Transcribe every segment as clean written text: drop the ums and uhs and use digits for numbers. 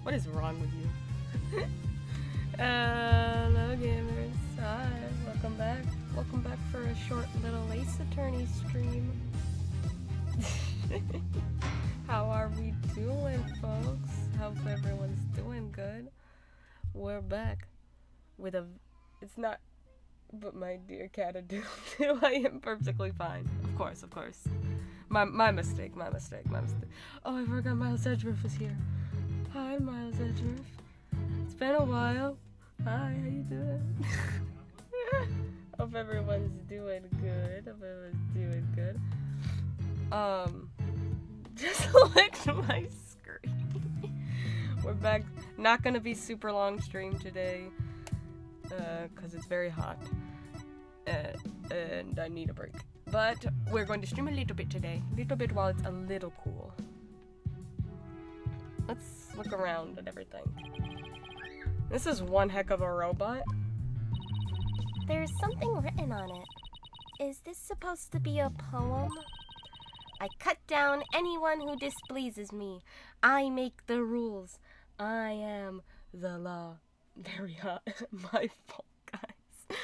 What is wrong with you? Hello gamers. Hi, welcome back. Welcome back for a short little Ace Attorney stream. How are we doing, folks? Hope everyone's doing good. We're back with a... It's not... But my dear cat Adele, I am perfectly fine. Of course. My mistake. Oh, I forgot Miles Edgeworth is here. Hi, Miles Edgeworth. It's been a while. Hi, how you doing? Hope everyone's doing good. Just like my screen. We're back. Not gonna be super long stream today, cause it's very hot, and I need a break. But we're going to stream a little bit today. A little bit while it's a little cool. Let's look around at everything. This is one heck of a robot. There's something written on it. Is this supposed to be a poem? I cut down anyone who displeases me. I make the rules. I am the law. Very hot. My fault, guys.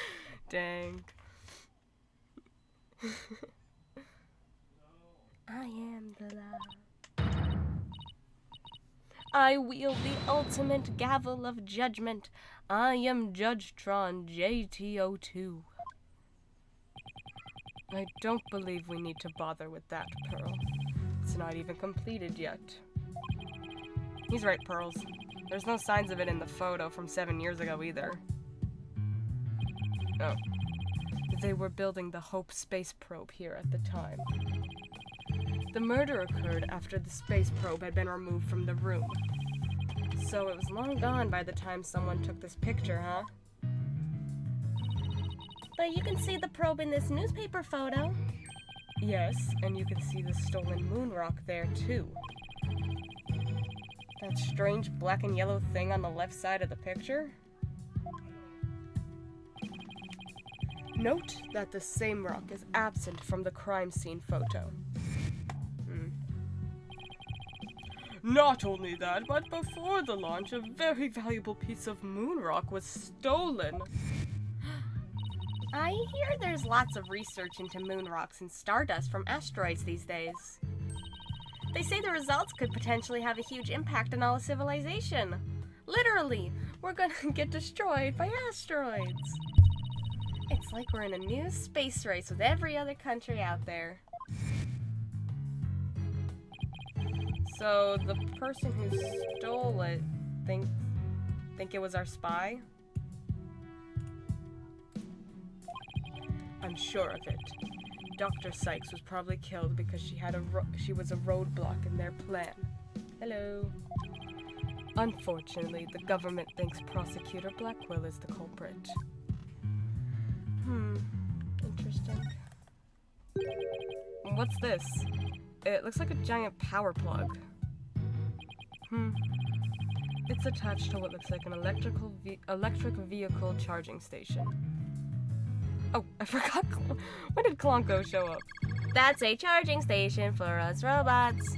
Dang. I am the law. I wield the ultimate gavel of judgment. I am Judge Tron JTO2. I don't believe we need to bother with that, Pearl. It's not even completed yet. He's right, Pearls. There's no signs of it in the photo from 7 years ago either. Oh. They were building the Hope space probe here at the time. The murder occurred after the space probe had been removed from the room. So it was long gone by the time someone took this picture, huh? But you can see the probe in this newspaper photo. Yes, and you can see the stolen moon rock there too. That strange black and yellow thing on the left side of the picture? Note that the same rock is absent from the crime scene photo. Not only that, but before the launch, a very valuable piece of moon rock was stolen. I hear there's lots of research into moon rocks and stardust from asteroids these days. They say the results could potentially have a huge impact on all of civilization. Literally, we're gonna get destroyed by asteroids. It's like we're in a new space race with every other country out there. So the person who stole it think it was our spy? I'm sure of it. Dr. Sykes was probably killed because she was a roadblock in their plan. Hello. Unfortunately, the government thinks Prosecutor Blackwell is the culprit. Interesting. What's this? It looks like a giant power plug. It's attached to what looks like an electric vehicle charging station. Oh, I forgot. When did Klonko show up? That's a charging station for us robots.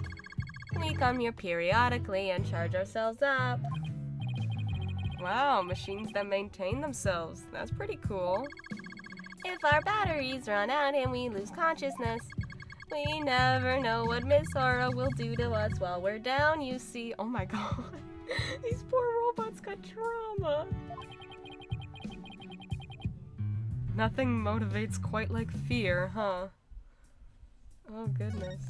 We come here periodically and charge ourselves up. Wow, machines that maintain themselves. That's pretty cool. If our batteries run out and we lose consciousness, we never know what Miss Aura will do to us while we're down, you see. Oh my god. These poor robots got trauma. Nothing motivates quite like fear, huh? Oh goodness.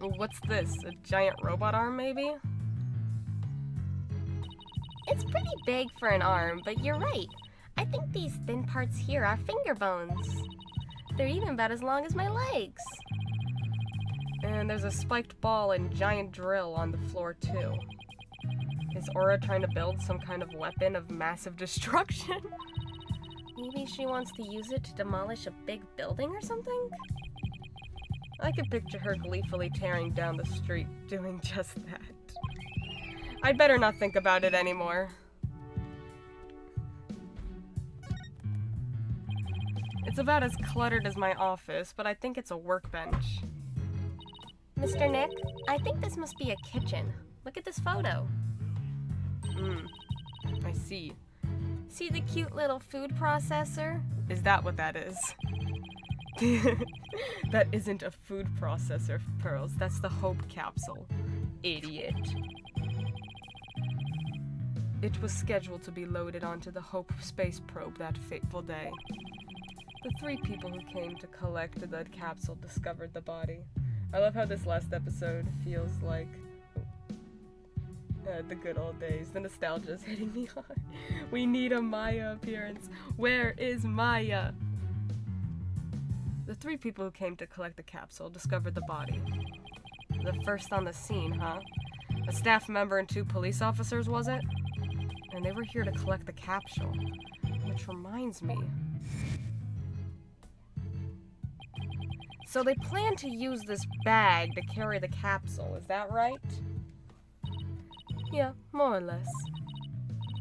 What's this? A giant robot arm, maybe? It's pretty big for an arm, but you're right. I think these thin parts here are finger bones. They're even about as long as my legs. And there's a spiked ball and giant drill on the floor too. Is Aura trying to build some kind of weapon of massive destruction? Maybe she wants to use it to demolish a big building or something? I could picture her gleefully tearing down the street, doing just that. I'd better not think about it anymore. It's about as cluttered as my office, but I think it's a workbench. Mr. Nick, I think this must be a kitchen. Look at this photo. I see. See the cute little food processor? Is that what that is? That isn't a food processor, Pearls. That's the Hope capsule. Idiot. It was scheduled to be loaded onto the Hope space probe that fateful day. The 3 people who came to collect the capsule discovered the body. I love how this last episode feels like the good old days. The nostalgia is hitting me hard. We need a Maya appearance. Where is Maya? The 3 people who came to collect the capsule discovered the body. The first on the scene, huh? A staff member and 2 police officers, was it? And they were here to collect the capsule. Which reminds me. So they plan to use this bag to carry the capsule, is that right? Yeah, more or less.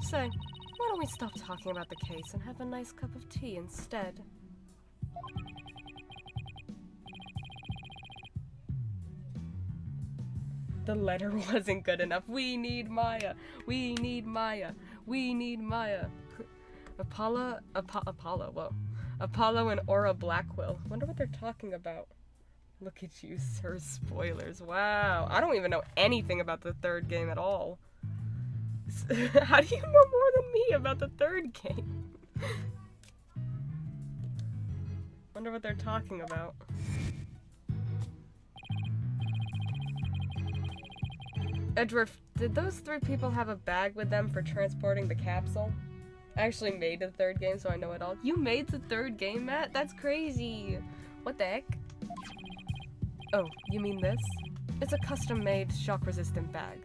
Say, why don't we stop talking about the case and have a nice cup of tea instead? The letter wasn't good enough. We need Maya. We need Maya. We need Maya. Apollo and Aura Blackwell. Wonder what they're talking about. Look at you, sir. Spoilers. Wow. I don't even know anything about the 3rd game at all. How do you know more than me about the 3rd game? Wonder what they're talking about. Edward, did those 3 people have a bag with them for transporting the capsule? I actually made the 3rd game, so I know it all. You made the 3rd game, Matt? That's crazy. What the heck? Oh, you mean this? It's a custom-made, shock-resistant bag.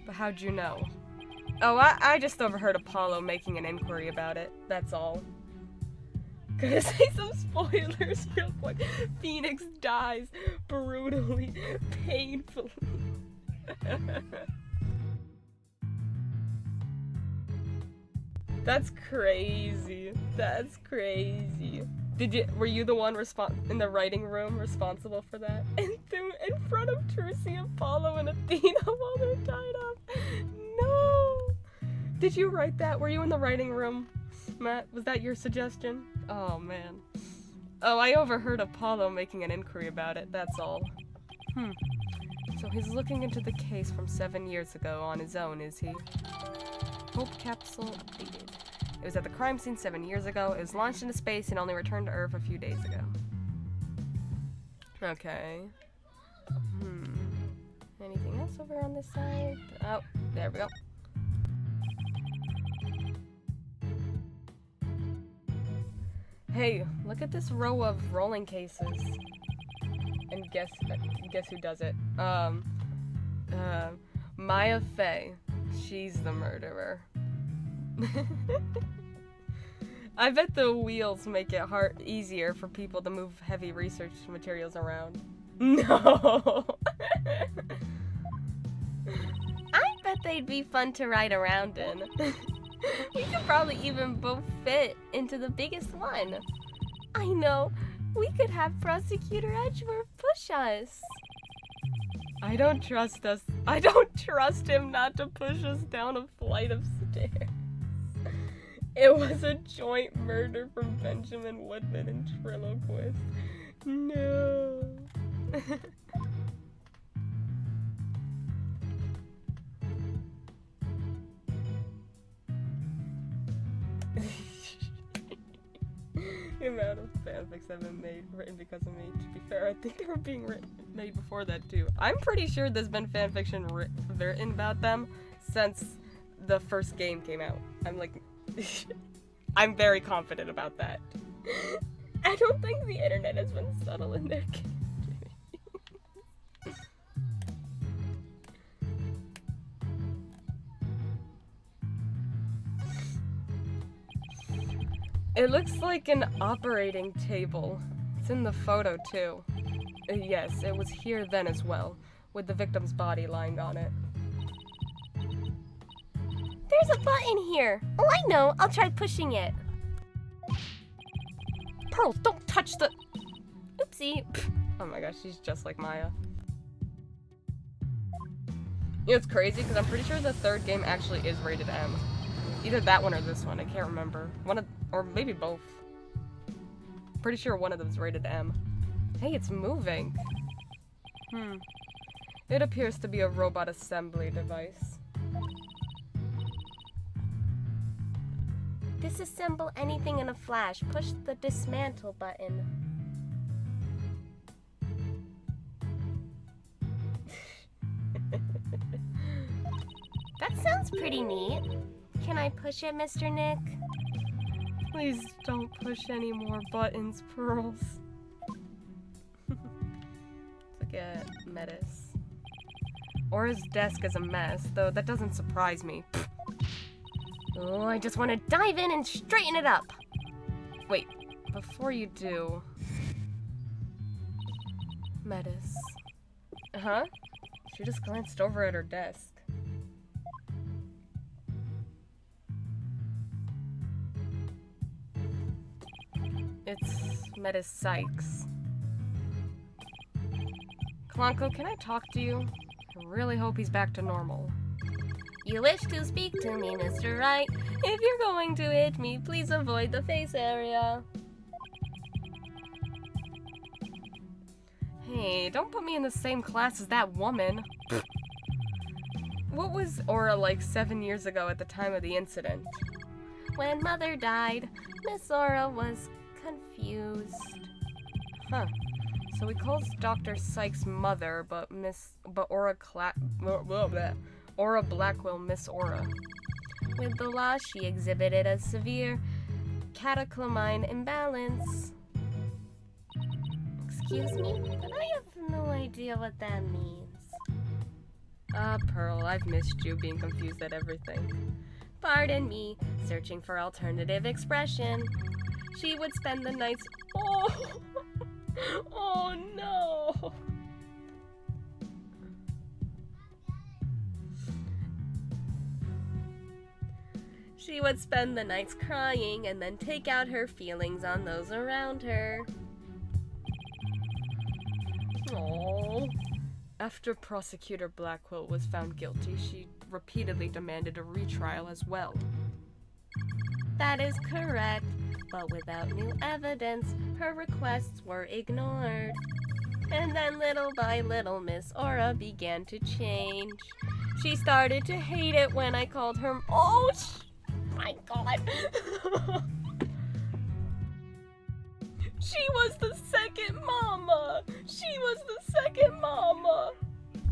But how'd you know? Oh, I just overheard Apollo making an inquiry about it. That's all. Gonna say some spoilers real quick. Phoenix dies brutally, painfully. That's crazy. That's crazy. Were you the one in the writing room responsible for that? In front of Trucy, Apollo, and Athena while they're tied up. No. Did you write that? Were you in the writing room, Matt? Was that your suggestion? Oh man. Oh, I overheard Apollo making an inquiry about it. That's all. So he's looking into the case from 7 years ago on his own, is he? Hope capsule updated. It was at the crime scene 7 years ago. It was launched into space and only returned to Earth a few days ago. Okay. Anything else over on this side? Oh, there we go. Hey, look at this row of rolling cases. And guess who does it? Maya Fey. She's the murderer. I bet the wheels make it easier for people to move heavy research materials around. No! I bet they'd be fun to ride around in. We could probably even both fit into the biggest one. I know. We could have Prosecutor Edgeworth push us. I don't trust us. I don't trust him not to push us down a flight of stairs. It was a joint murder from Benjamin Woodman and Triloquist. No. The amount of fanfics that have been written because of me. To be fair, I think they were being made before that too. I'm pretty sure there's been fanfiction written about them since the first game came out. I'm very confident about that. I don't think the internet has been subtle in their game. It looks like an operating table. It's in the photo too. Yes, it was here then as well, with the victim's body lying on it. There's a button here. Oh, I know. I'll try pushing it. Pearl, don't touch the... Oopsie. Oh my gosh, she's just like Maya. You know, it's crazy because I'm pretty sure the third game actually is rated M. Either that one or this one, I can't remember. Or maybe both. Pretty sure one of them's rated M. Hey, it's moving. It appears to be a robot assembly device. Disassemble anything in a flash. Push the dismantle button. That sounds pretty neat. Can I push it, Mr. Nick? Please don't push any more buttons, Pearls. Look at Metis. Aura's desk is a mess, though that doesn't surprise me. Oh, I just want to dive in and straighten it up. Wait, before you do... Metis. Huh? She just glanced over at her desk. It's Metis Sykes. Klonko, can I talk to you? I really hope he's back to normal. You wish to speak to me, Mr. Wright. If you're going to hit me, please avoid the face area. Hey, don't put me in the same class as that woman. What was Aura like 7 years ago at the time of the incident? When Mother died, Miss Aura was confused. Huh. So he calls Dr. Sykes mother, but Aura Blackwell Miss Aura. With the loss, she exhibited a severe catecholaminé imbalance. Excuse me, but I have no idea what that means. Pearl, I've missed you being confused at everything. Pardon me, searching for alternative expression. She would spend the nights... Oh! Oh no! She would spend the nights crying and then take out her feelings on those around her. Oh. After Prosecutor Blackwell was found guilty, she repeatedly demanded a retrial as well. That is correct, but without new evidence, her requests were ignored. And then little by little, Miss Aura began to change. She started to hate it when I called her... Oh, my God! She was the second mama! She was the second mama!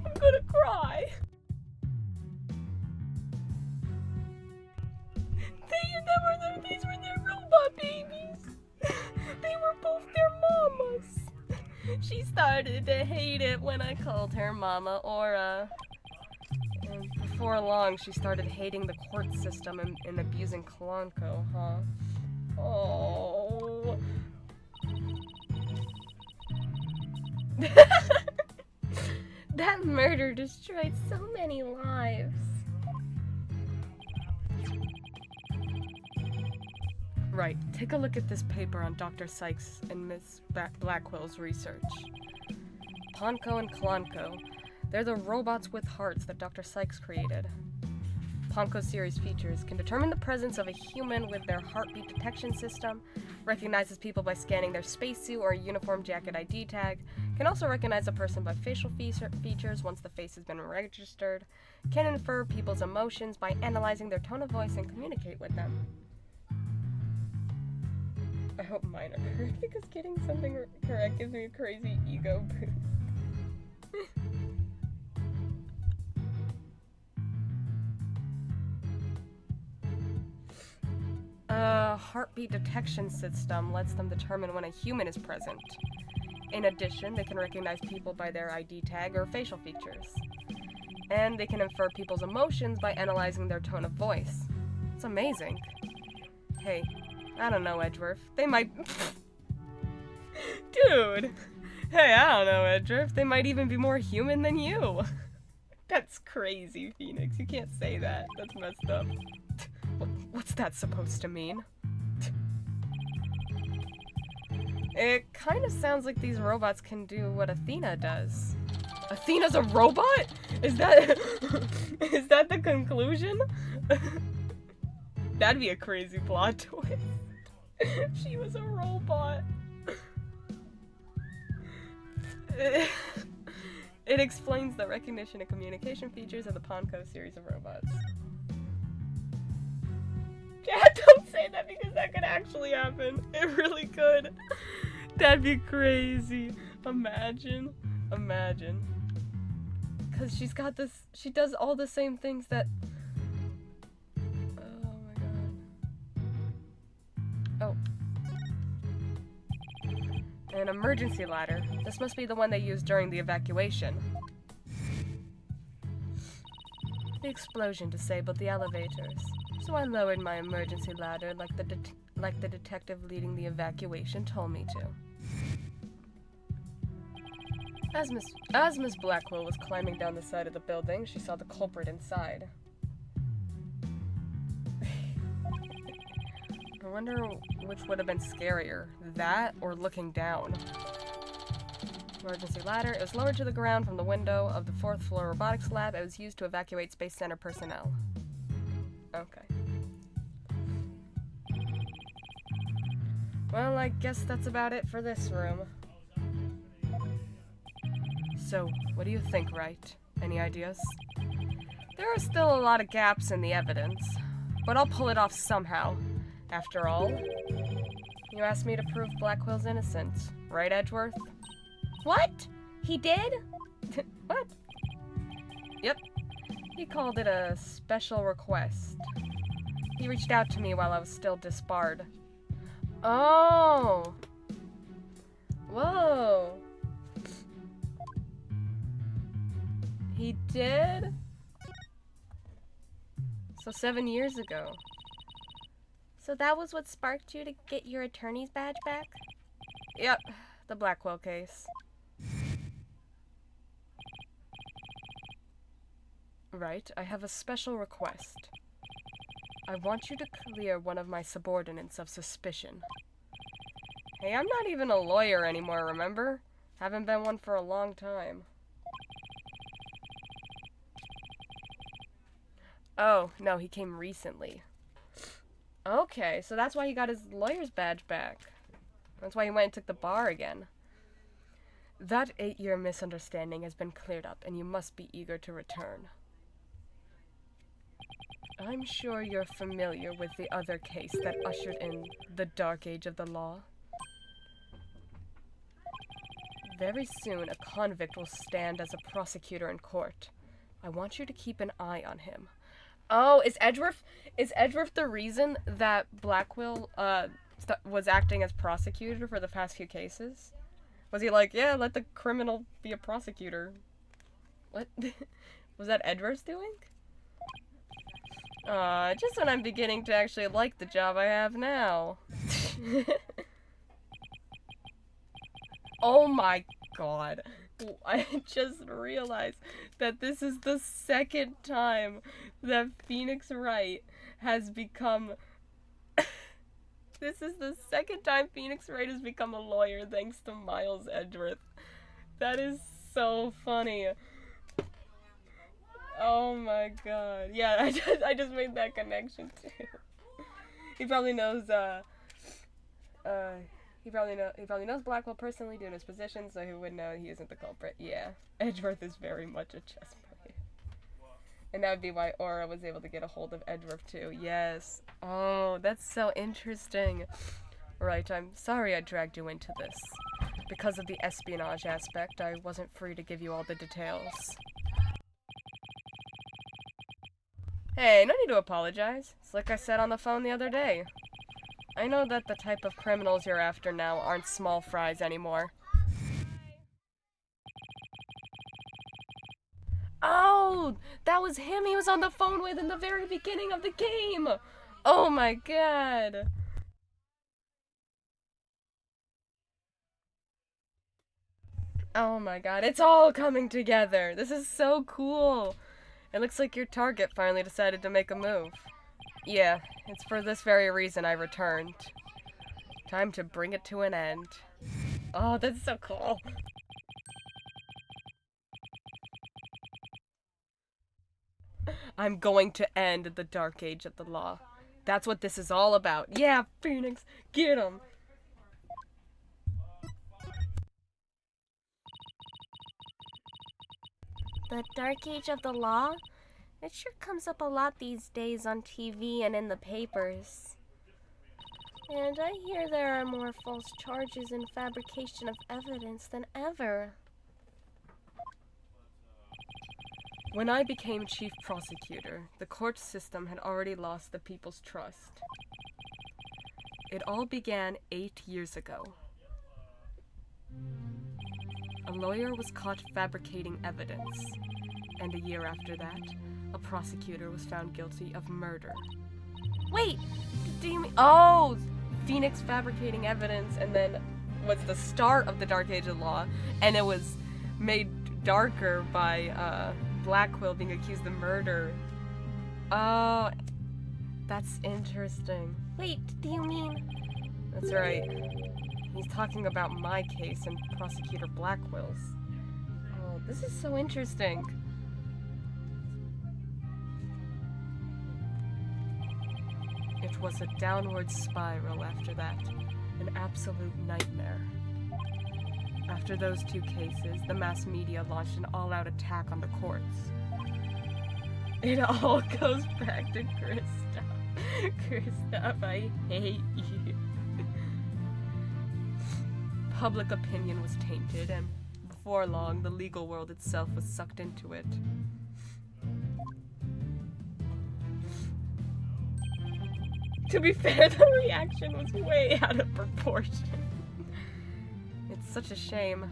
I'm gonna cry. These were their robot babies. They were both their mamas. She started to hate it when I called her Mama Aura. And before long, she started hating the court system and abusing Klonko, huh? Oh. That murder destroyed so many lives. Right, take a look at this paper on Dr. Sykes and Miss Blackwell's research. Ponko and Klonko, they're the robots with hearts that Dr. Sykes created. Ponko series features can determine the presence of a human with their heartbeat detection system, recognizes people by scanning their spacesuit or uniform jacket ID tag, can also recognize a person by facial features once the face has been registered, can infer people's emotions by analyzing their tone of voice and communicate with them. I hope mine are correct because getting something correct gives me a crazy ego boost. A heartbeat detection system lets them determine when a human is present. In addition, they can recognize people by their ID tag or facial features. And they can infer people's emotions by analyzing their tone of voice. It's amazing. Hey, I don't know, Edgeworth. They might... Dude! Hey, I don't know, Edgeworth. They might even be more human than you. That's crazy, Phoenix. You can't say that. That's messed up. What's that supposed to mean? It kind of sounds like these robots can do what Athena does. Athena's a robot? Is that is that the conclusion? That'd be a crazy plot twist. She was a robot. It explains the recognition and communication features of the Ponko series of robots. Yeah, don't say that because that could actually happen. It really could. That'd be crazy. Imagine. Because she's got this, she does all the same things that, oh my god. Oh. An emergency ladder. This must be the one they used during the evacuation. The explosion disabled the elevators, so I lowered my emergency ladder like the detective leading the evacuation told me to. As Miss Blackwell was climbing down the side of the building, she saw the culprit inside. I wonder which would have been scarier, that or looking down. Emergency ladder. It was lowered to the ground from the window of the 4th floor robotics lab. It was used to evacuate Space Center personnel. Okay. Well, I guess that's about it for this room. So, what do you think, Wright? Any ideas? There are still a lot of gaps in the evidence, but I'll pull it off somehow. After all, you asked me to prove Blackwell's innocent, right, Edgeworth? What? He did? What? Yep. He called it a special request. He reached out to me while I was still disbarred. Oh! Whoa! He did? So 7 years ago. So that was what sparked you to get your attorney's badge back? Yep, the Blackwell case. Right, I have a special request. I want you to clear one of my subordinates of suspicion. Hey, I'm not even a lawyer anymore, remember? Haven't been one for a long time. Oh, no, he came recently. Okay, so that's why he got his lawyer's badge back. That's why he went and took the bar again. That 8-year misunderstanding has been cleared up, and you must be eager to return. I'm sure you're familiar with the other case that ushered in the dark age of the law. Very soon, a convict will stand as a prosecutor in court. I want you to keep an eye on him. Oh, is Edgeworth the reason that Blackwell was acting as prosecutor for the past few cases? Was he like, yeah, let the criminal be a prosecutor? What? Was that Edgeworth's doing? Just when I'm beginning to actually like the job I have now. Oh my god. I just realized that this is the second time that Phoenix Wright has become... This is the second time Phoenix Wright has become a lawyer thanks to Miles Edgeworth. That is so funny. Oh my god. Yeah, I just made that connection too. He probably knows he probably knows Blackwell personally due to his position, so he would know he isn't the culprit. Yeah. Edgeworth is very much a chess player. And that would be why Aura was able to get a hold of Edgeworth too. Yes. Oh, that's so interesting. Right, I'm sorry I dragged you into this. Because of the espionage aspect, I wasn't free to give you all the details. Hey, no need to apologize. It's like I said on the phone the other day. I know that the type of criminals you're after now aren't small fries anymore. Oh, that was him he was on the phone with in the very beginning of the game. Oh my god. Oh my god, it's all coming together. This is so cool. It looks like your target finally decided to make a move. Yeah, it's for this very reason I returned. Time to bring it to an end. Oh, that's so cool. I'm going to end the dark age of the law. That's what this is all about. Yeah, Phoenix, get him. The Dark Age of the Law? It sure comes up a lot these days on TV and in the papers. And I hear there are more false charges and fabrication of evidence than ever. When I became chief prosecutor, the court system had already lost the people's trust. It all began 8 years ago. A lawyer was caught fabricating evidence, and a year after that, a prosecutor was found guilty of murder. Wait, do you mean... Oh! Phoenix fabricating evidence, and then was the start of the Dark Age of Law, and it was made darker by Blackwell being accused of murder. Oh, that's interesting. Wait, do you mean... That's right. He's talking about my case and Prosecutor Blackwell's. Oh, this is so interesting. It was a downward spiral after that. An absolute nightmare. After those 2 cases, the mass media launched an all-out attack on the courts. It all goes back to Kristoff. Kristoff, I hate you. Public opinion was tainted, and before long, the legal world itself was sucked into it. To be fair, the reaction was way out of proportion. It's such a shame.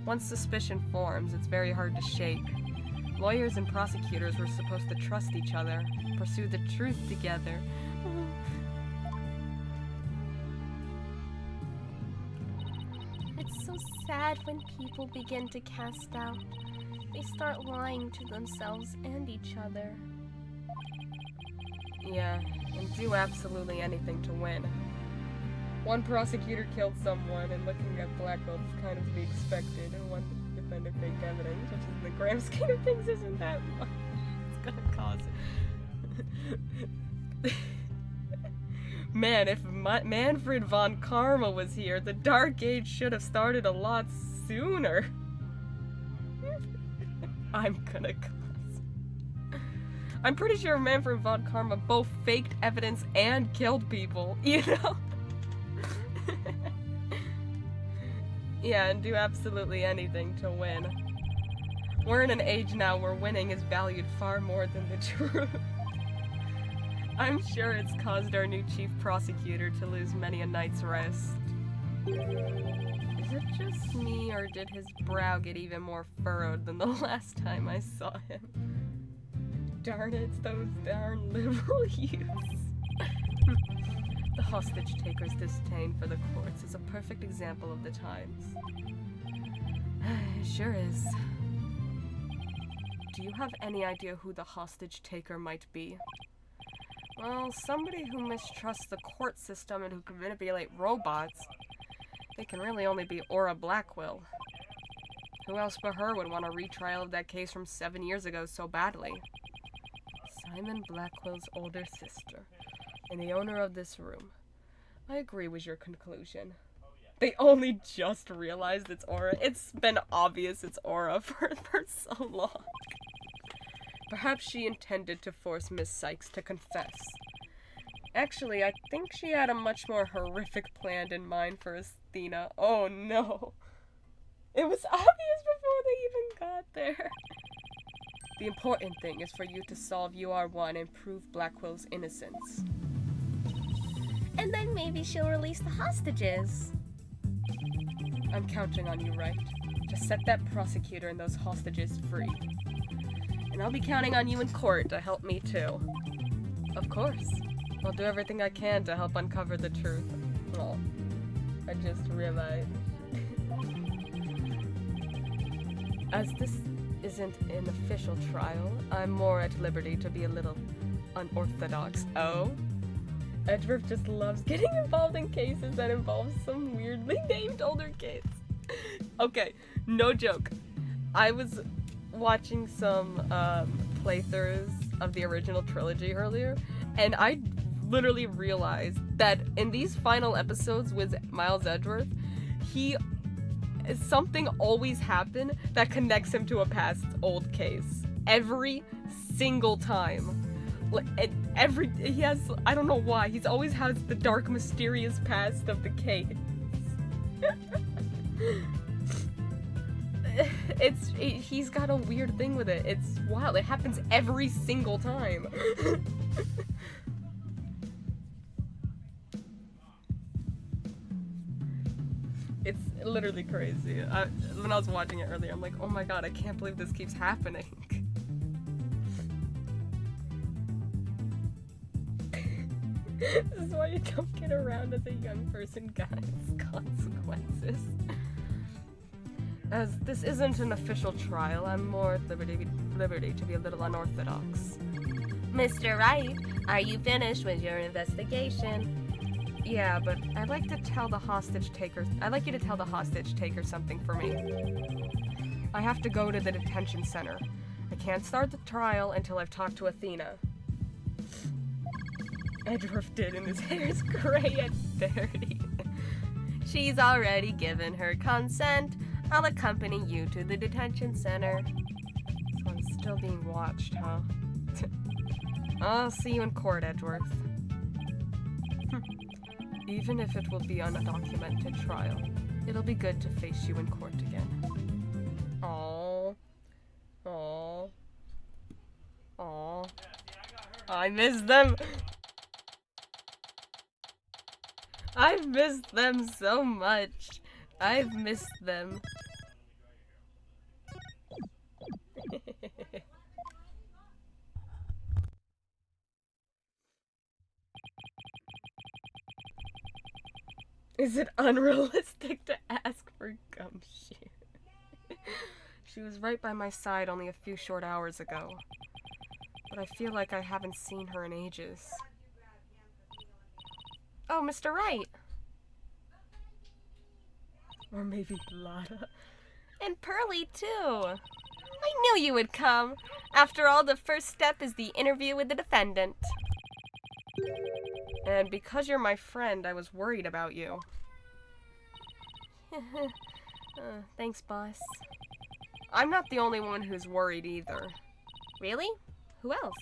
Once suspicion forms, it's very hard to shake. Lawyers and prosecutors were supposed to trust each other, pursue the truth together. It's so sad when people begin to cast doubt. They start lying to themselves and each other. Yeah, and do absolutely anything to win. One prosecutor killed someone, and looking at Blackwell is kind of to be expected, and one defended fake evidence, which in the grand scheme of things isn't that much. It's gonna cause it. Man, if Manfred von Karma was here, the Dark Age should have started a lot sooner. I'm gonna cause. I'm pretty sure Manfred von Karma both faked evidence and killed people, you know? Yeah, and do absolutely anything to win. We're in an age now where winning is valued far more than the truth. I'm sure it's caused our new chief prosecutor to lose many a night's rest. Is it just me, or did his brow get even more furrowed than the last time I saw him? Darn it, those darn liberal youths. The hostage taker's disdain for the courts is a perfect example of the times. It sure is. Do you have any idea who the hostage taker might be? Well, somebody who mistrusts the court system and who can manipulate robots. It can really only be Aura Blackwell. Who else but her would want a retrial of that case from 7 years ago so badly? Simon Blackwell's older sister, and the owner of this room. I agree with your conclusion. They only just realized it's Aura. It's been obvious it's Aura for so long. Perhaps she intended to force Miss Sykes to confess. Actually, I think she had a much more horrific plan in mind for Athena. Oh no. It was obvious before they even got there. The important thing is for you to solve UR1 and prove Blackwell's innocence. And then maybe she'll release the hostages. I'm counting on you, Wright. Just set that prosecutor and those hostages free. And I'll be counting on you in court to help me too. Of course. I'll do everything I can to help uncover the truth. Oh, I just realized. As this isn't an official trial, I'm more at liberty to be a little unorthodox. Oh? Edgeworth just loves getting involved in cases that involve some weirdly named older kids. Okay, no joke. I was watching some playthroughs of the original trilogy earlier, and I literally realized that in these final episodes with Miles Edgeworth, something always happened that connects him to a past old case. Every single time. He has, I don't know why, he's always has the dark, mysterious past of the case. He's got a weird thing with it. It's wild. It happens every single time. It's literally crazy. When I was watching it earlier, I'm like, oh my god, I can't believe this keeps happening. This is why you don't get around as a young person, guys. Consequences. As this isn't an official trial, I'm more at liberty to be a little unorthodox. Mr. Wright, are you finished with your investigation? Yeah, but I'd like you to tell the hostage taker something for me. I have to go to the detention center. I can't start the trial until I've talked to Athena. Edgeworth did, and his hair's gray at 30. She's already given her consent. I'll accompany you to the detention center. So I'm still being watched, huh? I'll see you in court, Edgeworth. Even if it will be on a documented trial, it'll be good to face you in court again. Aww. Aww. Aww. I miss them! I've missed them so much. I've missed them. Is it unrealistic to ask for gumshoe? She was right by my side only a few short hours ago. But I feel like I haven't seen her in ages. Oh, Mr. Wright. Or maybe Lotta. And Pearly, too. I knew you would come. After all, the first step is the interview with the defendant. And because you're my friend, I was worried about you. Thanks, boss. I'm not the only one who's worried either. Really? Who else?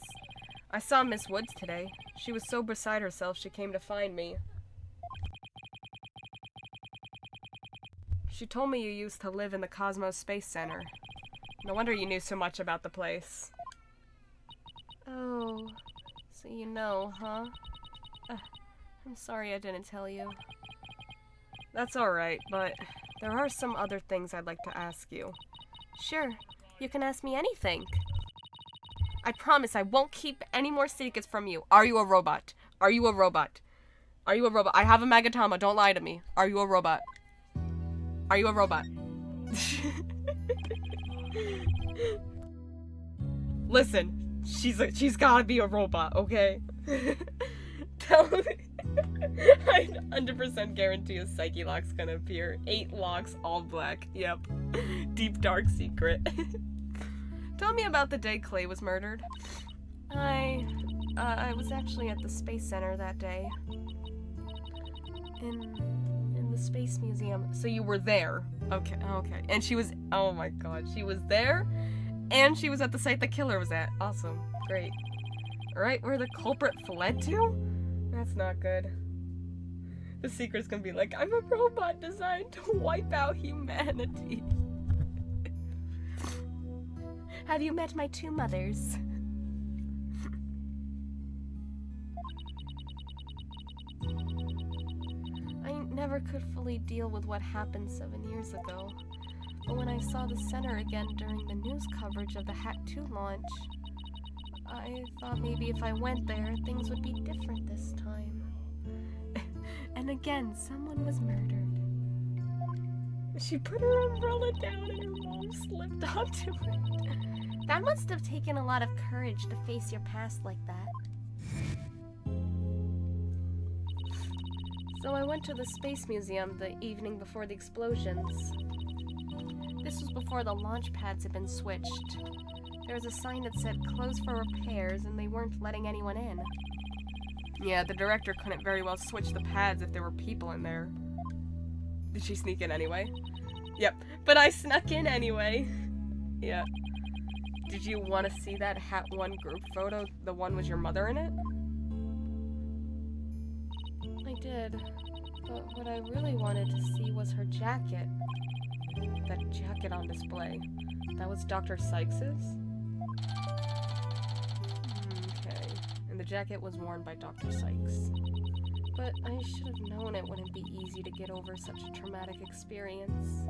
I saw Miss Woods today. She was so beside herself she came to find me. She told me you used to live in the Cosmos Space Center. No wonder you knew so much about the place. Oh, so you know, huh? I'm sorry I didn't tell you. That's alright, but there are some other things I'd like to ask you. Sure, you can ask me anything. I promise I won't keep any more secrets from you. Are you a robot? Are you a robot? Are you a robot? I have a Magatama, don't lie to me. Are you a robot? Are you a robot? Listen, she's gotta be a robot, okay? Tell me. I 100% guarantee a Psyche Lock's gonna appear. 8 locks, all black. Yep. Deep dark secret. Tell me about the day Clay was murdered. I was actually at the Space Center that day. In the Space Museum. So you were there. Okay. And she was, oh my god, she was there, and she was at the site the killer was at. Awesome. Great. Alright, where the culprit fled to? That's not good. The secret's gonna be like, I'm a robot designed to wipe out humanity. Have you met my 2 mothers? I never could fully deal with what happened 7 years ago. But when I saw the center again during the news coverage of the Hat 2 launch, I thought maybe if I went there, things would be different this time. And again, someone was murdered. She put her umbrella down and her mom slipped onto it. That must have taken a lot of courage to face your past like that. So I went to the Space Museum the evening before the explosions. This was before the launch pads had been switched. There was a sign that said closed for repairs and they weren't letting anyone in. Yeah, the director couldn't very well switch the pads if there were people in there. Did she sneak in anyway? Yep, but I snuck in anyway. Yeah. Did you want to see that one group photo? The one with your mother in it? I did. But what I really wanted to see was her jacket. That jacket on display. That was Dr. Sykes's? Okay. And the jacket was worn by Dr. Sykes. But I should have known it wouldn't be easy to get over such a traumatic experience.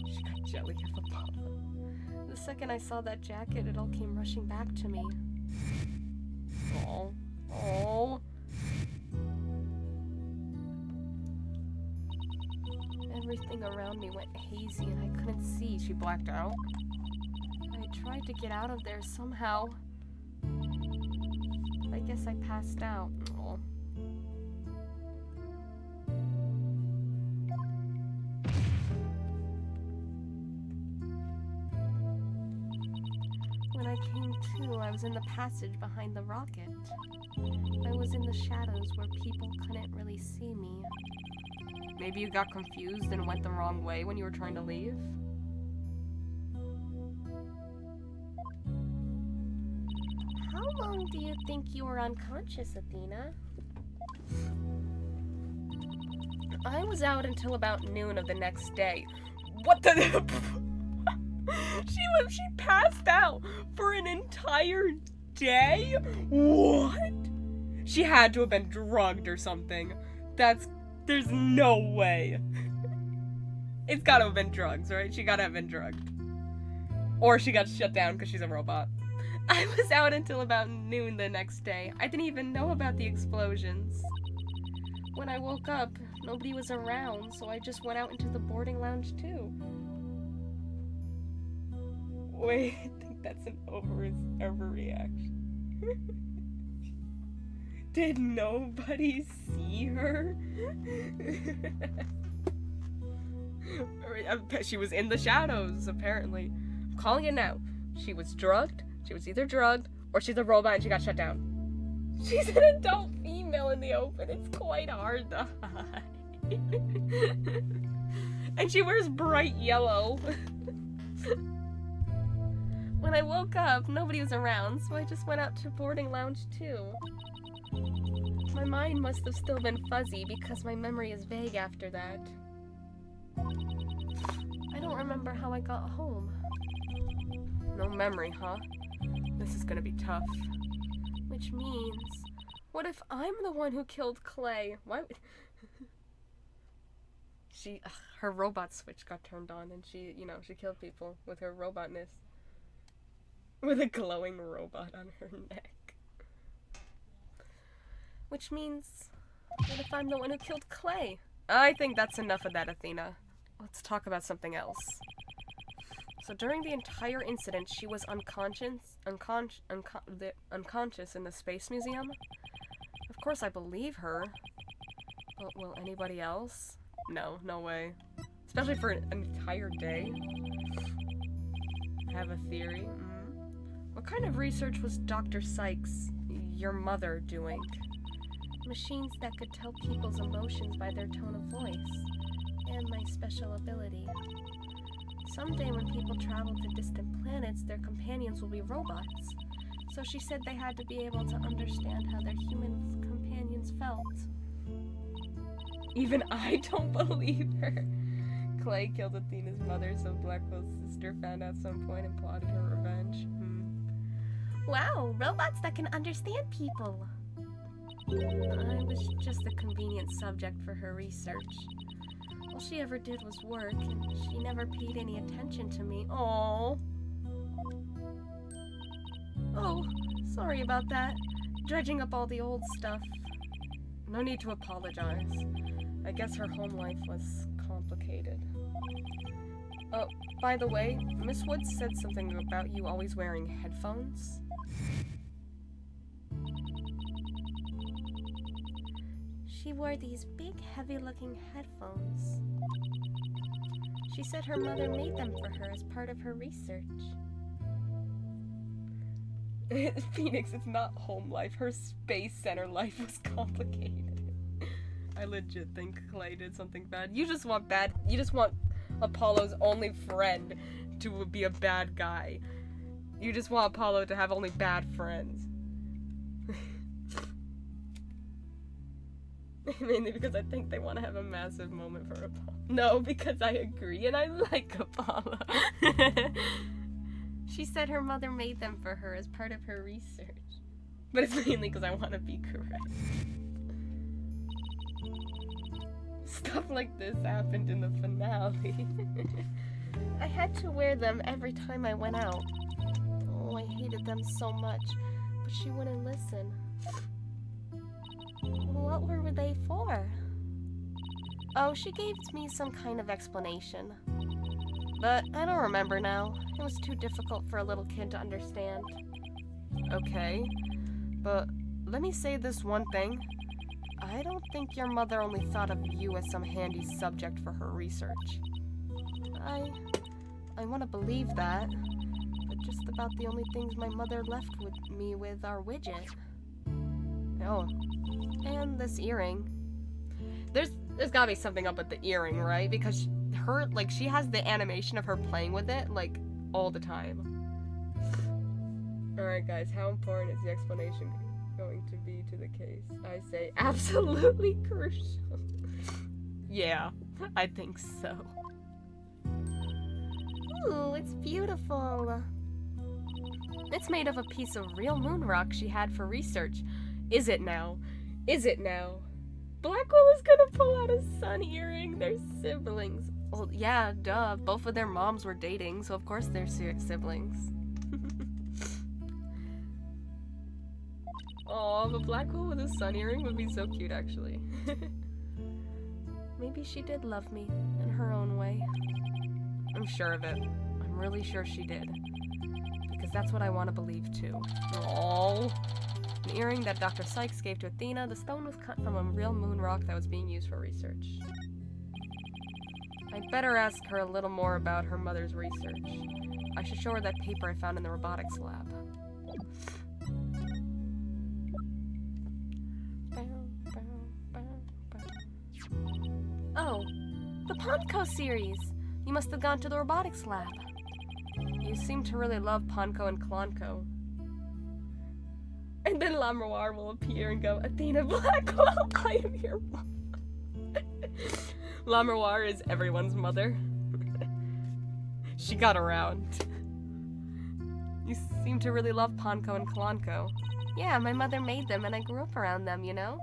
She got jelly of Apollo. The second I saw that jacket, it all came rushing back to me. Oh. Oh. Everything around me went hazy and I couldn't see. She blacked out? I tried to get out of there somehow. But I guess I passed out. Oh. When I came to, I was in the passage behind the rocket. I was in the shadows where people couldn't really see me. Maybe you got confused and went the wrong way when you were trying to leave? How long do you think you were unconscious, Athena? I was out until about noon of the next day. What the... She passed out for an entire day? What? She had to have been drugged or something. There's no way. It's gotta have been drugs, right? She gotta have been drugged. Or she got shut down because she's a robot. I was out until about noon the next day. I didn't even know about the explosions. When I woke up, nobody was around, so I just went out into the boarding lounge too. Wait, I think that's an overreaction. Did nobody see her? She was in the shadows, apparently. I'm calling it now. She was drugged. She was either drugged or she's a robot and she got shut down. She's an adult female in the open. It's quite hard to hide. And she wears bright yellow. When I woke up, nobody was around, so I just went out to boarding lounge too. My mind must have still been fuzzy because my memory is vague after that. I don't remember how I got home. No memory, huh? This is gonna be tough. Which means, what if I'm the one who killed Clay? Why would... Her robot switch got turned on and she killed people with her robotness. With a glowing robot on her neck. Which means, what if I'm the one who killed Clay? I think that's enough of that, Athena. Let's talk about something else. So during the entire incident, she was unconscious in the Space Museum? Of course I believe her. But will anybody else? No, no way. Especially for an entire day. I have a theory. What kind of research was Dr. Sykes, your mother, doing? Machines that could tell people's emotions by their tone of voice, and my special ability. Someday when people travel to distant planets, their companions will be robots. So she said they had to be able to understand how their human companions felt. Even I don't believe her. Clay killed Athena's mother, so Blackwell's sister found out some point and plotted her revenge. Wow, robots that can understand people. I was just a convenient subject for her research. All she ever did was work, and she never paid any attention to me. Aww. Oh, sorry about that. Dredging up all the old stuff. No need to apologize. I guess her home life was complicated. Oh, by the way, Miss Woods said something about you always wearing headphones. She wore these big, heavy-looking headphones. She said her mother made them for her as part of her research. Phoenix, it's not home life. Her space center life was complicated. I legit think Clay did something bad. You just want Apollo's only friend to be a bad guy. You just want Apollo to have only bad friends. Mainly because I think they want to have a massive moment for Apollo. No, because I agree and I like Apollo. She said her mother made them for her as part of her research. But it's mainly because I want to be correct. Stuff like this happened in the finale. I had to wear them every time I went out. Oh, I hated them so much, but she wouldn't listen. What were they for? Oh, she gave me some kind of explanation. But I don't remember now. It was too difficult for a little kid to understand. Okay, but let me say this one thing. I don't think your mother only thought of you as some handy subject for her research. I want to believe that, but just about the only things my mother left with me with are widget. Oh, and this earring. There's gotta be something up with the earring, right? Because she has the animation of her playing with it, like, all the time. Alright guys, how important is the explanation going to be to the case? I say absolutely crucial. Yeah, I think so. Ooh, it's beautiful. It's made of a piece of real moon rock she had for research. Is it now? Is it now? Blackwell is gonna pull out a sun earring. They're siblings. Well, yeah, duh. Both of their moms were dating, so of course they're siblings. Aw, but Blackwell with a sun earring would be so cute, actually. Maybe she did love me in her own way. I'm sure of it. I'm really sure she did. Because that's what I want to believe, too. Aww. An earring that Dr. Sykes gave to Athena, the stone was cut from a real moon rock that was being used for research. I'd better ask her a little more about her mother's research. I should show her that paper I found in the robotics lab. Oh, the Ponko series! You must have gone to the robotics lab. You seem to really love Ponko and Klonko. And then Lamroir will appear and go, Athena Blackwell, I am your mom. Lamroir is everyone's mother. She got around. You seem to really love Ponko and Klonko. Yeah, my mother made them and I grew up around them, you know?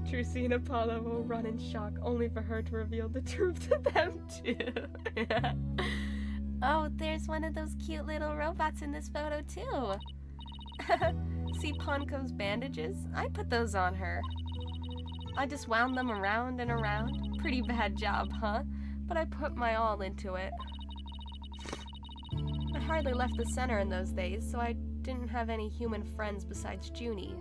Trucy and Apollo will run in shock, only for her to reveal the truth to them too. Yeah. Oh, there's one of those cute little robots in this photo too. See Ponko's bandages? I put those on her. I just wound them around and around. Pretty bad job, huh? But I put my all into it. I hardly left the center in those days, so I didn't have any human friends besides Junie.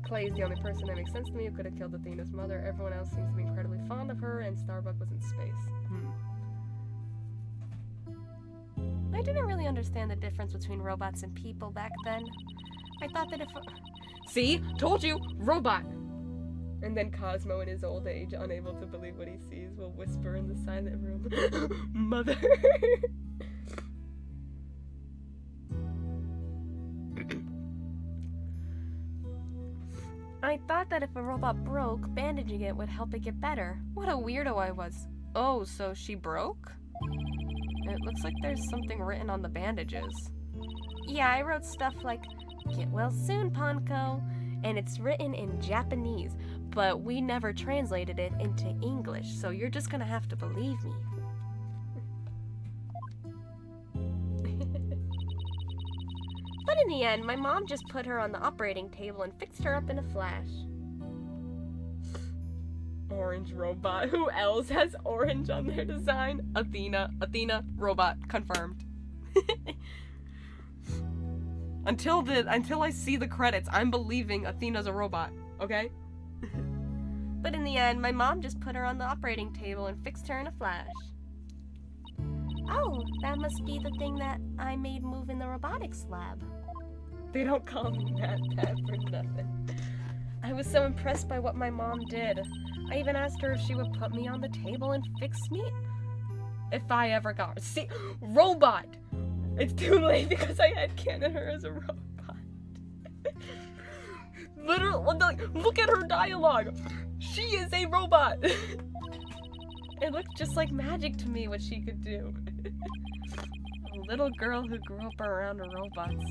Clay is the only person that makes sense to me who could have killed Athena's mother. Everyone else seems to be incredibly fond of her, and Starbuck was in space. I didn't really understand the difference between robots and people back then. I thought that if... See? Told you! Robot! And then Cosmo in his old age, unable to believe what he sees, will whisper in the silent room, Mother! I thought that if a robot broke, bandaging it would help it get better. What a weirdo I was. Oh, so she broke? It looks like there's something written on the bandages. Yeah, I wrote stuff like, get well soon, Ponko. And it's written in Japanese, but we never translated it into English, so you're just gonna have to believe me. But in the end, my mom just put her on the operating table and fixed her up in a flash. Orange robot. Who else has orange on their design? Athena. Athena, robot. Confirmed. Until I see the credits, I'm believing Athena's a robot. Okay? But in the end, my mom just put her on the operating table and fixed her in a flash. Oh, that must be the thing that I made move in the robotics lab. They don't call me Pat for nothing. I was so impressed by what my mom did. I even asked her if she would put me on the table and fix me. If I ever got her. See, robot! It's too late because I had canon her as a robot. Literally, look at her dialogue. She is a robot. It looked just like magic to me what she could do. A little girl who grew up around robots.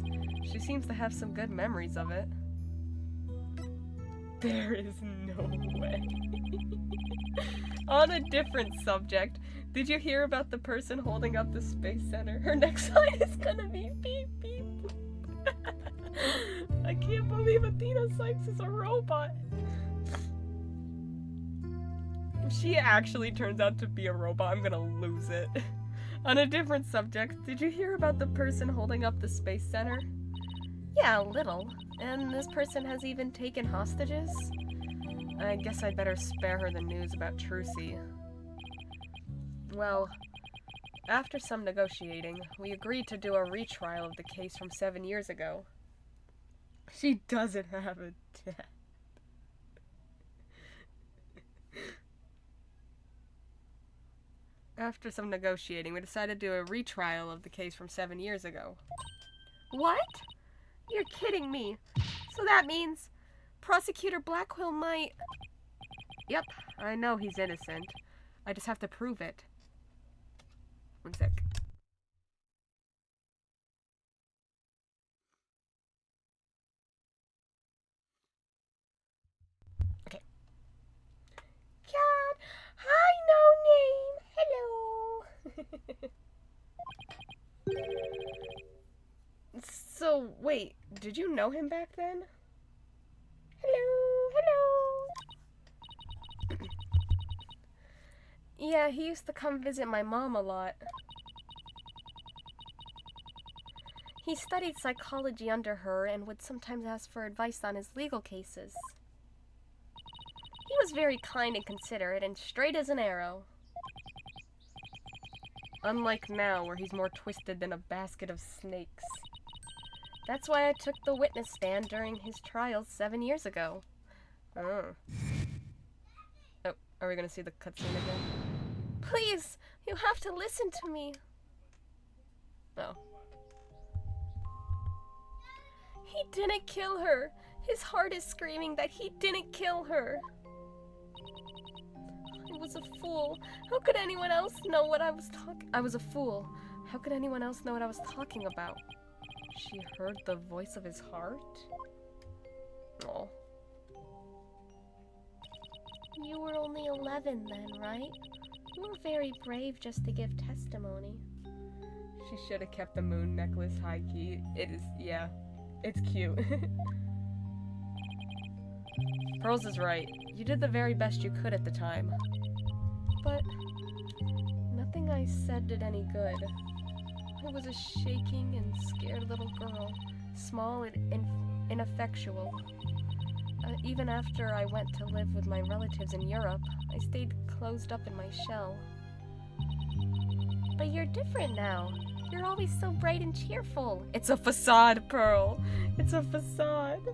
She seems to have some good memories of it. There is no way. On a different subject, did you hear about the person holding up the Space Center? Her next line is gonna be beep beep. I can't believe Athena Sykes is a robot. If she actually turns out to be a robot, I'm gonna lose it. On a different subject, did you hear about the person holding up the Space Center? Yeah, a little. And this person has even taken hostages? I guess I'd better spare her the news about Trucy. Well, after some negotiating, we agreed to do a retrial of the case from 7 years ago. She doesn't have a dad. After some negotiating, we decided to do a retrial of the case from 7 years ago. What? You're kidding me. So that means Prosecutor Blackwell might... Yep, I know he's innocent. I just have to prove it. One sec. Okay. Cat, hi, no name. Hello. So, wait, did you know him back then? Hello, hello. Yeah, he used to come visit my mom a lot. He studied psychology under her and would sometimes ask for advice on his legal cases. He was very kind and considerate and straight as an arrow. Unlike now, where he's more twisted than a basket of snakes. That's why I took the witness stand during his trials 7 years ago. Oh. Oh, are we gonna see the cutscene again? Please, you have to listen to me. Oh. He didn't kill her. His heart is screaming that he didn't kill her. I was a fool. How could anyone else know what I was talking? I was a fool. How could anyone else know what I was talking about? She heard the voice of his heart? Oh. You were only 11 then, right? You were very brave just to give testimony. She should have kept the moon necklace high key. It is, yeah. It's cute. Pearls is right. You did the very best you could at the time. But nothing I said did any good. I was a shaking and scared little girl, small and ineffectual. Even after I went to live with my relatives in Europe, I stayed closed up in my shell. But you're different now. You're always so bright and cheerful. It's a facade, Pearl. It's a facade.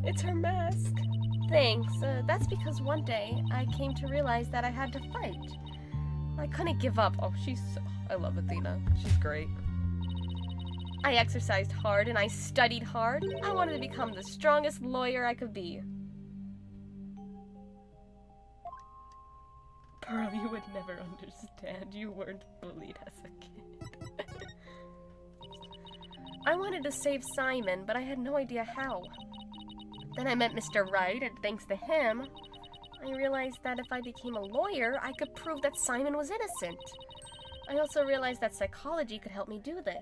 It's her mask. Thanks. That's because one day I came to realize that I had to fight. I couldn't give up. Oh, I love Athena. She's great. I exercised hard and I studied hard. I wanted to become the strongest lawyer I could be. Pearl, you would never understand. You weren't bullied as a kid. I wanted to save Simon, but I had no idea how. Then I met Mr. Wright, and thanks to him, I realized that if I became a lawyer, I could prove that Simon was innocent. I also realized that psychology could help me do this.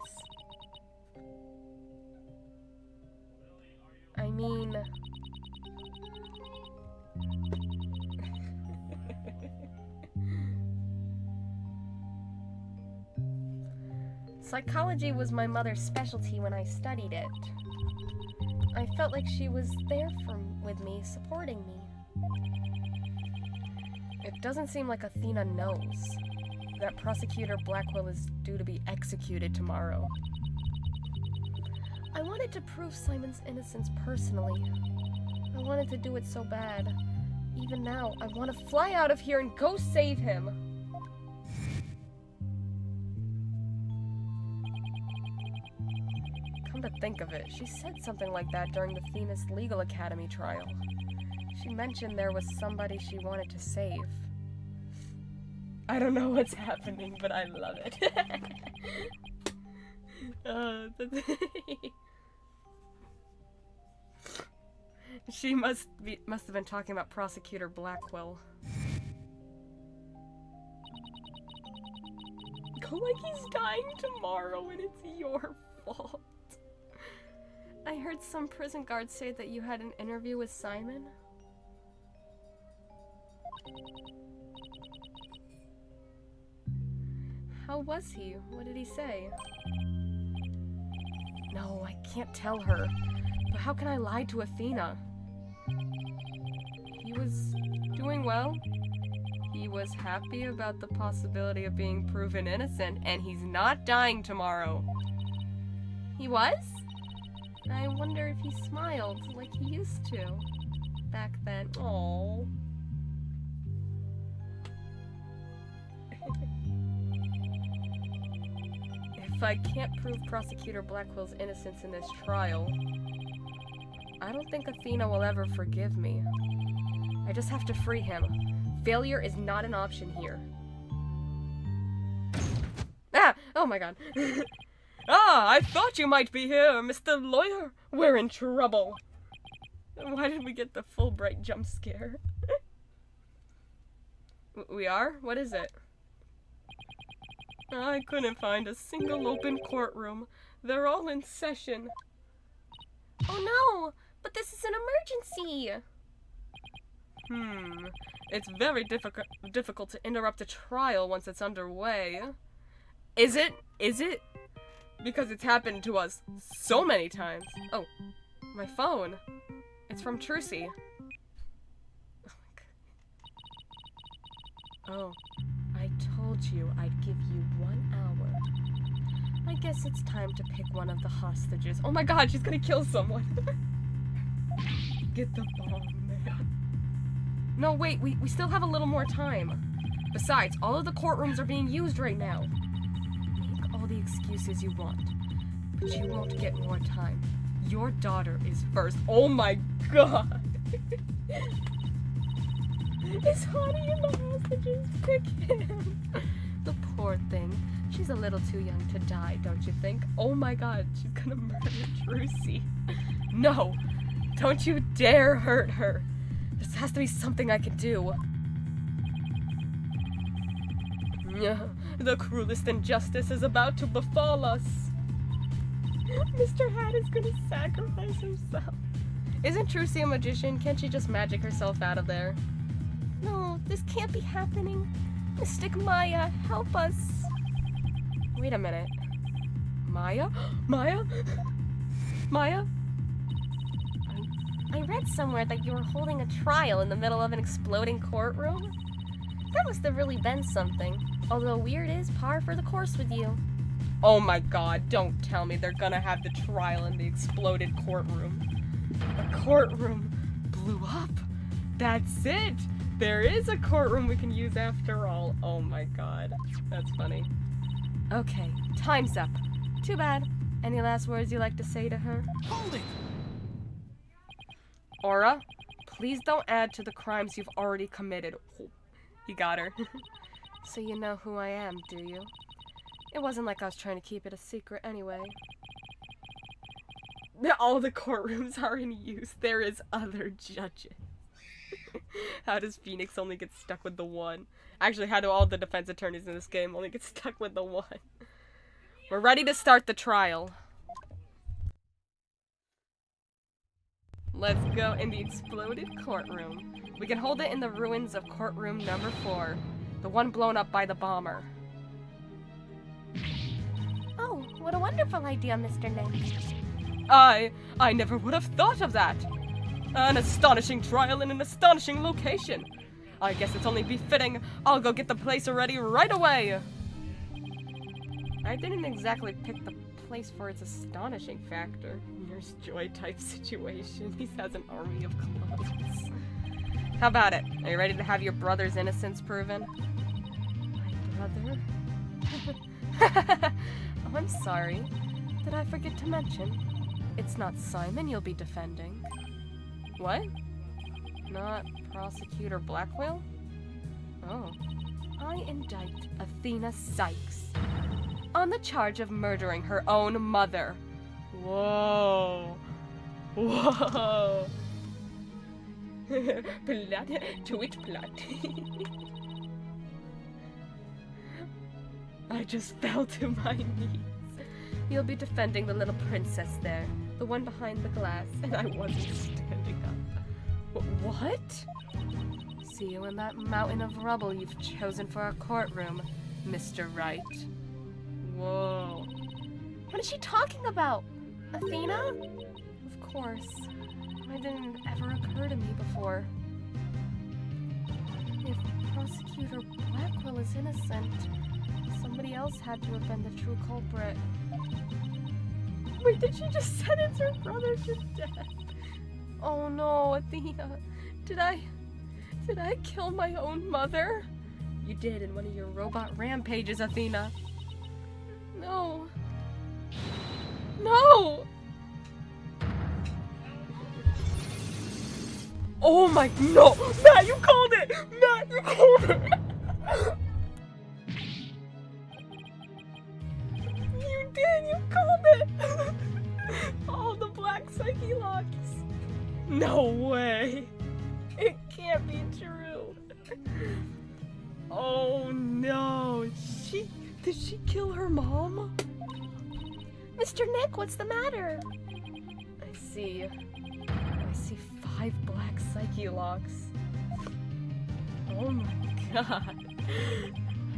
I mean... Psychology was my mother's specialty when I studied it. I felt like she was there with me, supporting me. It doesn't seem like Athena knows that Prosecutor Blackwell is due to be executed tomorrow. I wanted to prove Simon's innocence personally. I wanted to do it so bad. Even now, I want to fly out of here and go save him. Come to think of it, she said something like that during the Themis Legal Academy trial. She mentioned there was somebody she wanted to save. I don't know what's happening, but I love it. She must have been talking about Prosecutor Blackwell. Go like he's dying tomorrow and it's your fault. I heard some prison guards say that you had an interview with Simon. How was he? What did he say? No, I can't tell her. But how can I lie to Athena? He was doing well. He was happy about the possibility of being proven innocent, and he's not dying tomorrow. He was? I wonder if he smiled like he used to back then. Aww. If I can't prove Prosecutor Blackwell's innocence in this trial, I don't think Athena will ever forgive me. I just have to free him. Failure is not an option here. Ah! Oh my god. Ah, I thought you might be here, Mr. Lawyer. We're in trouble. Why did we get the Fulbright jump scare? We are? What is it? I couldn't find a single open courtroom. They're all in session. Oh no! But this is an emergency! It's very difficult to interrupt a trial once it's underway. Is it? Is it? Because it's happened to us so many times. Oh, my phone. It's from Trucy. Oh, I told you I'd give you 1 hour. I guess it's time to pick one of the hostages. Oh my god, she's gonna kill someone. Get the bomb, man. No, wait, we still have a little more time. Besides, all of the courtrooms are being used right now. Make all the excuses you want, but you won't get more time. Your daughter is first. Oh my god. Is Honey and the hostages pick him? The poor thing. She's a little too young to die, don't you think? Oh my god, she's gonna murder Trucy. No! Don't you dare hurt her. This has to be something I can do. The cruelest injustice is about to befall us. Mr. Hat is gonna sacrifice himself. Isn't Trucy a magician? Can't she just magic herself out of there? No, this can't be happening. Mystic Maya, help us. Wait a minute. Maya? Maya? Maya? I read somewhere that you were holding a trial in the middle of an exploding courtroom. That must have really been something. Although weird is par for the course with you. Oh my god, don't tell me they're gonna have the trial in the exploded courtroom. The courtroom blew up. That's it. There is a courtroom we can use after all. Oh my god. That's funny. Okay, time's up. Too bad. Any last words you'd like to say to her? Hold it! Aura, please don't add to the crimes you've already committed. Oh, he got her. So you know who I am, do you? It wasn't like I was trying to keep it a secret anyway. All the courtrooms are in use. There is other judges. How does Phoenix only get stuck with the one? Actually, how do all the defense attorneys in this game only get stuck with the one? We're ready to start the trial. Let's go in the exploded courtroom. We can hold it in the ruins of courtroom number 4. The one blown up by the bomber. Oh, what a wonderful idea, Mr. Nick. I never would have thought of that. An astonishing trial in an astonishing location. I guess it's only befitting. I'll go get the place ready right away. I didn't exactly pick the place for its astonishing factor. Nurse Joy type situation. He has an army of clones. How about it? Are you ready to have your brother's innocence proven? My brother? Oh, I'm sorry. Did I forget to mention? It's not Simon you'll be defending. What? Not Prosecutor Blackwell? Oh. I indict Athena Sykes on the charge of murdering her own mother. Whoa. Whoa. Blood to it blood. I just fell to my knees. You'll be defending the little princess there, the one behind the glass, and I wasn't standing up. What? See you in that mountain of rubble you've chosen for our courtroom, Mr. Wright. Whoa. What is she talking about? Athena? Of course. Why didn't it ever occur to me before? If Prosecutor Blackwell is innocent, somebody else had to have been the true culprit. Wait, did she just sentence her brother to death? Oh no, Athena. Did I kill my own mother? You did in one of your robot rampages, Athena. No. No! Oh my, no! Matt, you called it! Matt, you called it! You did, you called it! All the black psyche locks. No way! It can't be true. Oh no, did she kill her mom? Mr. Nick, what's the matter? I see 5 black psyche locks. Oh my god.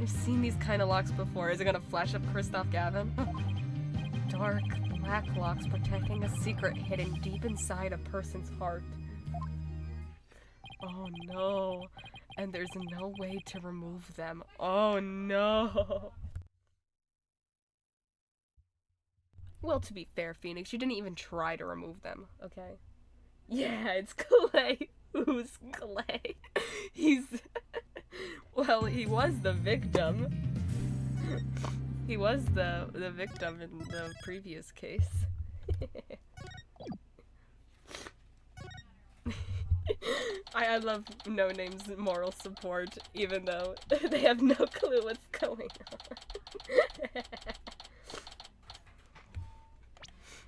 I've seen these kind of locks before. Is it gonna flash up Christoph Gavin? Dark black locks protecting a secret hidden deep inside a person's heart. Oh no. And there's no way to remove them. Oh no. Well, to be fair, Phoenix, you didn't even try to remove them, okay? Yeah, it's Clay. Who's Clay? Well, he was the victim. He was the victim in the previous case. I love No Name's moral support, even though they have no clue what's going on.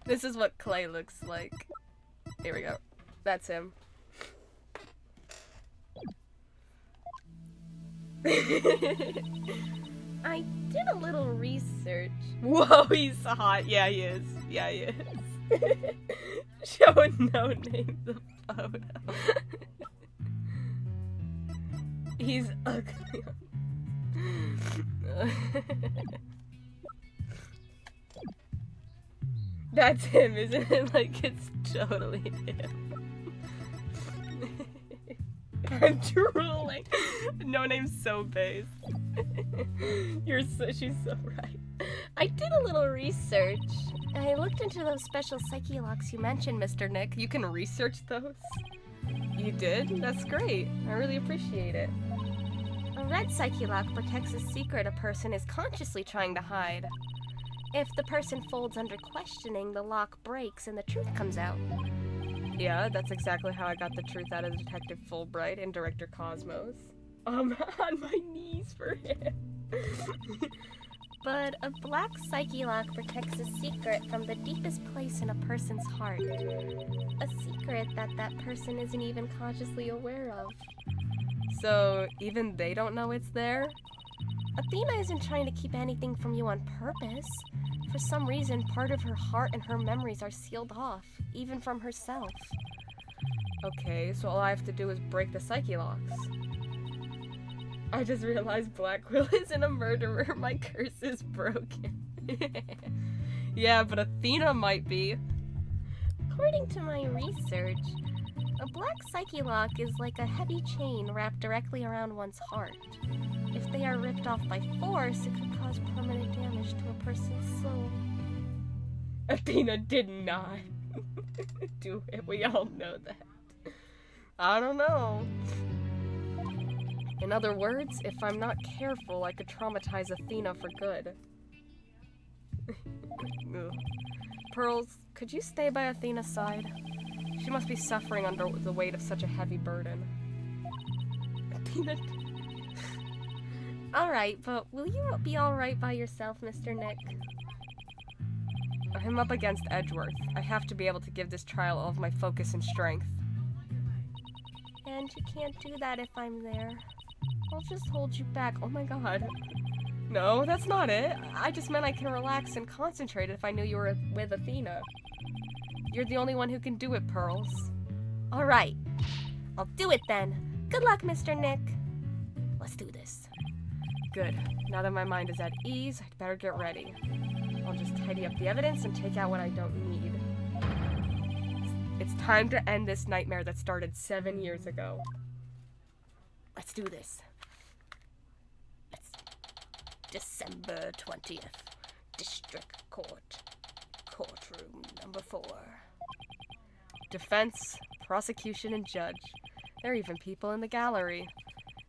This is what Clay looks like. Here we go. That's him. I did a little research. Whoa, he's hot. Yeah, he is. Yeah, he is. Showing No Name the photo. He's ugly. That's him, isn't it? Like, it's totally him. I'm drooling. No Name's so base. She's so right. I did a little research. I looked into those special psyche locks you mentioned, Mr. Nick. You can research those? You did? That's great. I really appreciate it. A red psyche lock protects a secret a person is consciously trying to hide. If the person folds under questioning, the lock breaks and the truth comes out. Yeah, that's exactly how I got the truth out of Detective Fulbright and Director Cosmos. I'm on my knees for him. But a black psyche lock protects a secret from the deepest place in a person's heart. A secret that person isn't even consciously aware of. So, even they don't know it's there? Athena isn't trying to keep anything from you on purpose. For some reason, part of her heart and her memories are sealed off, even from herself. Okay, so all I have to do is break the psyche locks. I just realized Blackwell isn't a murderer. My curse is broken. Yeah, but Athena might be. According to my research, A black psyche lock is like a heavy chain wrapped directly around one's heart. If they are ripped off by force, it could cause permanent damage to a person's soul. Athena did not do it. We all know that. I don't know. In other words, if I'm not careful, I could traumatize Athena for good. Pearls, could you stay by Athena's side? She must be suffering under the weight of such a heavy burden. Athena. Alright, but will you be alright by yourself, Mr. Nick? I'm up against Edgeworth. I have to be able to give this trial all of my focus and strength. And you can't do that if I'm there. I'll just hold you back. Oh my god. No, that's not it. I just meant I can relax and concentrate if I knew you were with Athena. You're the only one who can do it, Pearls. Alright. I'll do it then. Good luck, Mr. Nick. Let's do this. Good. Now that my mind is at ease, I'd better get ready. I'll just tidy up the evidence and take out what I don't need. It's time to end this nightmare that started 7 years ago. Let's do this. It's December 20th. District Court. Courtroom number 4. Defense, prosecution, and judge. There are even people in the gallery.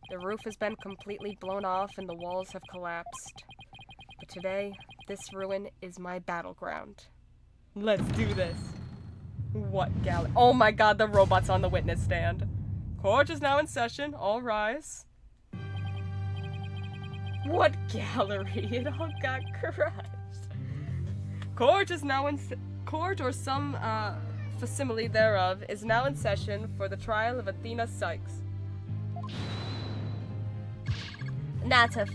The roof has been completely blown off and the walls have collapsed. But today, this ruin is my battleground. Let's do this. What gallery? Oh my god, the robot's on the witness stand. Court is now in session. All rise. What gallery? It all got crushed. Court is now in court, or some facsimile thereof, is now in session for the trial of Athena Sykes. Not a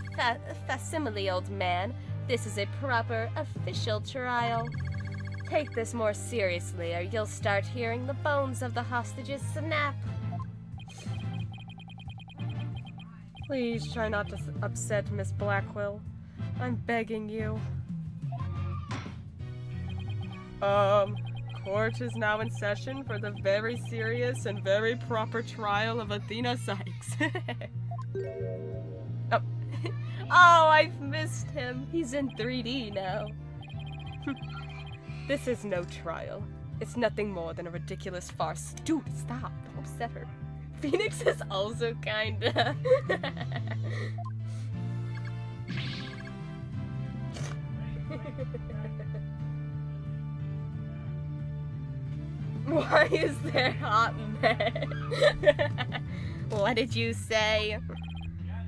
facsimile, old man. This is a proper, official trial. Take this more seriously, or you'll start hearing the bones of the hostages snap. Please try not to upset Miss Blackwell. I'm begging you. Court is now in session for the very serious and very proper trial of Athena Sykes. Oh, I've missed him. He's in 3D now. This is no trial. It's nothing more than a ridiculous farce. Dude, stop. Don't upset her. Phoenix is also kinda. Why is there hot men? What did you say?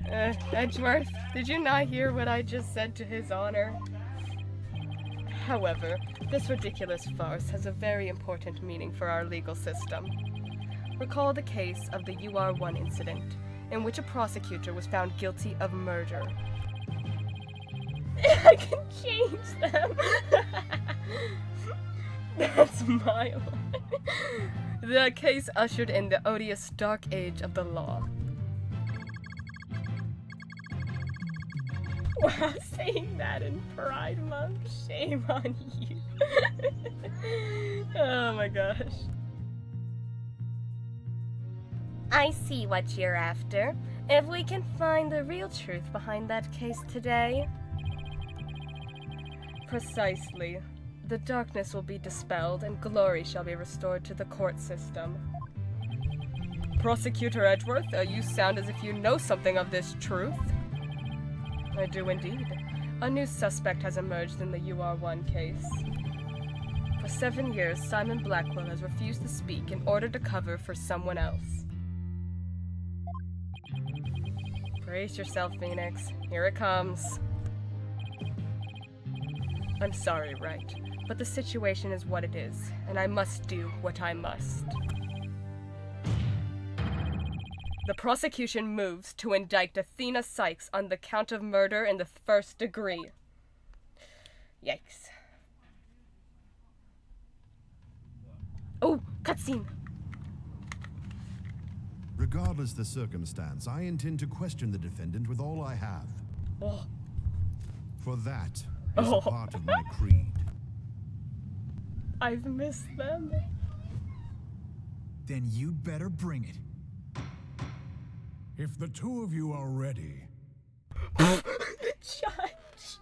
Edgeworth, did you not hear what I just said to his honor? However, this ridiculous farce has a very important meaning for our legal system. Recall the case of the UR1 incident, in which a prosecutor was found guilty of murder. I can change them! That's my one. The case ushered in the odious dark age of the law. Wow, saying that in Pride Month, shame on you. Oh my gosh. I see what you're after. If we can find the real truth behind that case today. Precisely. The darkness will be dispelled and glory shall be restored to the court system. Prosecutor Edgeworth, you sound as if you know something of this truth. I do indeed. A new suspect has emerged in the UR1 case. For 7 years, Simon Blackwell has refused to speak in order to cover for someone else. Brace yourself, Phoenix. Here it comes. I'm sorry, Wright, but the situation is what it is, and I must do what I must. The prosecution moves to indict Athena Sykes on the count of murder in the 1st degree. Yikes. Oh, cutscene. Regardless the circumstance, I intend to question the defendant with all I have. Oh. For that is a part of my creed. I've missed them. Then you'd better bring it. If the two of you are ready, The judge.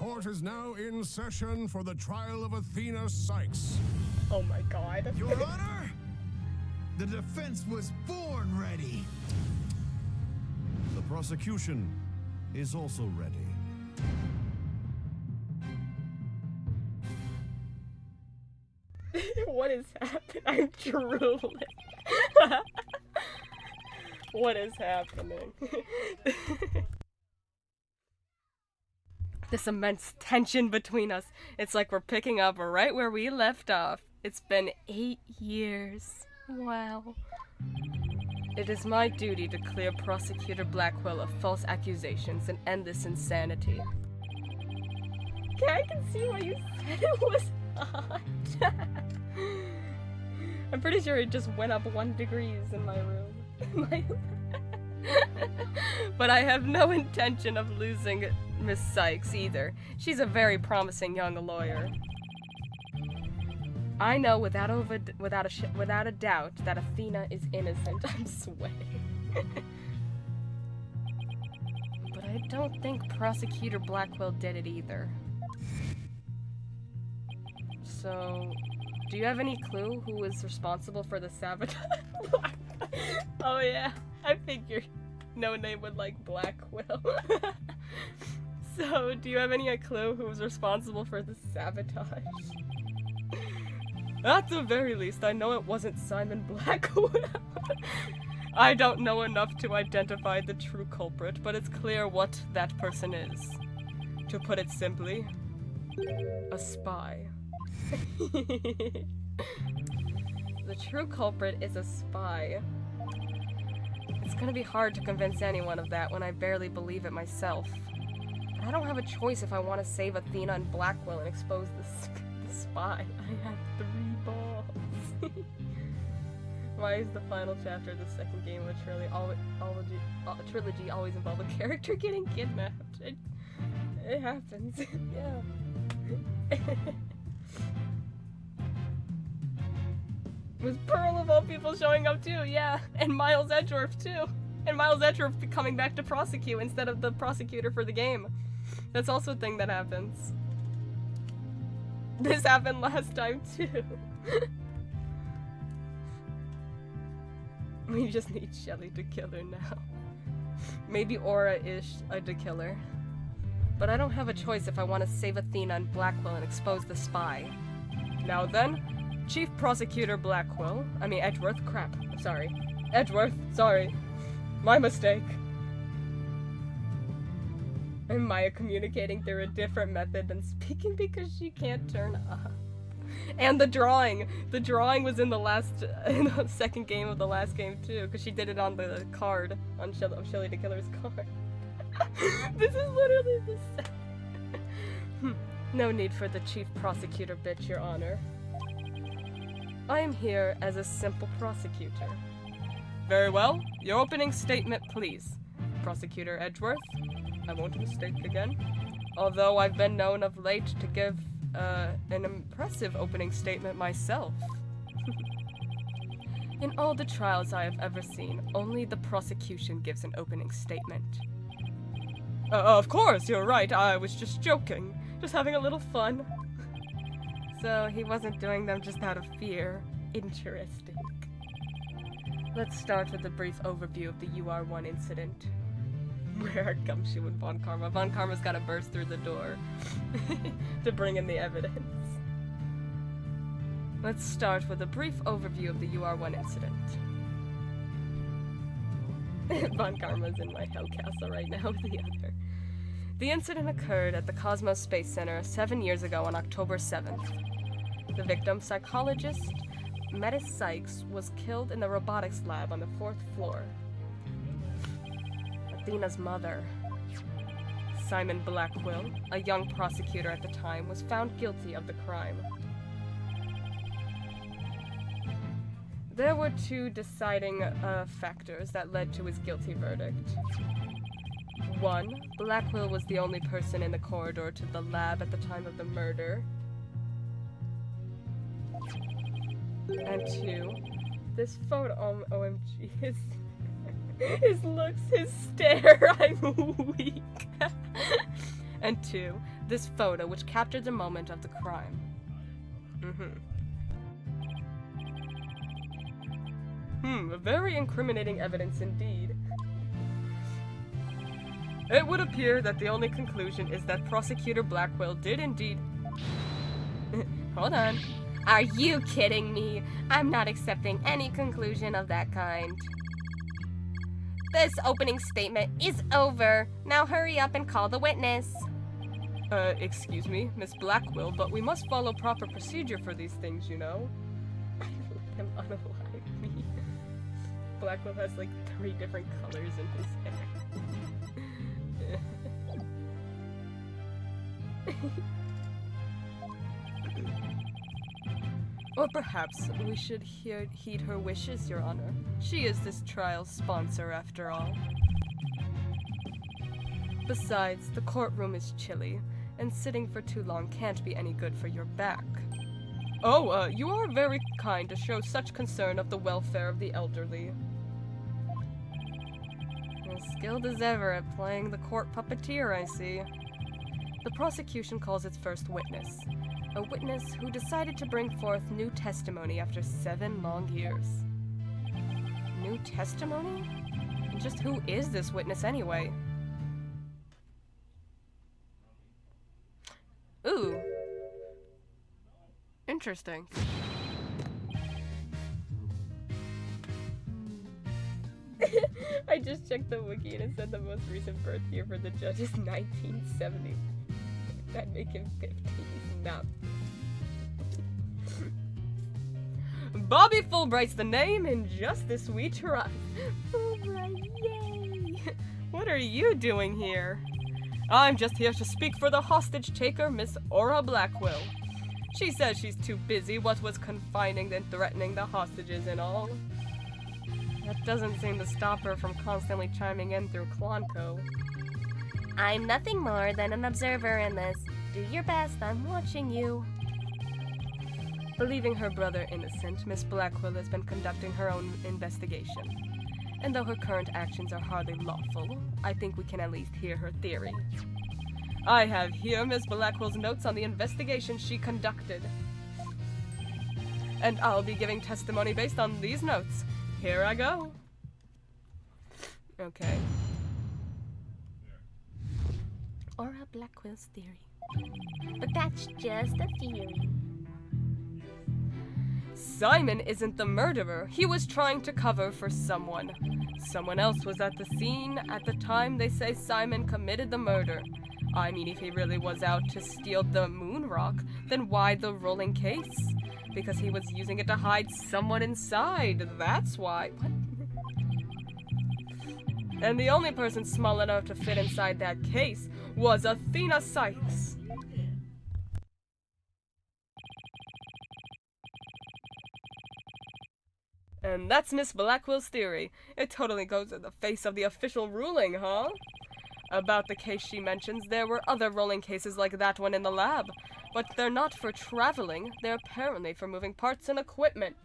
court is now in session for the trial of Athena Sykes. Oh my god. Your Honor, the defense was born ready. The prosecution is also ready. What is happening? I'm drooling. What is happening? This immense tension between us. It's like we're picking up right where we left off. It's been 8 years. Wow. It is my duty to clear Prosecutor Blackwell of false accusations and end this insanity. Okay, I can see why you said it was hot. I'm pretty sure it just went up 1 degree in my room. But I have no intention of losing Miss Sykes either. She's a very promising young lawyer. I know without a doubt that Athena is innocent. I'm sweating. But I don't think Prosecutor Blackwell did it either. So, do you have any clue who was responsible for the sabotage? Oh yeah, I figured no name would like Blackwell. So, do you have any clue who was responsible for the sabotage? At the very least, I know it wasn't Simon Blackwell. I don't know enough to identify the true culprit, but it's clear what that person is. To put it simply, a spy. The true culprit is a spy. It's gonna be hard to convince anyone of that when I barely believe it myself. But I don't have a choice if I want to save Athena and Blackwell and expose the spy. I have 3 balls. Why is the final chapter of the second game of a trilogy always involve a character getting kidnapped? It happens. Yeah. With Pearl of all people showing up too, yeah. And Miles Edgeworth too. And Miles Edgeworth coming back to prosecute instead of the prosecutor for the game. That's also a thing that happens. This happened last time too. We just need Shelly to kill her now. Maybe Aura is the killer. But I don't have a choice if I want to save Athena and Blackwell and expose the spy. Now then, Chief Prosecutor Blackwell, Edgeworth, crap, I'm sorry. Edgeworth, sorry. My mistake. And Maya communicating through a different method than speaking because she can't turn up. And the drawing was in the second game of the last game too, because she did it on the card, on Shelly the Killer's card. This is literally the same. No need for the Chief Prosecutor bitch, Your Honor. I am here as a simple prosecutor. Very well, your opening statement, please. Prosecutor Edgeworth, I won't mistake again. Although I've been known of late to give an impressive opening statement myself. In all the trials I have ever seen, only the prosecution gives an opening statement. Of course, you're right, I was just joking. Just having a little fun. So he wasn't doing them just out of fear. Interesting. Let's start with a brief overview of the UR1 incident. Where comes she with Von Karma? Von Karma's gotta burst through the door to bring in the evidence. Let's start with a brief overview of the UR1 incident. Von Karma's in my hell castle right now with the other. The incident occurred at the Cosmos Space Center 7 years ago on October 7th. The victim, psychologist Metis Sykes, was killed in the robotics lab on the 4th floor. Athena's mother, Simon Blackwell, a young prosecutor at the time, was found guilty of the crime. There were 2 deciding factors that led to his guilty verdict. 1, Blackwell was the only person in the corridor to the lab at the time of the murder. And 2, This photo, OMG, his looks, his stare, I'm weak. And 2, this photo which captured the moment of the crime. Very incriminating evidence indeed. It would appear that the only conclusion is that Prosecutor Blackwell did indeed... Hold on. Are you kidding me? I'm not accepting any conclusion of that kind. This opening statement is over. Now hurry up and call the witness. Excuse me, Miss Blackwell, but we must follow proper procedure for these things, you know? I let him unalive me. Blackwell has like 3 different colors in his hair. Or perhaps we should heed her wishes, Your Honor. She is this trial's sponsor, after all. Besides, the courtroom is chilly, and sitting for too long can't be any good for your back. Oh, you are very kind to show such concern of the welfare of the elderly. As skilled as ever at playing the court puppeteer, I see. The prosecution calls its first witness. A witness who decided to bring forth new testimony after 7 long years. New testimony? And just who is this witness anyway? Ooh. Interesting. I just checked the wiki and it said the most recent birth year for the judge is 1970. That'd make him 50. He's not. Bobby Fulbright's the name, and just this we trust. Fulbright, yay! What are you doing here? I'm just here to speak for the hostage taker, Miss Aura Blackwell. She says she's too busy, what was confining and threatening the hostages and all. That doesn't seem to stop her from constantly chiming in through Klonko. I'm nothing more than an observer in this. Do your best, I'm watching you. Believing her brother innocent, Miss Blackwell has been conducting her own investigation. And though her current actions are hardly lawful, I think we can at least hear her theory. I have here Miss Blackwell's notes on the investigation she conducted. And I'll be giving testimony based on these notes. Here I go. Okay. Aura Blackwell's theory. But that's just a theory. Simon isn't the murderer. He was trying to cover for someone. Someone else was at the scene at the time they say Simon committed the murder. I mean, if he really was out to steal the moon rock, then why the rolling case? Because he was using it to hide someone inside. That's why. What? And the only person small enough to fit inside that case was Athena Sykes. And that's Miss Blackwell's theory. It totally goes in the face of the official ruling, huh? About the case she mentions, there were other rolling cases like that one in the lab. But they're not for traveling, they're apparently for moving parts and equipment.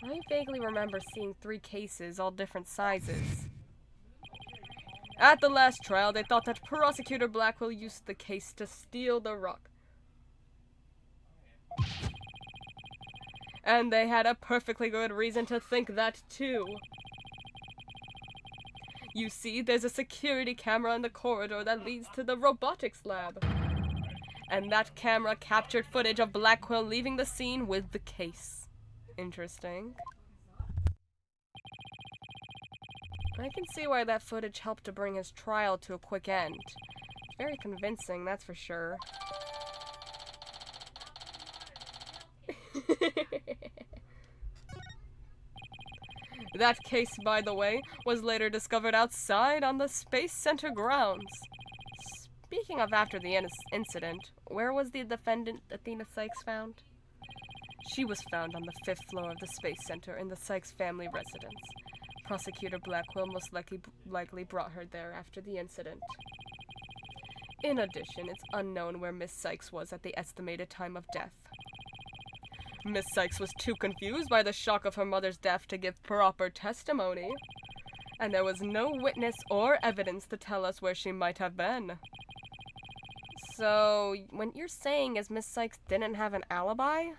I vaguely remember seeing 3 cases, all different sizes. At the last trial, they thought that Prosecutor Blackwell used the case to steal the rock. And they had a perfectly good reason to think that too. You see, there's a security camera in the corridor that leads to the robotics lab. And that camera captured footage of Blackwell leaving the scene with the case. Interesting. I can see why that footage helped to bring his trial to a quick end. Very convincing, that's for sure. That case, by the way, was later discovered outside on the Space Center grounds. Speaking of after the incident, where was the defendant Athena Sykes found? She was found on the 5th floor of the Space Center in the Sykes family residence. Prosecutor Blackwell most likely brought her there after the incident. In addition, it's unknown where Miss Sykes was at the estimated time of death. Miss Sykes was too confused by the shock of her mother's death to give proper testimony, and there was no witness or evidence to tell us where she might have been. So, what you're saying is Miss Sykes didn't have an alibi?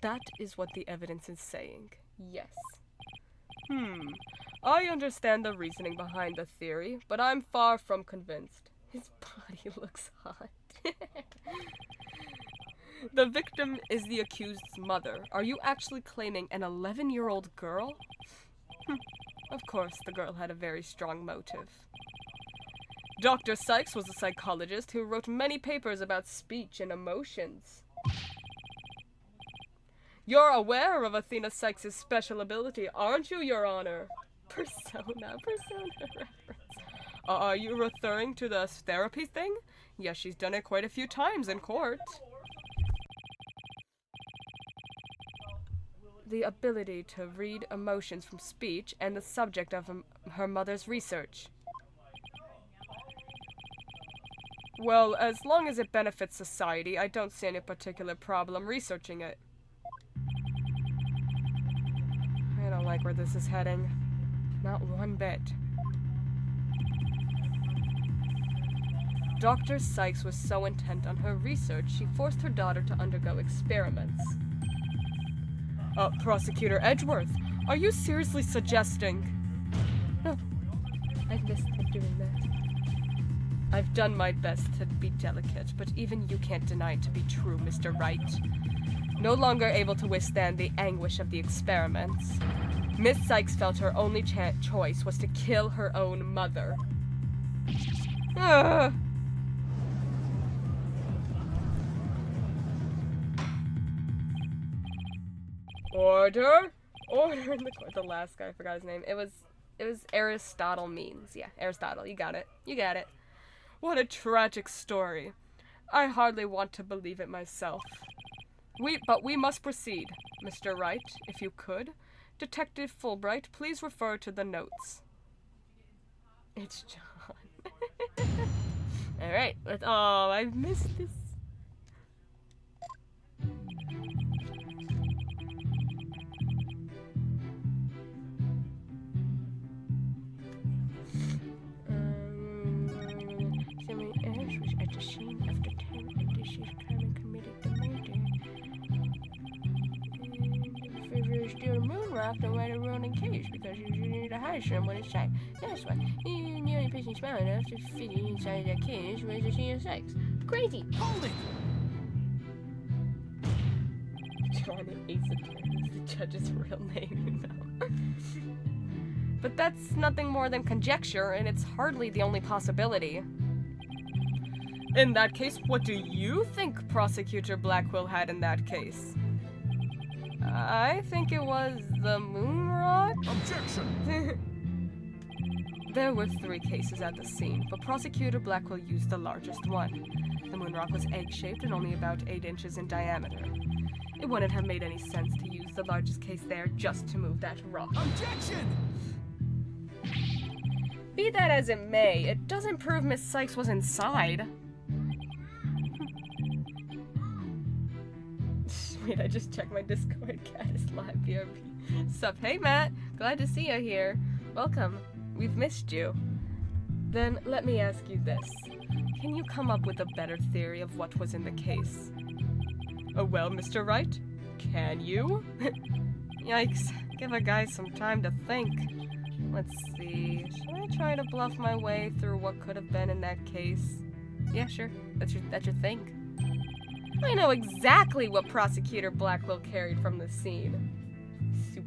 That is what the evidence is saying, yes. I understand the reasoning behind the theory, but I'm far from convinced. His body looks hot. The victim is the accused's mother. Are you actually claiming an 11-year-old girl? Of course, the girl had a very strong motive. Dr. Sykes was a psychologist who wrote many papers about speech and emotions. You're aware of Athena Sykes' special ability, aren't you, Your Honor? Persona reference. Are you referring to the therapy thing? Yes, she's done it quite a few times in court. The ability to read emotions from speech and the subject of her mother's research. Well, as long as it benefits society, I don't see any particular problem researching it. I don't like where this is heading. Not one bit. Dr. Sykes was so intent on her research, she forced her daughter to undergo experiments. Prosecutor Edgeworth, are you seriously suggesting? No, I've missed doing that. I've done my best to be delicate, but even you can't deny it to be true, Mr. Wright. No longer able to withstand the anguish of the experiments, Miss Sykes felt her only choice was to kill her own mother. Ugh. Order in the court. The last guy, I forgot his name. It was Aristotle Means. Yeah, Aristotle. You got it. What a tragic story. I hardly want to believe it myself. But we must proceed. Mr. Wright, if you could. Detective Fulbright, please refer to the notes. It's John. Alright, oh, I missed this. Ash was at the scene of the time that this is crime committed the murder. And the still moonrocked and right around in cage because you need to hide some when it's tight. That's why the only person small enough to fit inside that cage was the scene of sex. Crazy! Hold it! Johnny Ace Attorney is the judge's real name, you know. But that's nothing more than conjecture, and it's hardly the only possibility. In that case, what do you think Prosecutor Blackwell had in that case? I think it was the moon rock? Objection! There were 3 cases at the scene, but Prosecutor Blackwell used the largest one. The moon rock was egg-shaped and only about 8 inches in diameter. It wouldn't have made any sense to use the largest case there just to move that rock. Objection! Be that as it may, it doesn't prove Miss Sykes was inside. Wait, I just checked my Discord. Cat is live BRB. Sup, hey Matt, glad to see you here. Welcome, we've missed you. Then let me ask you this. Can you come up with a better theory of what was in the case? Oh well, Mr. Wright, can you? Yikes, give a guy some time to think. Let's see, should I try to bluff my way through what could have been in that case? Yeah, sure, that's your thing. I know exactly what Prosecutor Blackwell carried from the scene. Soup.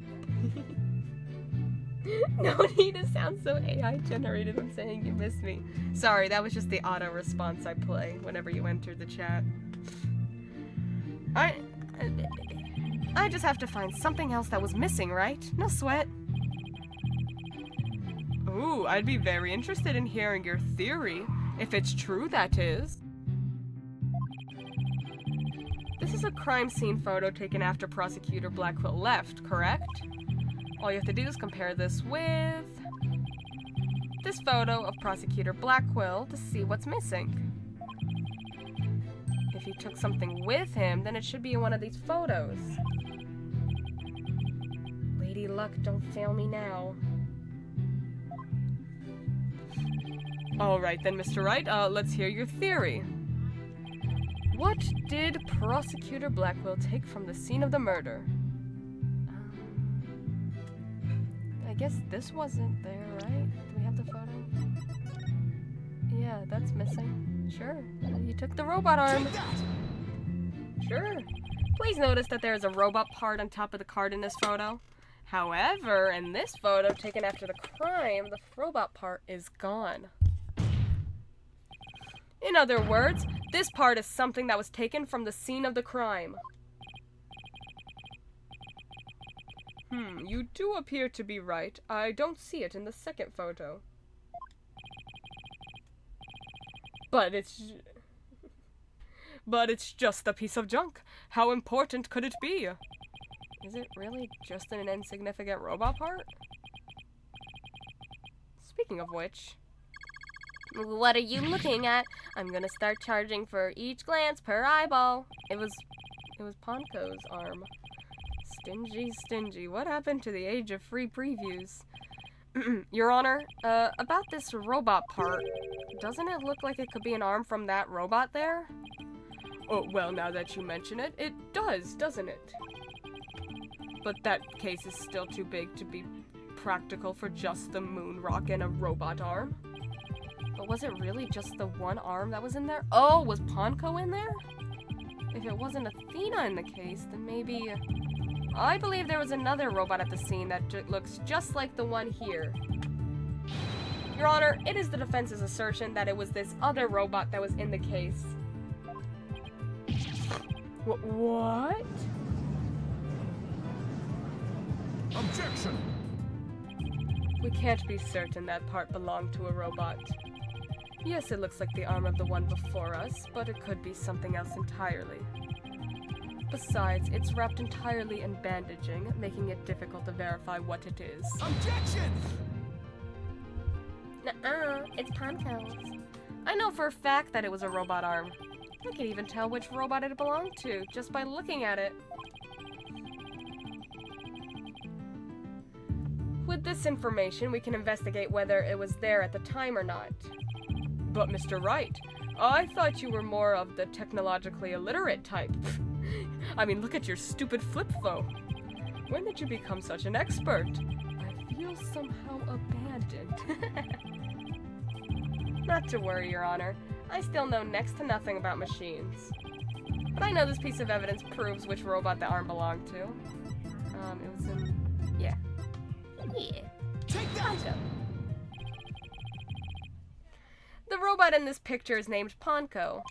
No need to sound so AI generated when saying you miss me. Sorry, that was just the auto response I play whenever you enter the chat. I just have to find something else that was missing, right? No sweat. Ooh, I'd be very interested in hearing your theory, if it's true, that is. This is a crime scene photo taken after Prosecutor Blackwell left, correct? All you have to do is compare this with this photo of Prosecutor Blackwell to see what's missing. If he took something with him, then it should be in one of these photos. Lady Luck, don't fail me now. Alright then, Mr. Wright, let's hear your theory. What did Prosecutor Blackwell take from the scene of the murder? I guess this wasn't there, right? Do we have the photo? Yeah, that's missing. Sure. You took the robot arm. Sure. Please notice that there is a robot part on top of the card in this photo. However, in this photo taken after the crime, the robot part is gone. In other words, this part is something that was taken from the scene of the crime. You do appear to be right. I don't see it in the second photo. But it's just a piece of junk. How important could it be? Is it really just an insignificant robot part? Speaking of which... What are you looking at? I'm gonna start charging for each glance per eyeball. It was Ponko's arm. Stingy. What happened to the age of free previews? Your Honor, about this robot part, doesn't it look like it could be an arm from that robot there? Oh, well, now that you mention it, it does, doesn't it? But that case is still too big to be practical for just the moon rock and a robot arm. But was it really just the one arm that was in there? Oh, was Ponko in there? If it wasn't Athena in the case, then maybe... I believe there was another robot at the scene that looks just like the one here. Your Honor, it is the defense's assertion that it was this other robot that was in the case. What? Objection! We can't be certain that part belonged to a robot. Yes, it looks like the arm of the one before us, but it could be something else entirely. Besides, it's wrapped entirely in bandaging, making it difficult to verify what it is. Objection! Nuh-uh, it's Ponko's. I know for a fact that it was a robot arm. I could even tell which robot it belonged to, just by looking at it. With this information, we can investigate whether it was there at the time or not. But Mr. Wright, I thought you were more of the technologically illiterate type. I mean, look at your stupid flip phone. When did you become such an expert? I feel somehow abandoned. Not to worry, Your Honor. I still know next to nothing about machines. But I know this piece of evidence proves which robot the arm belonged to. It was in... yeah. Yeah. Take that! The robot in this picture is named Ponko.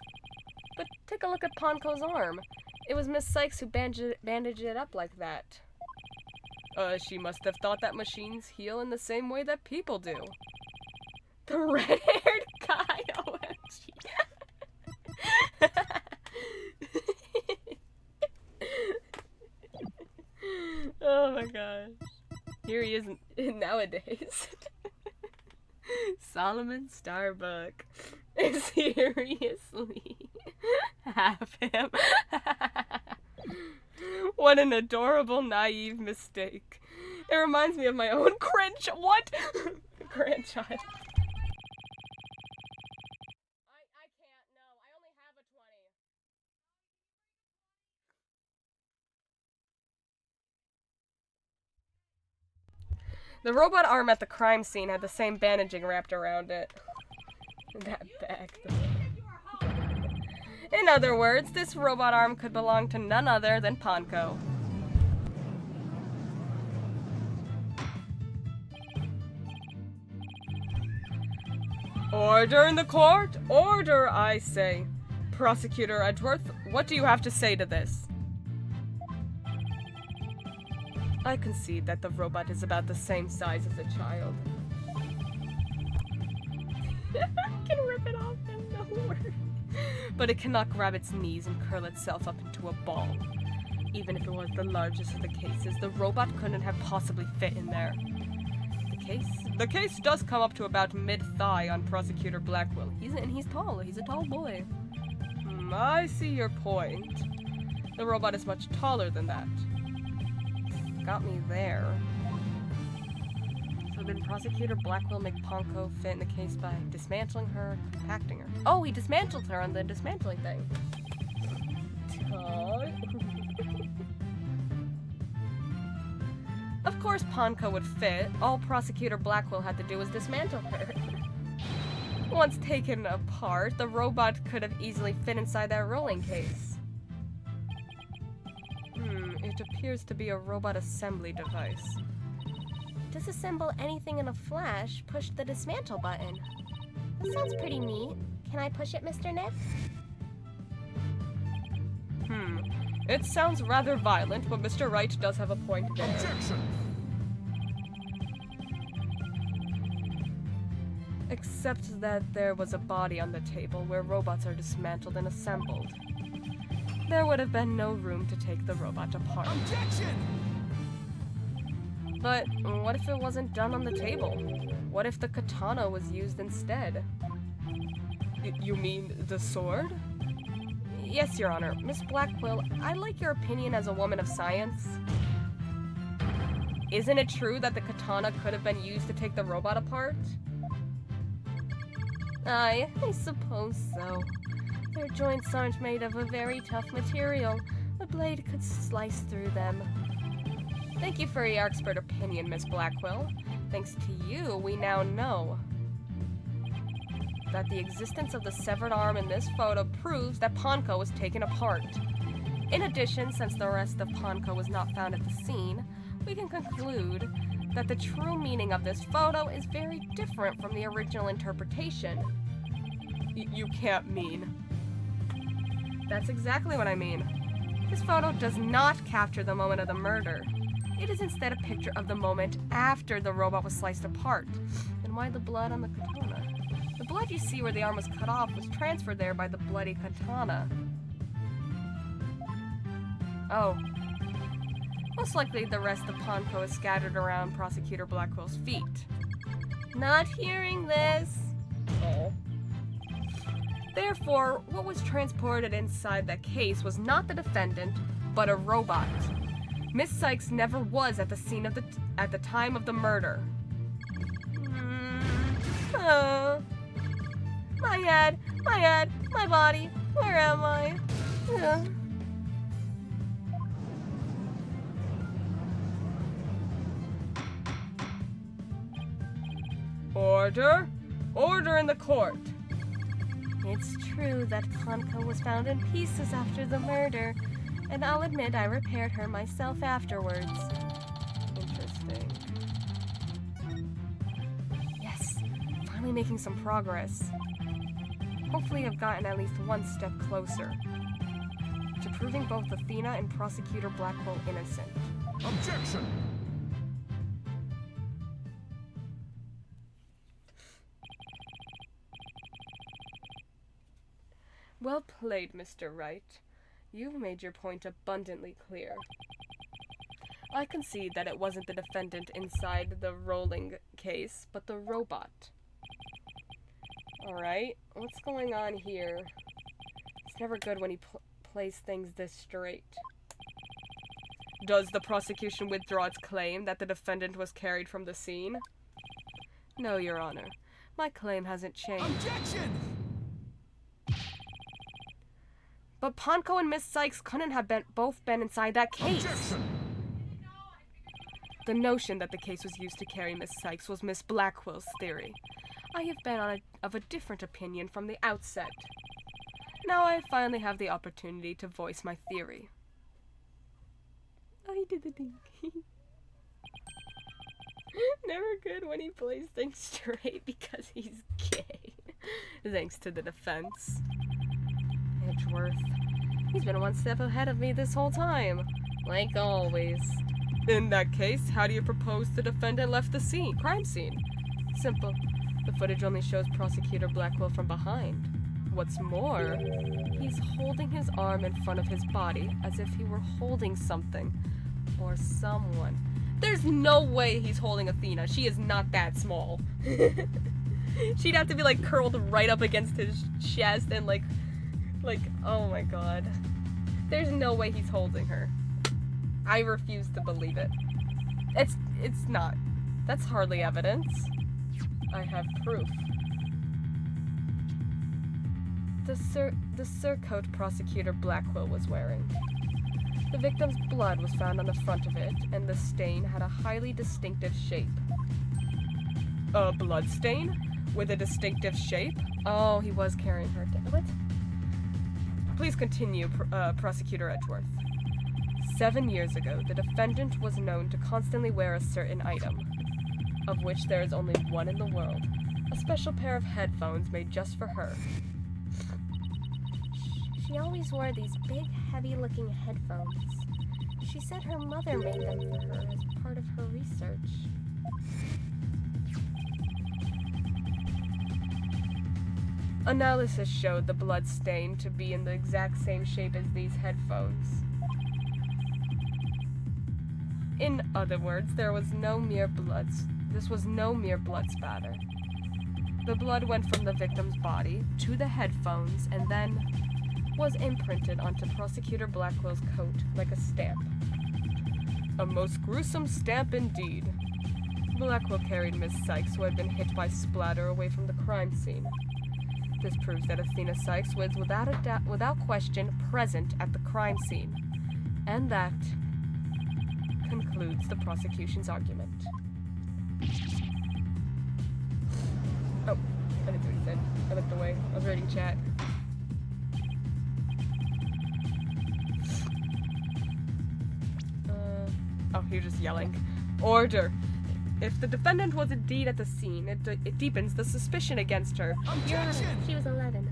But take a look at Ponko's arm. It was Miss Sykes who bandaged it up like that. She must have thought that machines heal in the same way that people do. The red-haired guy, OMG. Oh my gosh. Here he is nowadays. Solomon Starbuck. Seriously. Have him. What an adorable, naive mistake. It reminds me of my own grandchild. I can't, no. I only have a 20. The robot arm at the crime scene had the same bandaging wrapped around it. That bag, though. In other words, this robot arm could belong to none other than Ponko. Order in the court! Order, I say. Prosecutor Edgeworth, what do you have to say to this? I concede that the robot is about the same size as a child. I can rip it off in no word. But it cannot grab its knees and curl itself up into a ball. Even if it was the largest of the cases, the robot couldn't have possibly fit in there. The case does come up to about mid-thigh on Prosecutor Blackwell. He's tall. He's a tall boy. I see your point. The robot is much taller than that. Got me there. So did Prosecutor Blackwell make Ponko fit in the case by dismantling her, compacting her? Oh, he dismantled her on the dismantling thing. Of course Ponko would fit. All Prosecutor Blackwell had to do was dismantle her. Once taken apart, the robot could have easily fit inside that rolling case. It appears to be a robot assembly device. Disassemble anything in a flash, push the dismantle button. That sounds pretty neat. Can I push it, Mr. Nick? It sounds rather violent, but Mr. Wright does have a point there. Objection! Except that there was a body on the table where robots are dismantled and assembled. There would have been no room to take the robot apart. Objection! But what if it wasn't done on the table? What if the katana was used instead? You mean the sword? Yes, Your Honor. Miss Blackwell, I'd like your opinion as a woman of science. Isn't it true that the katana could have been used to take the robot apart? I suppose so. Their joints aren't made of a very tough material. A blade could slice through them. Thank you for your expert opinion, Miss Blackwell. Thanks to you, we now know that the existence of the severed arm in this photo proves that Ponko was taken apart. In addition, since the rest of Ponko was not found at the scene, we can conclude that the true meaning of this photo is very different from the original interpretation. You can't mean. That's exactly what I mean. This photo does not capture the moment of the murder. It is instead a picture of the moment after the robot was sliced apart. And why the blood on the katana? The blood you see where the arm was cut off was transferred there by the bloody katana. Oh. Most likely the rest of Ponko is scattered around Prosecutor Blackwell's feet. Not hearing this. Oh. Therefore, what was transported inside that case was not the defendant, but a robot. Miss Sykes never was at the scene of at the time of the murder. Oh. My head, my body, where am I? Order! Order in the court! It's true that Ponko was found in pieces after the murder, and I'll admit I repaired her myself afterwards. Interesting. Yes, finally making some progress. Hopefully I've gotten at least one step closer to proving both Athena and Prosecutor Blackwell innocent. Objection! Well played, Mr. Wright. You've made your point abundantly clear. I concede that it wasn't the defendant inside the rolling case, but the robot. Alright, what's going on here? It's never good when he plays things this straight. Does the prosecution withdraw its claim that the defendant was carried from the scene? No, Your Honor. My claim hasn't changed. Objection! But Ponko and Miss Sykes couldn't have both been inside that case. Objection! The notion that the case was used to carry Miss Sykes was Miss Blackwell's theory. I have been of a different opinion from the outset. Now I finally have the opportunity to voice my theory. I did the thing. Never good when he plays things straight because he's gay. Thanks to the defense. Edgeworth. He's been one step ahead of me this whole time. Like always. In that case, how do you propose the defendant left the crime scene? Simple. The footage only shows Prosecutor Blackwell from behind. What's more, he's holding his arm in front of his body as if he were holding something or someone. There's no way he's holding Athena. She is not that small. She'd have to be like curled right up against his chest and like Like, oh my god. There's no way he's holding her. I refuse to believe it. It's not. That's hardly evidence. I have proof. The surcoat Prosecutor Blackwell was wearing. The victim's blood was found on the front of it, and the stain had a highly distinctive shape. A blood stain? With a distinctive shape? Oh, he was carrying her. What? Please continue, Prosecutor Edgeworth. 7 years ago, the defendant was known to constantly wear a certain item, of which there is only one in the world. A special pair of headphones made just for her. She always wore these big, heavy-looking headphones. She said her mother made them for her as part of her research. Analysis showed the blood stain to be in the exact same shape as these headphones. In other words, this was no mere blood spatter. The blood went from the victim's body to the headphones and then was imprinted onto Prosecutor Blackwell's coat like a stamp. A most gruesome stamp indeed. Blackwell carried Miss Sykes, who had been hit by splatter, away from the crime scene. This proves that Athena Sykes was without question present at the crime scene. And that concludes the prosecution's argument. Oh, I didn't see what he said. I looked away. I was reading chat. Oh, he was just yelling. Order! If the defendant was indeed at the scene, it deepens the suspicion against her. Your Honor, she was 11.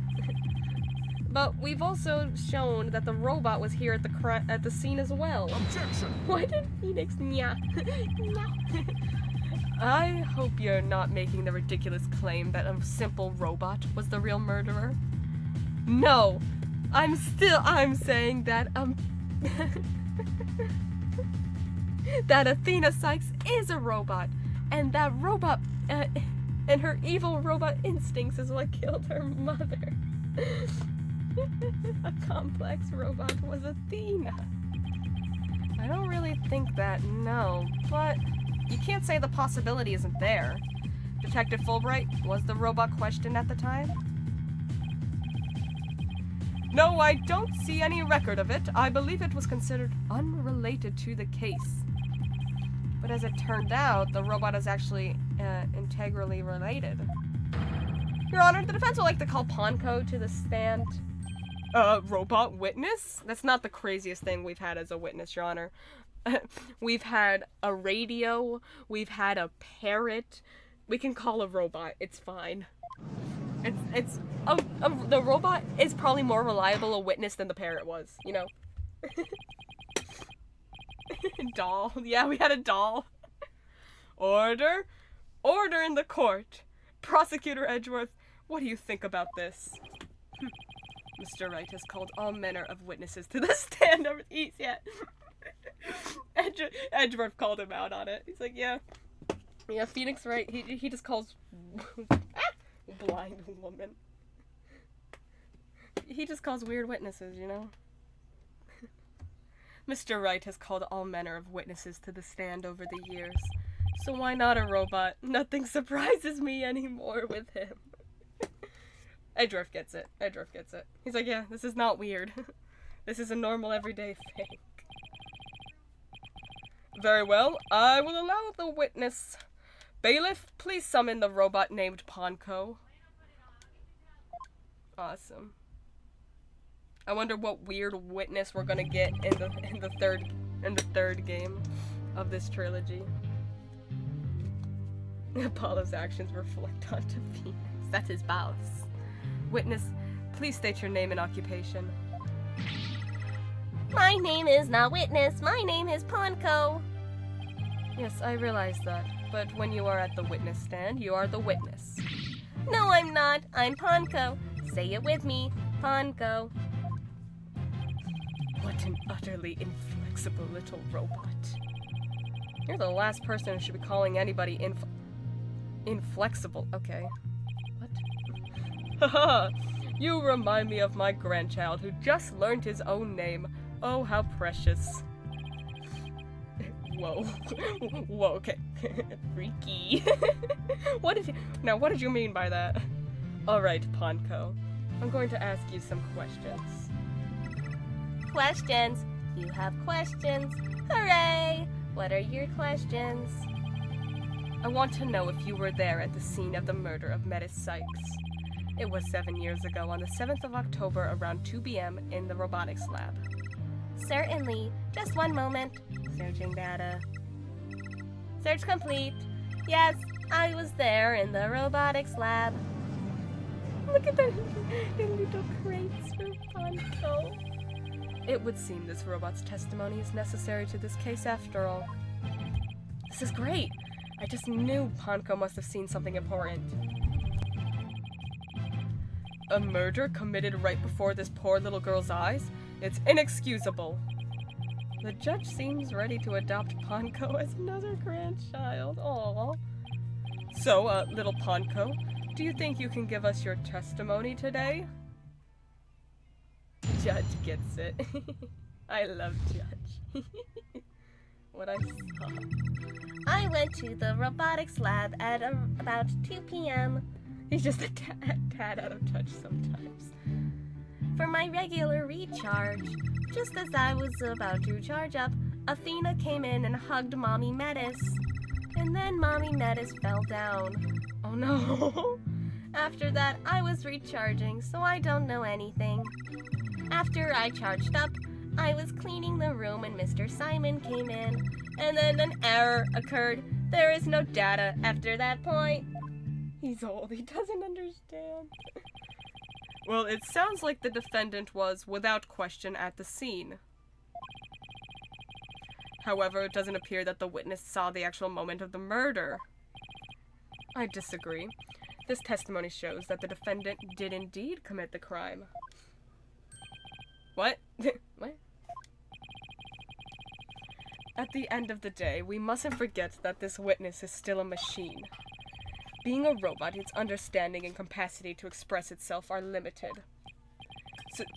But we've also shown that the robot was here at the scene as well. Objection! Why did Phoenix nya? I hope you're not making the ridiculous claim that a simple robot was the real murderer. No! I'm saying that, that Athena Sykes is a robot, and that robot, and her evil robot instincts is what killed her mother. A complex robot was Athena. I don't really think that, no, but you can't say the possibility isn't there. Detective Fulbright, was the robot questioned at the time? No, I don't see any record of it. I believe it was considered unrelated to the case. But as it turned out, the robot is actually integrally related. Your Honor, the defense would like to call Ponko to the stand. Robot witness? That's not the craziest thing we've had as a witness, Your Honor. We've had a radio, we've had a parrot. We can call a robot, it's fine. The robot is probably more reliable a witness than the parrot was, you know? Doll. Yeah, we had a doll. Order. Order in the court. Prosecutor Edgeworth, what do you think about this? Mr. Wright has called all manner of witnesses to the stand over the east yet. Edgeworth called him out on it. He's like, yeah, Phoenix Wright, he just calls blind woman. He just calls weird witnesses, you know? Mr. Wright has called all manner of witnesses to the stand over the years. So why not a robot? Nothing surprises me anymore with him. Edgeworth gets it. Edgeworth gets it. He's like, yeah, this is not weird. This is a normal everyday thing. Very well, I will allow the witness. Bailiff, please summon the robot named Ponko. Awesome. I wonder what weird witness we're gonna get in the third game of this trilogy. Apollo's actions reflect onto Phoenix. That's his boss. Witness, please state your name and occupation. My name is not Witness. My name is Ponko. Yes, I realize that. But when you are at the witness stand, you are the witness. No, I'm not. I'm Ponko. Say it with me. Ponko. What an utterly inflexible little robot. You're the last person who should be calling anybody inflexible. Okay. What? Haha! You remind me of my grandchild who just learned his own name. Oh, how precious. Whoa. Whoa, okay. Freaky. What did you mean by that? Alright, Ponko. I'm going to ask you some questions. Questions. You have questions. Hooray! What are your questions? I want to know if you were there at the scene of the murder of Metis Sykes. It was 7 years ago on the 7th of October around 2 p.m. in the robotics lab. Certainly. Just one moment. Searching data. Search complete. Yes, I was there in the robotics lab. Look at the little crates for Ponko. It would seem this robot's testimony is necessary to this case after all. This is great! I just knew Ponko must have seen something important. A murder committed right before this poor little girl's eyes? It's inexcusable. The judge seems ready to adopt Ponko as another grandchild. Aww. So, little Ponko, do you think you can give us your testimony today? Judge gets it. I love Judge. What I saw. I went to the robotics lab at about 2 p.m. He's just a tad out of touch sometimes. for my regular recharge. Just as I was about to charge up, Athena came in and hugged Mommy Metis. And then Mommy Metis fell down. Oh no. After that, I was recharging, so I don't know anything. After I charged up, I was cleaning the room and Mr. Simon came in, and then an error occurred. There is no data after that point. He's old, he doesn't understand. Well, it sounds like the defendant was, without question, at the scene. However, it doesn't appear that the witness saw the actual moment of the murder. I disagree. This testimony shows that the defendant did indeed commit the crime. What? What? At the end of the day, we mustn't forget that this witness is still a machine. Being a robot, its understanding and capacity to express itself are limited.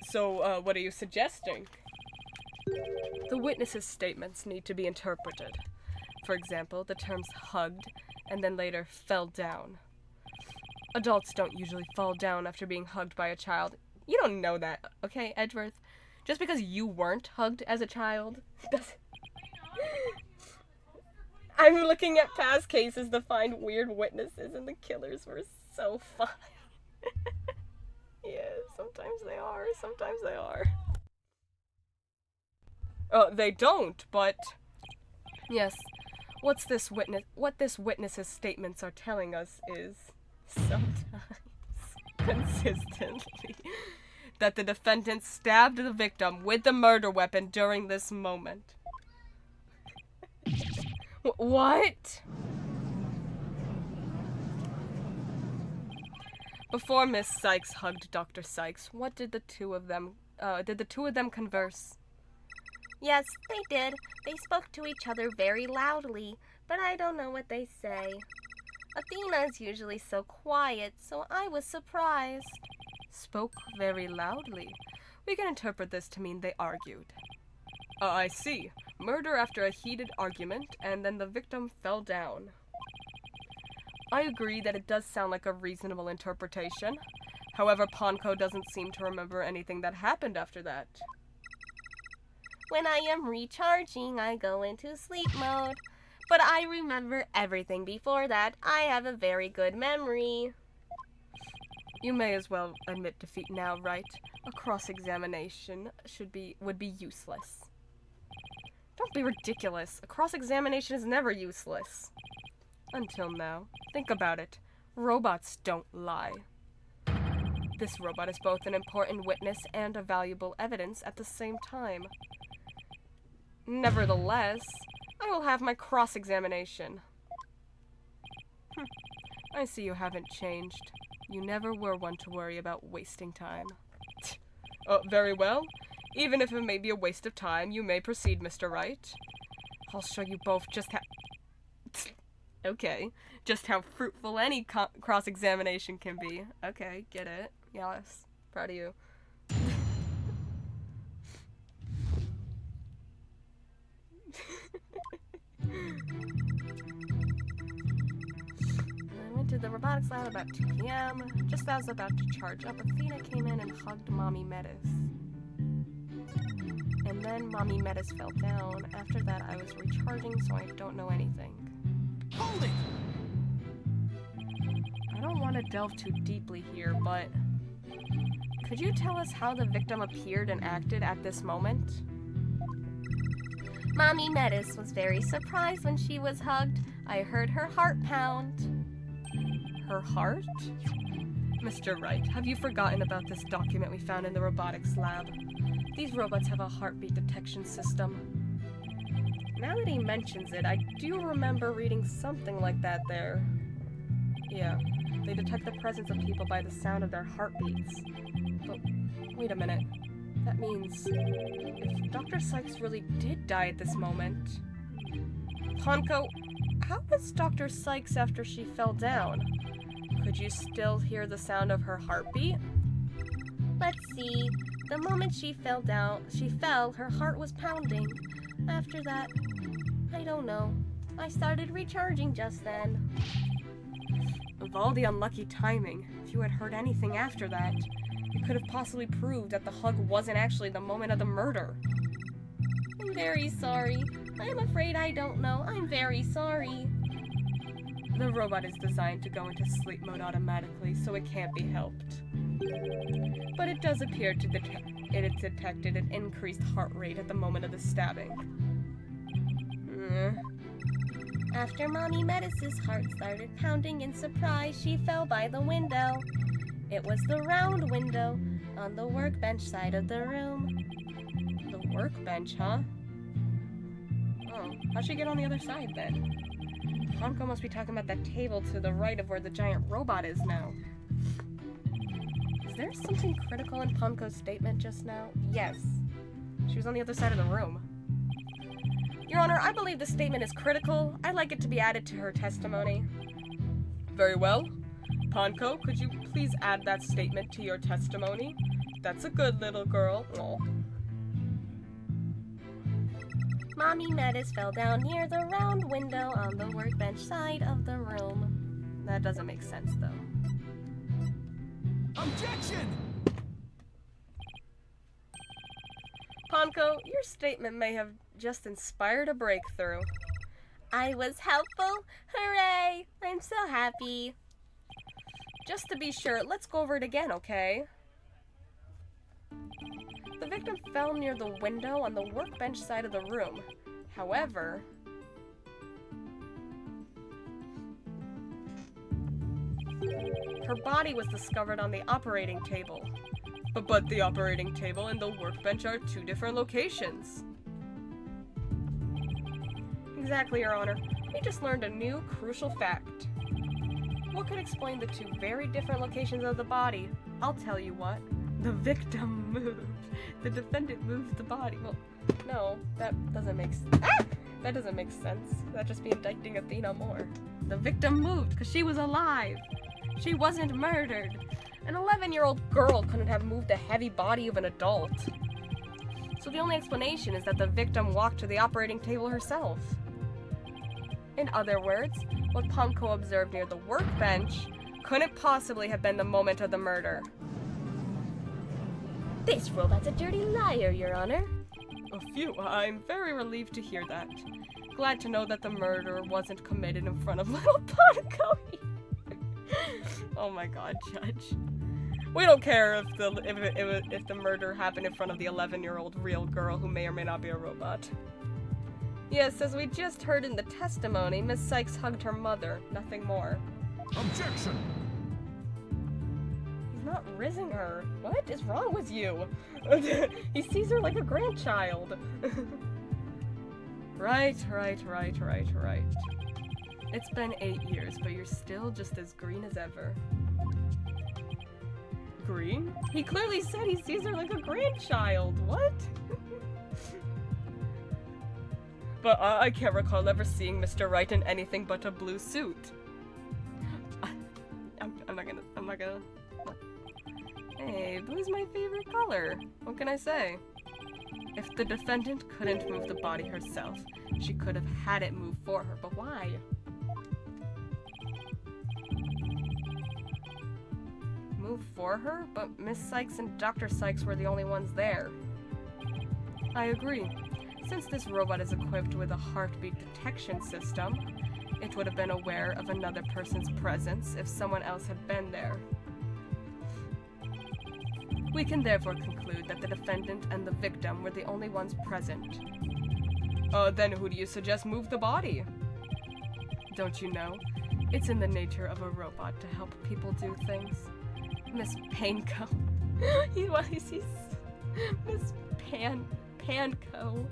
So, what are you suggesting? The witness's statements need to be interpreted. For example, the terms hugged and then later fell down. Adults don't usually fall down after being hugged by a child. You don't know that, okay, Edgeworth? Just because you weren't hugged as a child doesn't... I'm looking at past cases to find weird witnesses, and the killers were so fun. Yeah, sometimes they are, sometimes they are. They don't, but... Yes, what this witness's statements are telling us is, sometimes, consistently, that the defendant stabbed the victim with the murder weapon during this moment. What? Before Miss Sykes hugged Dr. Sykes, what did the two of them converse? Yes, they did. They spoke to each other very loudly, but I don't know what they say. Athena is usually so quiet, so I was surprised. Spoke very loudly. We can interpret this to mean they argued. I see. Murder after a heated argument, and then the victim fell down. I agree that it does sound like a reasonable interpretation. However, Ponko doesn't seem to remember anything that happened after that. When I am recharging, I go into sleep mode. But I remember everything before that. I have a very good memory. You may as well admit defeat now, Wright. A cross-examination would be useless. Don't be ridiculous. A cross-examination is never useless. Until now. Think about it. Robots don't lie. This robot is both an important witness and a valuable evidence at the same time. Nevertheless, I will have my cross-examination. I see you haven't changed. You never were one to worry about wasting time. Very well. Even if it may be a waste of time, you may proceed, Mr. Wright. I'll show you both just how... Okay. Just how fruitful any cross-examination can be. Okay, get it. Yes. Proud of you. I went to the robotics lab about 2 p.m. Just as I was about to charge up, Athena came in and hugged Mommy Metis. And then Mommy Metis fell down. After that, I was recharging, so I don't know anything. Hold it! I don't want to delve too deeply here, but could you tell us how the victim appeared and acted at this moment? Mommy Metis was very surprised when she was hugged. I heard her heart pound. Her heart? Mr. Wright, have you forgotten about this document we found in the robotics lab? These robots have a heartbeat detection system. Now that he mentions it, I do remember reading something like that there. Yeah, they detect the presence of people by the sound of their heartbeats. But wait a minute. That means if Dr. Sykes really did die at this moment... Hanko, how was Dr. Sykes after she fell down? Could you still hear the sound of her heartbeat? Let's see. The moment she fell, her heart was pounding. After that, I don't know. I started recharging just then. Of all the unlucky timing, if you had heard anything after that, it could have possibly proved that the hug wasn't actually the moment of the murder. I'm very sorry. I'm afraid I don't know. I'm very sorry. The robot is designed to go into sleep mode automatically, so it can't be helped. But it does appear to it detected an increased heart rate at the moment of the stabbing. After Mommy Metis's heart started pounding in surprise, she fell by the window. It was the round window on the workbench side of the room. The workbench, huh? Oh, how'd she get on the other side then? Hanko must be talking about that table to the right of where the giant robot is now. Is there something critical in Hanko's statement just now? Yes. She was on the other side of the room. Your Honor, I believe this statement is critical. I'd like it to be added to her testimony. Very well. Hanko, could you please add that statement to your testimony? That's a good little girl. Aw. Mommy Metis fell down near the round window on the workbench side of the room. That doesn't make sense, though. Objection! Hanko, your statement may have just inspired a breakthrough. I was helpful? Hooray! I'm so happy. Just to be sure, let's go over it again, okay? The victim fell near the window on the workbench side of the room. However, her body was discovered on the operating table. But the operating table and the workbench are 2 different locations. Exactly, Your Honor. We just learned a new, crucial fact. What could explain the 2 very different locations of the body? I'll tell you what. The victim moved. The defendant moved the body. Well, no, that doesn't make sense. That doesn't make sense. That'd just be indicting Athena more. The victim moved because she was alive. She wasn't murdered. An 11-year-old girl couldn't have moved the heavy body of an adult. So the only explanation is that the victim walked to the operating table herself. In other words, what Hanko observed near the workbench couldn't possibly have been the moment of the murder. This robot's a dirty liar, Your Honor. Phew, I'm very relieved to hear that. Glad to know that the murder wasn't committed in front of little Hanko. Oh my god, Judge. We don't care if the murder happened in front of the 11-year-old real girl who may or may not be a robot. Yes, as we just heard in the testimony, Miss Sykes hugged her mother, nothing more. Objection! He's not rizzing her. What is wrong with you? He sees her like a grandchild. Right. It's been 8 years, but you're still just as green as ever. Green? He clearly said he sees her like a grandchild. What? But I can't recall ever seeing Mr. Wright in anything but a blue suit. I'm not gonna. Hey, blue's my favorite color. What can I say? If the defendant couldn't move the body herself, she could have had it move for her, but why? Move for her? But Miss Sykes and Dr. Sykes were the only ones there. I agree. Since this robot is equipped with a heartbeat detection system, it would have been aware of another person's presence if someone else had been there. We can therefore conclude that the defendant and the victim were the only ones present. Then who do you suggest moved the body? Don't you know? It's in the nature of a robot to help people do things. Miss Panko. Miss Panko.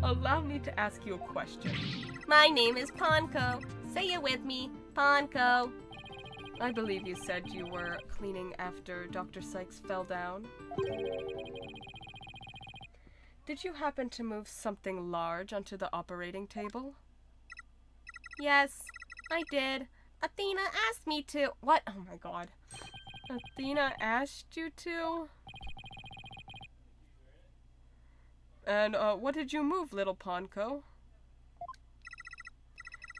Allow me to ask you a question. My name is Ponko. Say it with me. Ponko. I believe you said you were cleaning after Dr. Sykes fell down. Did you happen to move something large onto the operating table? Yes, I did. Athena asked me to. What? Oh my god. Athena asked you to? And, what did you move, little Ponko?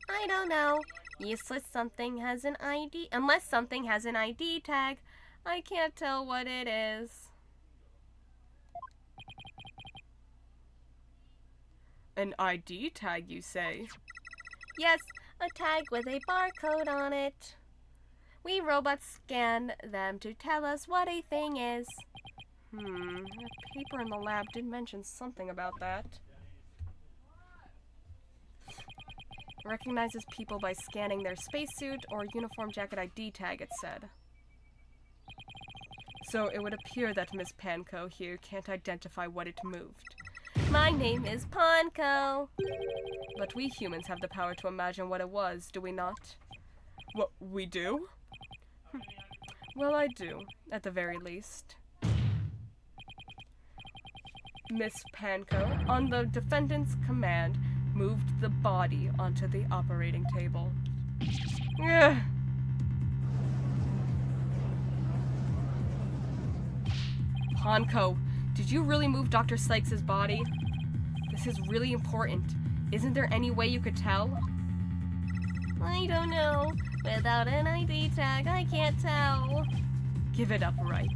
I don't know. Useless something has an ID. Unless something has an ID tag. I can't tell what it is. An ID tag, you say? Yes, a tag with a barcode on it. We robots scan them to tell us what a thing is. That paper in the lab did mention something about that. Recognizes people by scanning their spacesuit or uniform jacket ID tag, it said. So it would appear that Miss Panko here can't identify what it moved. My name is Ponko. But we humans have the power to imagine what it was, do we not? What, we do? Well, I do, at the very least. Miss Panko, on the defendant's command, moved the body onto the operating table. Ugh. Ponko, did you really move Dr. Sykes' body? This is really important. Isn't there any way you could tell? I don't know. Without an ID tag, I can't tell. Give it up, Wright.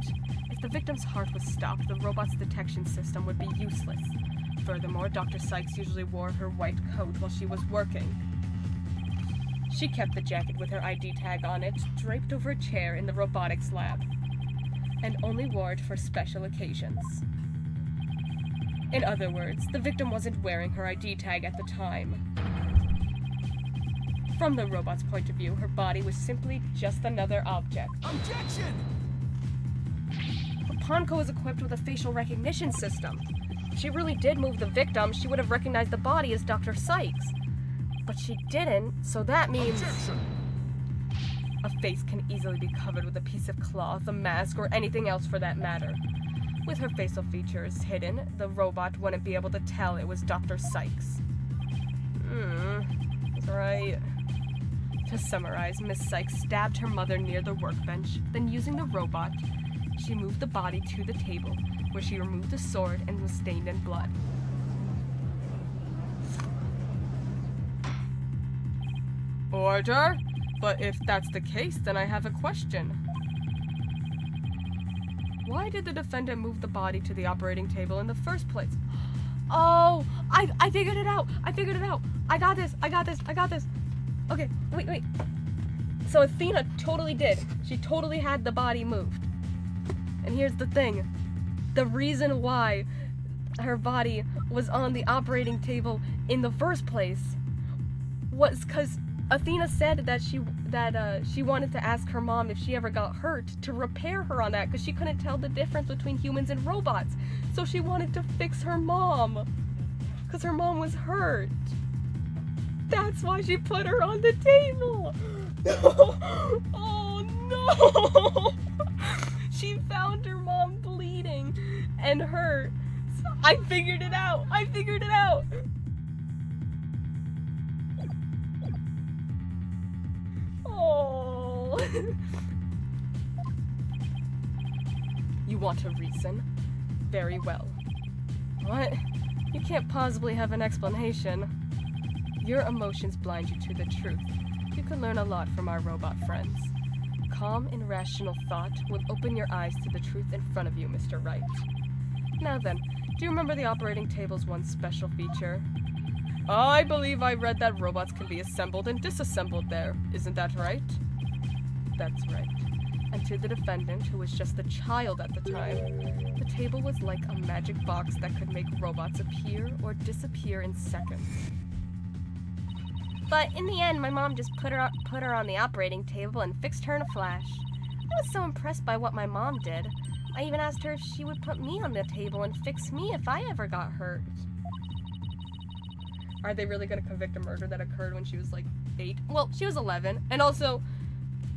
If the victim's heart was stopped, the robot's detection system would be useless. Furthermore, Dr. Sykes usually wore her white coat while she was working. She kept the jacket with her ID tag on it, draped over a chair in the robotics lab, and only wore it for special occasions. In other words, the victim wasn't wearing her ID tag at the time. From the robot's point of view, her body was simply just another object. Objection! But Ponko was equipped with a facial recognition system. If she really did move the victim, she would have recognized the body as Dr. Sykes. But she didn't, so that means... Objection! A face can easily be covered with a piece of cloth, a mask, or anything else for that matter. With her facial features hidden, the robot wouldn't be able to tell it was Dr. Sykes. That's right. To summarize, Miss Sykes stabbed her mother near the workbench, then using the robot, she moved the body to the table, where she removed the sword and was stained in blood. Order? But if that's the case, then I have a question. Why did the defendant move the body to the operating table in the first place? Oh, I figured it out! I figured it out! I got this! Okay, wait. So Athena totally did. She totally had the body moved. And here's the thing. The reason why her body was on the operating table in the first place was because Athena said that she wanted to ask her mom if she ever got hurt to repair her on that because she couldn't tell the difference between humans and robots. So she wanted to fix her mom because her mom was hurt. That's why she put her on the table. Oh no! She found her mom bleeding and hurt. I figured it out. Oh. You want a reason? Very well. What? You can't possibly have an explanation. Your emotions blind you to the truth. You can learn a lot from our robot friends. Calm and rational thought will open your eyes to the truth in front of you, Mr. Wright. Now then, do you remember the operating table's one special feature? I believe I read that robots can be assembled and disassembled there. Isn't that right? That's right. And to the defendant, who was just a child at the time, the table was like a magic box that could make robots appear or disappear in seconds. But in the end, my mom just put her on the operating table and fixed her in a flash. I was so impressed by what my mom did. I even asked her if she would put me on the table and fix me if I ever got hurt. Are they really going to convict a murder that occurred when she was like 8? Well, she was 11. And also,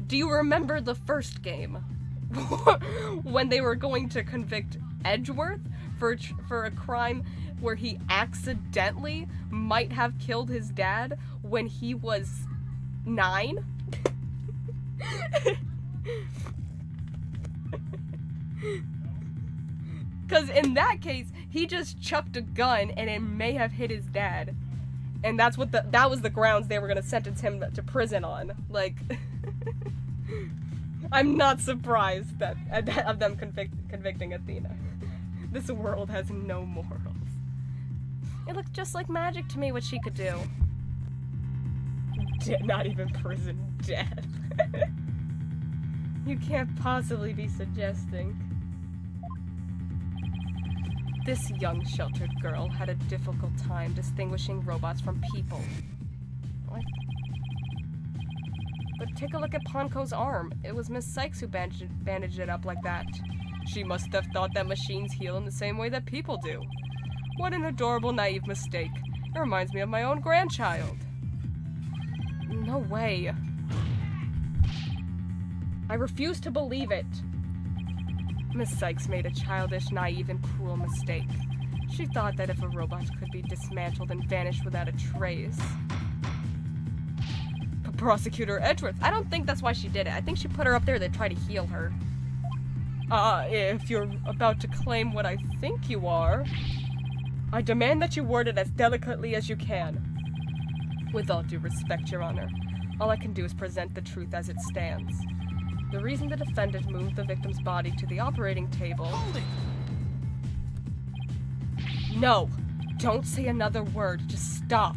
do you remember the first game? When they were going to convict Edgeworth for a crime where he accidentally might have killed his dad when he was 9? Because in that case, he just chucked a gun and it may have hit his dad. And that was the grounds they were going to sentence him to prison on. Like, I'm not surprised of them convicting Athena. This world has no morals. It looked just like magic to me what she could do. Not even prison, death. You can't possibly be suggesting. This young, sheltered girl had a difficult time distinguishing robots from people. What? But take a look at Ponko's arm. It was Miss Sykes who bandaged it up like that. She must have thought that machines heal in the same way that people do. What an adorable, naive mistake. It reminds me of my own grandchild. No way. I refuse to believe it. Miss Sykes made a childish, naive, and cruel mistake. She thought that if a robot could be dismantled and vanish without a trace... Prosecutor Edgeworth, I don't think that's why she did it. I think she put her up there to try to heal her. If you're about to claim what I think you are, I demand that you word it as delicately as you can. With all due respect, Your Honor, all I can do is present the truth as it stands. The reason the defendant moved the victim's body to the operating table... Hold it! No! Don't say another word. Just stop.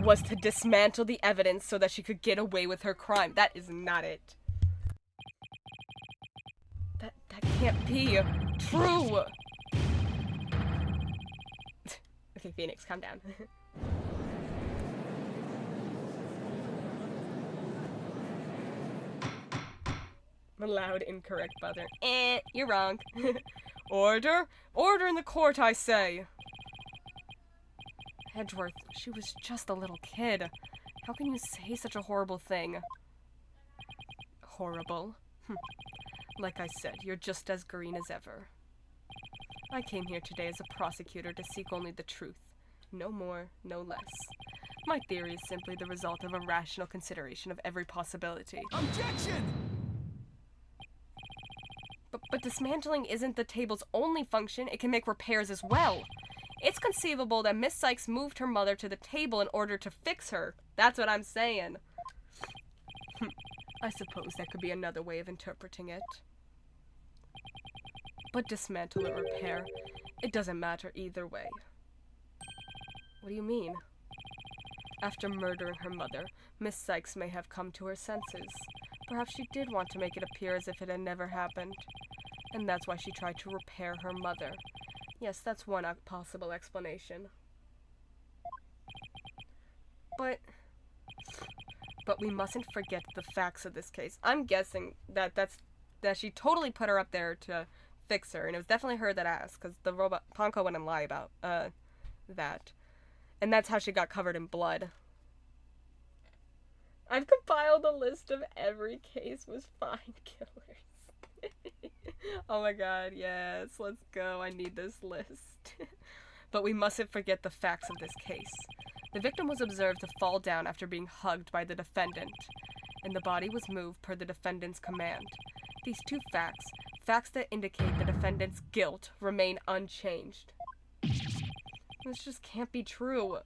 Was to dismantle the evidence so that she could get away with her crime. That is not it. That can't be true. Okay, Phoenix, calm down. A loud, incorrect buzzer. You're wrong. Order! Order in the court, I say! Edgeworth, she was just a little kid. How can you say such a horrible thing? Horrible? Like I said, you're just as green as ever. I came here today as a prosecutor to seek only the truth. No more, no less. My theory is simply the result of a rational consideration of every possibility. Objection! But dismantling isn't the table's only function. It can make repairs as well. It's conceivable that Miss Sykes moved her mother to the table in order to fix her. That's what I'm saying. I suppose that could be another way of interpreting it. But dismantle or repair, it doesn't matter either way. What do you mean? After murdering her mother, Miss Sykes may have come to her senses. Perhaps she did want to make it appear as if it had never happened. And that's why she tried to repair her mother. Yes, that's one possible explanation. But we mustn't forget the facts of this case. I'm guessing that she totally put her up there to fix her, and it was definitely her that asked, because the robot Ponko wouldn't lie about that. And that's how she got covered in blood. I've compiled a list of every case with 5 killers. Oh my god, yes, let's go. I need this list. But we mustn't forget the facts of this case. The victim was observed to fall down after being hugged by the defendant, and the body was moved per the defendant's command. These two facts that indicate the defendant's guilt, remain unchanged. This just can't be true.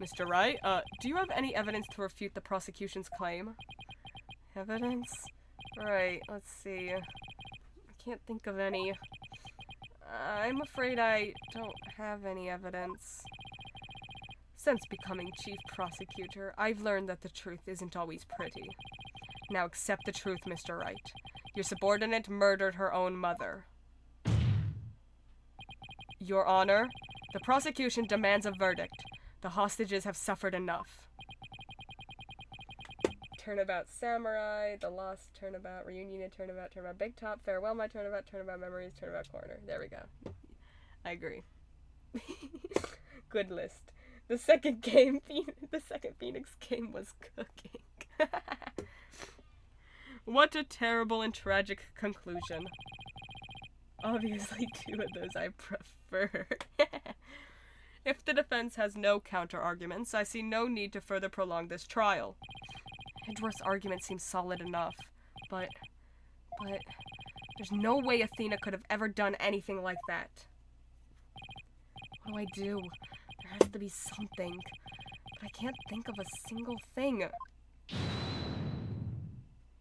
Mr. Wright, do you have any evidence to refute the prosecution's claim? Evidence? Right, let's see. I can't think of any. I'm afraid I don't have any evidence. Since becoming chief prosecutor, I've learned that the truth isn't always pretty. Now accept the truth, Mr. Wright. Your subordinate murdered her own mother. Your Honor, the prosecution demands a verdict. The hostages have suffered enough. Turnabout Samurai, The Lost Turnabout, Reunion Turnabout, Turnabout Big Top, Farewell My Turnabout, Turnabout Memories, Turnabout Corner. There we go. I agree. Good list. The second Phoenix game was cooking. What a terrible and tragic conclusion. Obviously, two of those I prefer. If the defense has no counter-arguments, I see no need to further prolong this trial. Edgeworth's argument seems solid enough, but there's no way Athena could have ever done anything like that. What do? There has to be something, but I can't think of a single thing.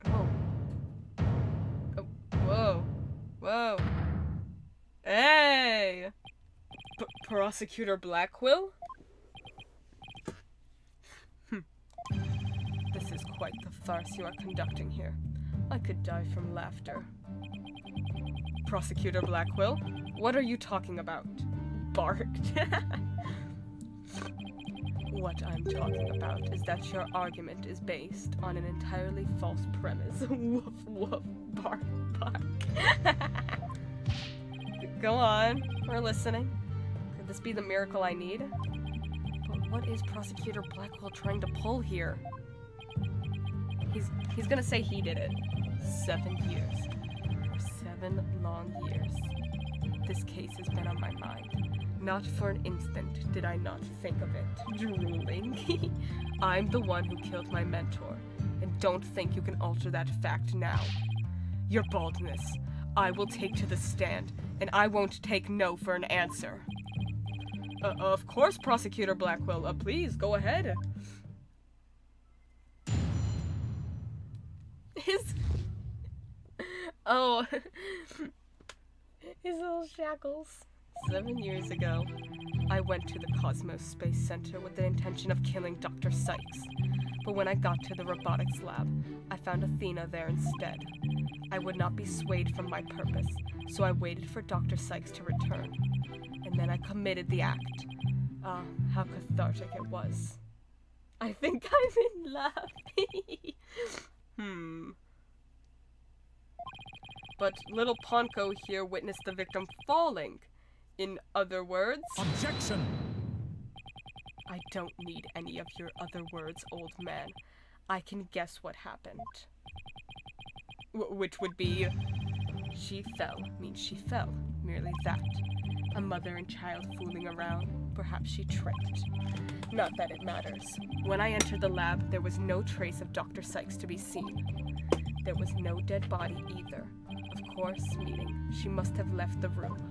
Oh. Oh, whoa. Hey! Prosecutor Blackquill? This is quite the farce you are conducting here. I could die from laughter. Prosecutor Blackquill, what are you talking about? Barked. What I'm talking about is that your argument is based on an entirely false premise. Woof, woof, bark, bark. Go on, we're listening. Could this be the miracle I need? But what is Prosecutor Blackwell trying to pull here? He's gonna say he did it. 7 years. For 7 long years. This case has been on my mind. Not for an instant did I not think of it. Drooling. I'm the one who killed my mentor, and don't think you can alter that fact now. Your baldness, I will take to the stand, and I won't take no for an answer. Of course, Prosecutor Blackwell. Please, go ahead. His little shackles. 7 years ago, I went to the Cosmos Space Center with the intention of killing Dr. Sykes. But when I got to the robotics lab, I found Athena there instead. I would not be swayed from my purpose, so I waited for Dr. Sykes to return. And then I committed the act. Ah, how cathartic it was. I think I'm in love. But little Ponko here witnessed the victim falling. In other words... Objection! I don't need any of your other words, old man. I can guess what happened. Which would be... She fell means she fell. Merely that. A mother and child fooling around. Perhaps she tripped. Not that it matters. When I entered the lab, there was no trace of Dr. Sykes to be seen. There was no dead body either. Of course, meaning she must have left the room.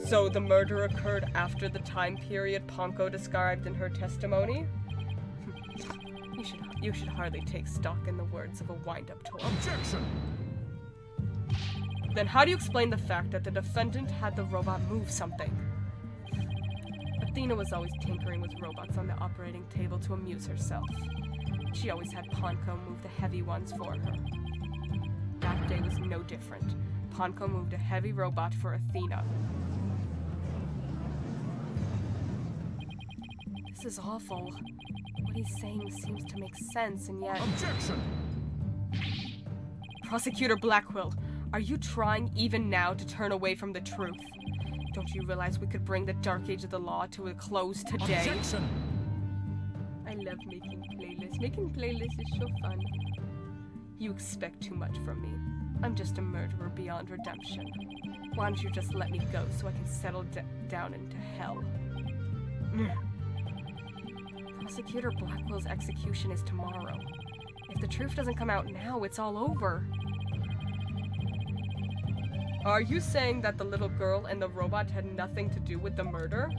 So the murder occurred after the time period Ponko described in her testimony? You should hardly take stock in the words of a wind-up toy. Objection! Then how do you explain the fact that the defendant had the robot move something? Athena was always tinkering with robots on the operating table to amuse herself. She always had Ponko move the heavy ones for her. That day was no different. Ponko moved a heavy robot for Athena. This is awful. What he's saying seems to make sense, and yet... Objection! Prosecutor Blackquill, are you trying even now to turn away from the truth? Don't you realize we could bring the dark age of the law to a close today? Objection! I love making playlists. Making playlists is so fun. You expect too much from me. I'm just a murderer beyond redemption. Why don't you just let me go so I can settle down into hell? Prosecutor Blackwell's execution is tomorrow. If the truth doesn't come out now, it's all over. Are you saying that the little girl and the robot had nothing to do with the murder?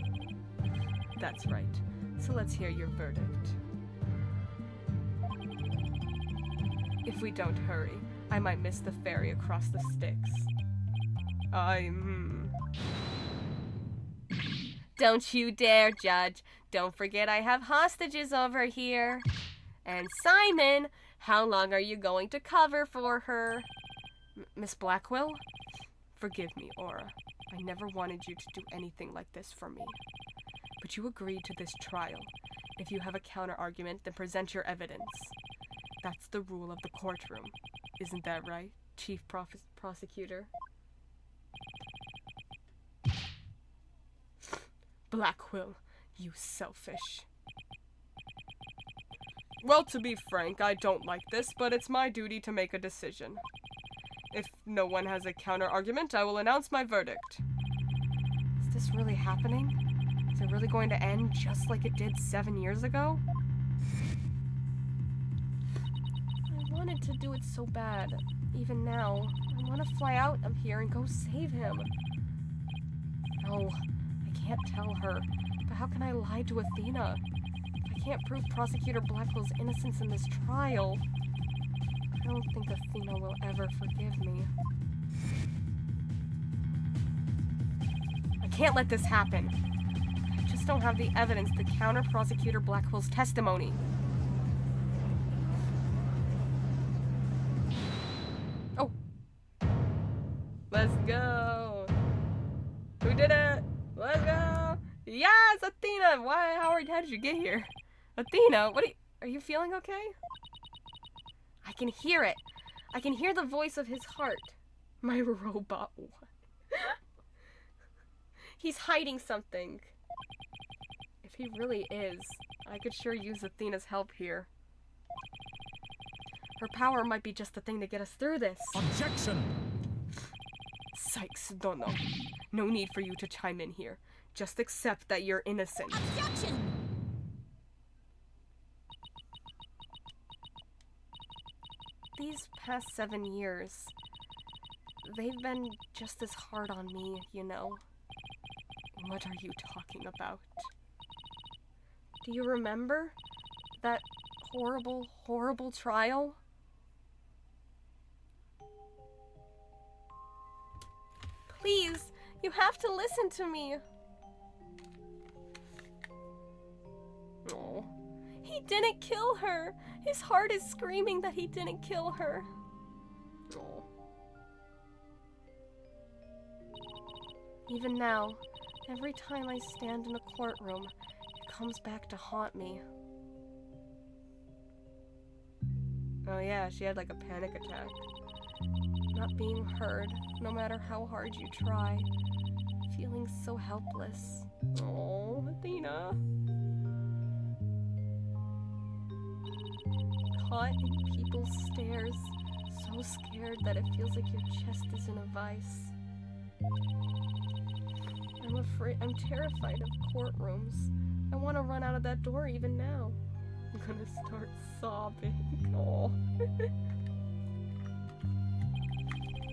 That's right. So let's hear your verdict. If we don't hurry, I might miss the ferry across the Styx. Don't you dare, Judge. Don't forget I have hostages over here. And Simon, how long are you going to cover for her? Miss Blackwell? Forgive me, Aura. I never wanted you to do anything like this for me. But you agreed to this trial. If you have a counter-argument, then present your evidence. That's the rule of the courtroom. Isn't that right, Chief Prosecutor? Blackwell, you selfish. Well, to be frank, I don't like this, but it's my duty to make a decision. If no one has a counter-argument, I will announce my verdict. Is this really happening? Is it really going to end just like it did 7 years ago? I wanted to do it so bad. Even now, I want to fly out of here and go save him. No, I can't tell her. But how can I lie to Athena? If I can't prove Prosecutor Blackwell's innocence in this trial, I don't think Athena will ever forgive me. I can't let this happen. I just don't have the evidence to counter Prosecutor Blackwell's testimony. Oh. Let's go. Who did it? Let's go. Yes, Athena. Why, Howard, how did you get here? Athena, are you feeling okay? I can hear it. I can hear the voice of his heart. My robot. He's hiding something. If he really is, I could sure use Athena's help here. Her power might be just the thing to get us through this. Objection! Sykes, Dono. No need for you to chime in here. Just accept that you're innocent. Objection! These past 7 years, they've been just as hard on me, you know. What are you talking about? Do you remember that horrible, horrible trial? Please, you have to listen to me. Oh. He didn't kill her. His heart is screaming that he didn't kill her. Oh. Even now, every time I stand in a courtroom, it comes back to haunt me. Oh yeah, she had like a panic attack. Not being heard, no matter how hard you try. Feeling so helpless. Oh, Athena. Caught in people's stares, so scared that it feels like your chest is in a vice. I'm terrified of courtrooms. I want to run out of that door even now. I'm gonna start sobbing. Oh.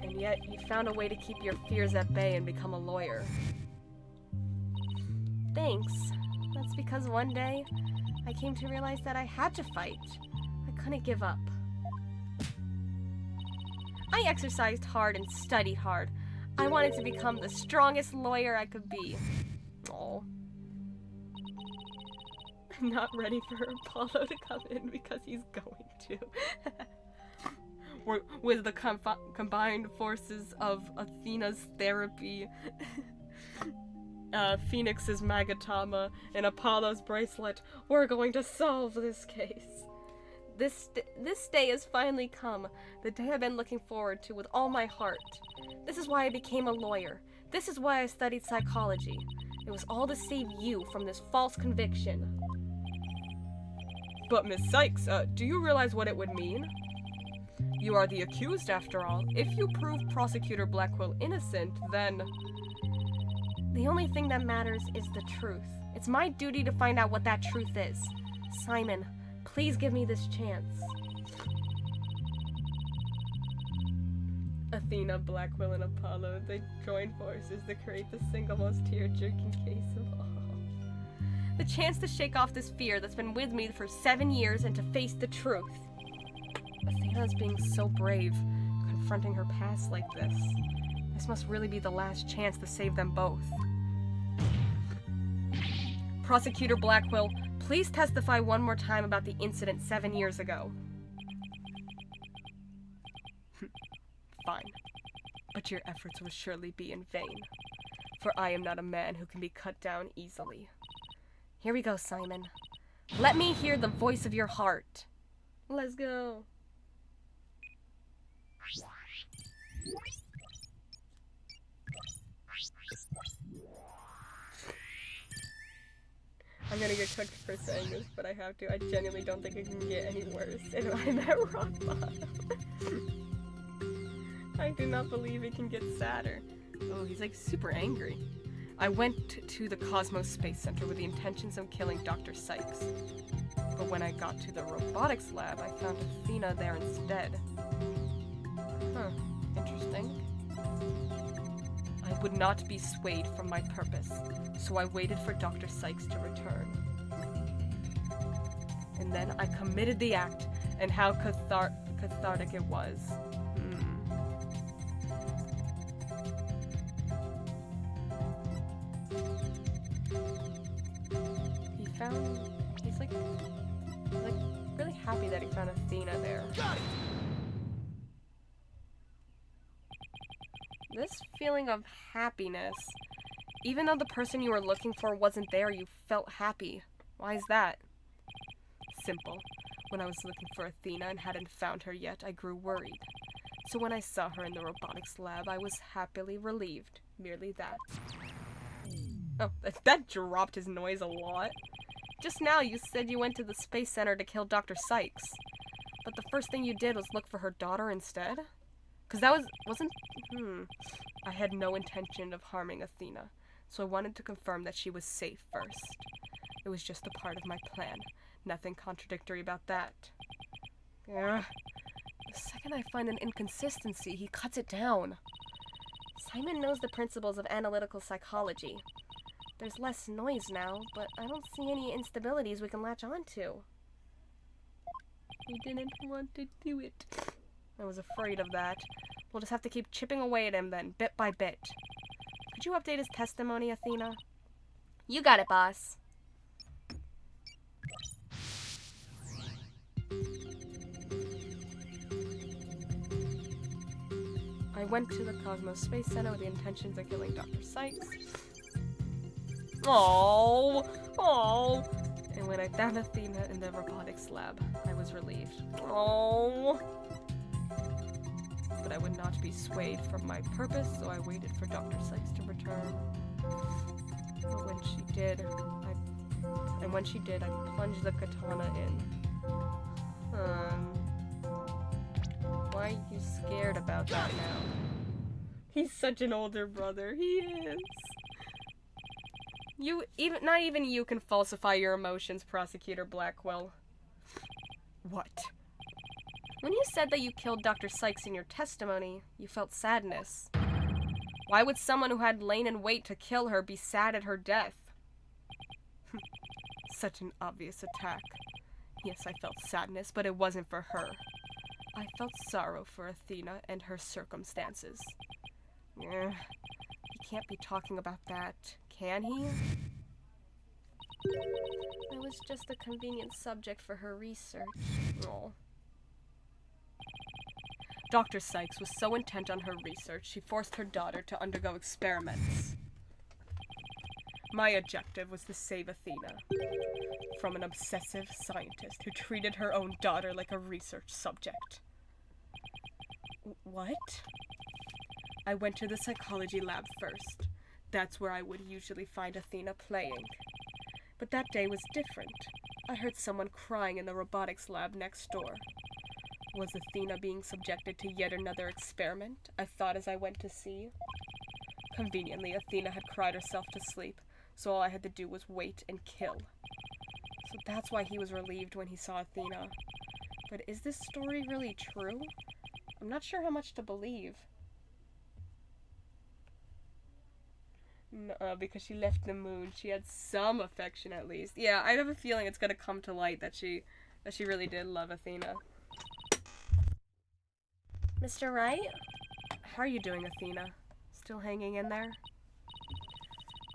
And yet, you found a way to keep your fears at bay and become a lawyer. Thanks. That's because one day, I came to realize that I had to fight. I couldn't give up. I exercised hard and studied hard. I wanted to become the strongest lawyer I could be. Oh. I'm not ready for Apollo to come in because he's going to. With the combined forces of Athena's therapy, Phoenix's Magatama, and Apollo's bracelet, we're going to solve this case. This day has finally come, the day I've been looking forward to with all my heart. This is why I became a lawyer. This is why I studied psychology. It was all to save you from this false conviction. But Miss Sykes, do you realize what it would mean? You are the accused, after all. If you prove Prosecutor Blackwell innocent, then... The only thing that matters is the truth. It's my duty to find out what that truth is. Simon, please give me this chance. Athena, Blackwell, and Apollo, they joined forces to create the single most tear-jerking case of all. The chance to shake off this fear that's been with me for 7 years and to face the truth. Athena's being so brave, confronting her past like this. This must really be the last chance to save them both. Prosecutor Blackwell, please testify one more time about the incident 7 years ago. Fine. But your efforts will surely be in vain. For I am not a man who can be cut down easily. Here we go, Simon. Let me hear the voice of your heart. Let's go. I'm gonna get cooked for saying this, but I have to. I genuinely don't think it can get any worse. And I'm at rock bottom. I do not believe it can get sadder. Oh, he's like super angry. I went to the Cosmos Space Center with the intentions of killing Dr. Sykes. But when I got to the robotics lab, I found Athena there instead. Huh, interesting. I would not be swayed from my purpose, so I waited for Dr. Sykes to return. And then I committed the act, and how cathartic it was. He's like really happy that he found Athena there. This feeling of happiness, even though the person you were looking for wasn't there, you felt happy. Why is that? Simple. When I was looking for Athena and hadn't found her yet, I grew worried. So when I saw her in the robotics lab, I was happily relieved. Merely that. Oh, that dropped his noise a lot. Just now you said you went to the Space Center to kill Dr. Sykes. But the first thing you did was look for her daughter instead? Because that wasn't... I had no intention of harming Athena, so I wanted to confirm that she was safe first. It was just a part of my plan. Nothing contradictory about that. Ugh. The second I find an inconsistency, he cuts it down. Simon knows the principles of analytical psychology. There's less noise now, but I don't see any instabilities we can latch onto. He didn't want to do it. I was afraid of that. We'll just have to keep chipping away at him then, bit by bit. Could you update his testimony, Athena? You got it, boss. I went to the Cosmos Space Center with the intentions of killing Dr. Sykes. Oh, and when I found Athena in the robotics lab, I was relieved. Oh. But I would not be swayed from my purpose, so I waited for Dr. Sykes to return. But when she did, I plunged the katana in. Why are you scared about that now? He's such an older brother. He is. Not even you can falsify your emotions, Prosecutor Blackwell. What? When you said that you killed Dr. Sykes in your testimony, you felt sadness. Why would someone who had lain in wait to kill her be sad at her death? Such an obvious attack. Yes, I felt sadness, but it wasn't for her. I felt sorrow for Athena and her circumstances. He can't be talking about that, can he? I was just a convenient subject for her research. Oh. Dr. Sykes was so intent on her research, she forced her daughter to undergo experiments. My objective was to save Athena from an obsessive scientist who treated her own daughter like a research subject. What? I went to the psychology lab first. That's where I would usually find Athena playing. But that day was different. I heard someone crying in the robotics lab next door. Was Athena being subjected to yet another experiment? I thought as I went to see. Conveniently, Athena had cried herself to sleep, so all I had to do was wait and kill. So that's why he was relieved when he saw Athena. But is this story really true? I'm not sure how much to believe. Because she left the moon. She had some affection at least. Yeah, I have a feeling it's gonna come to light that she really did love Athena. Mr. Wright? How are you doing, Athena? Still hanging in there?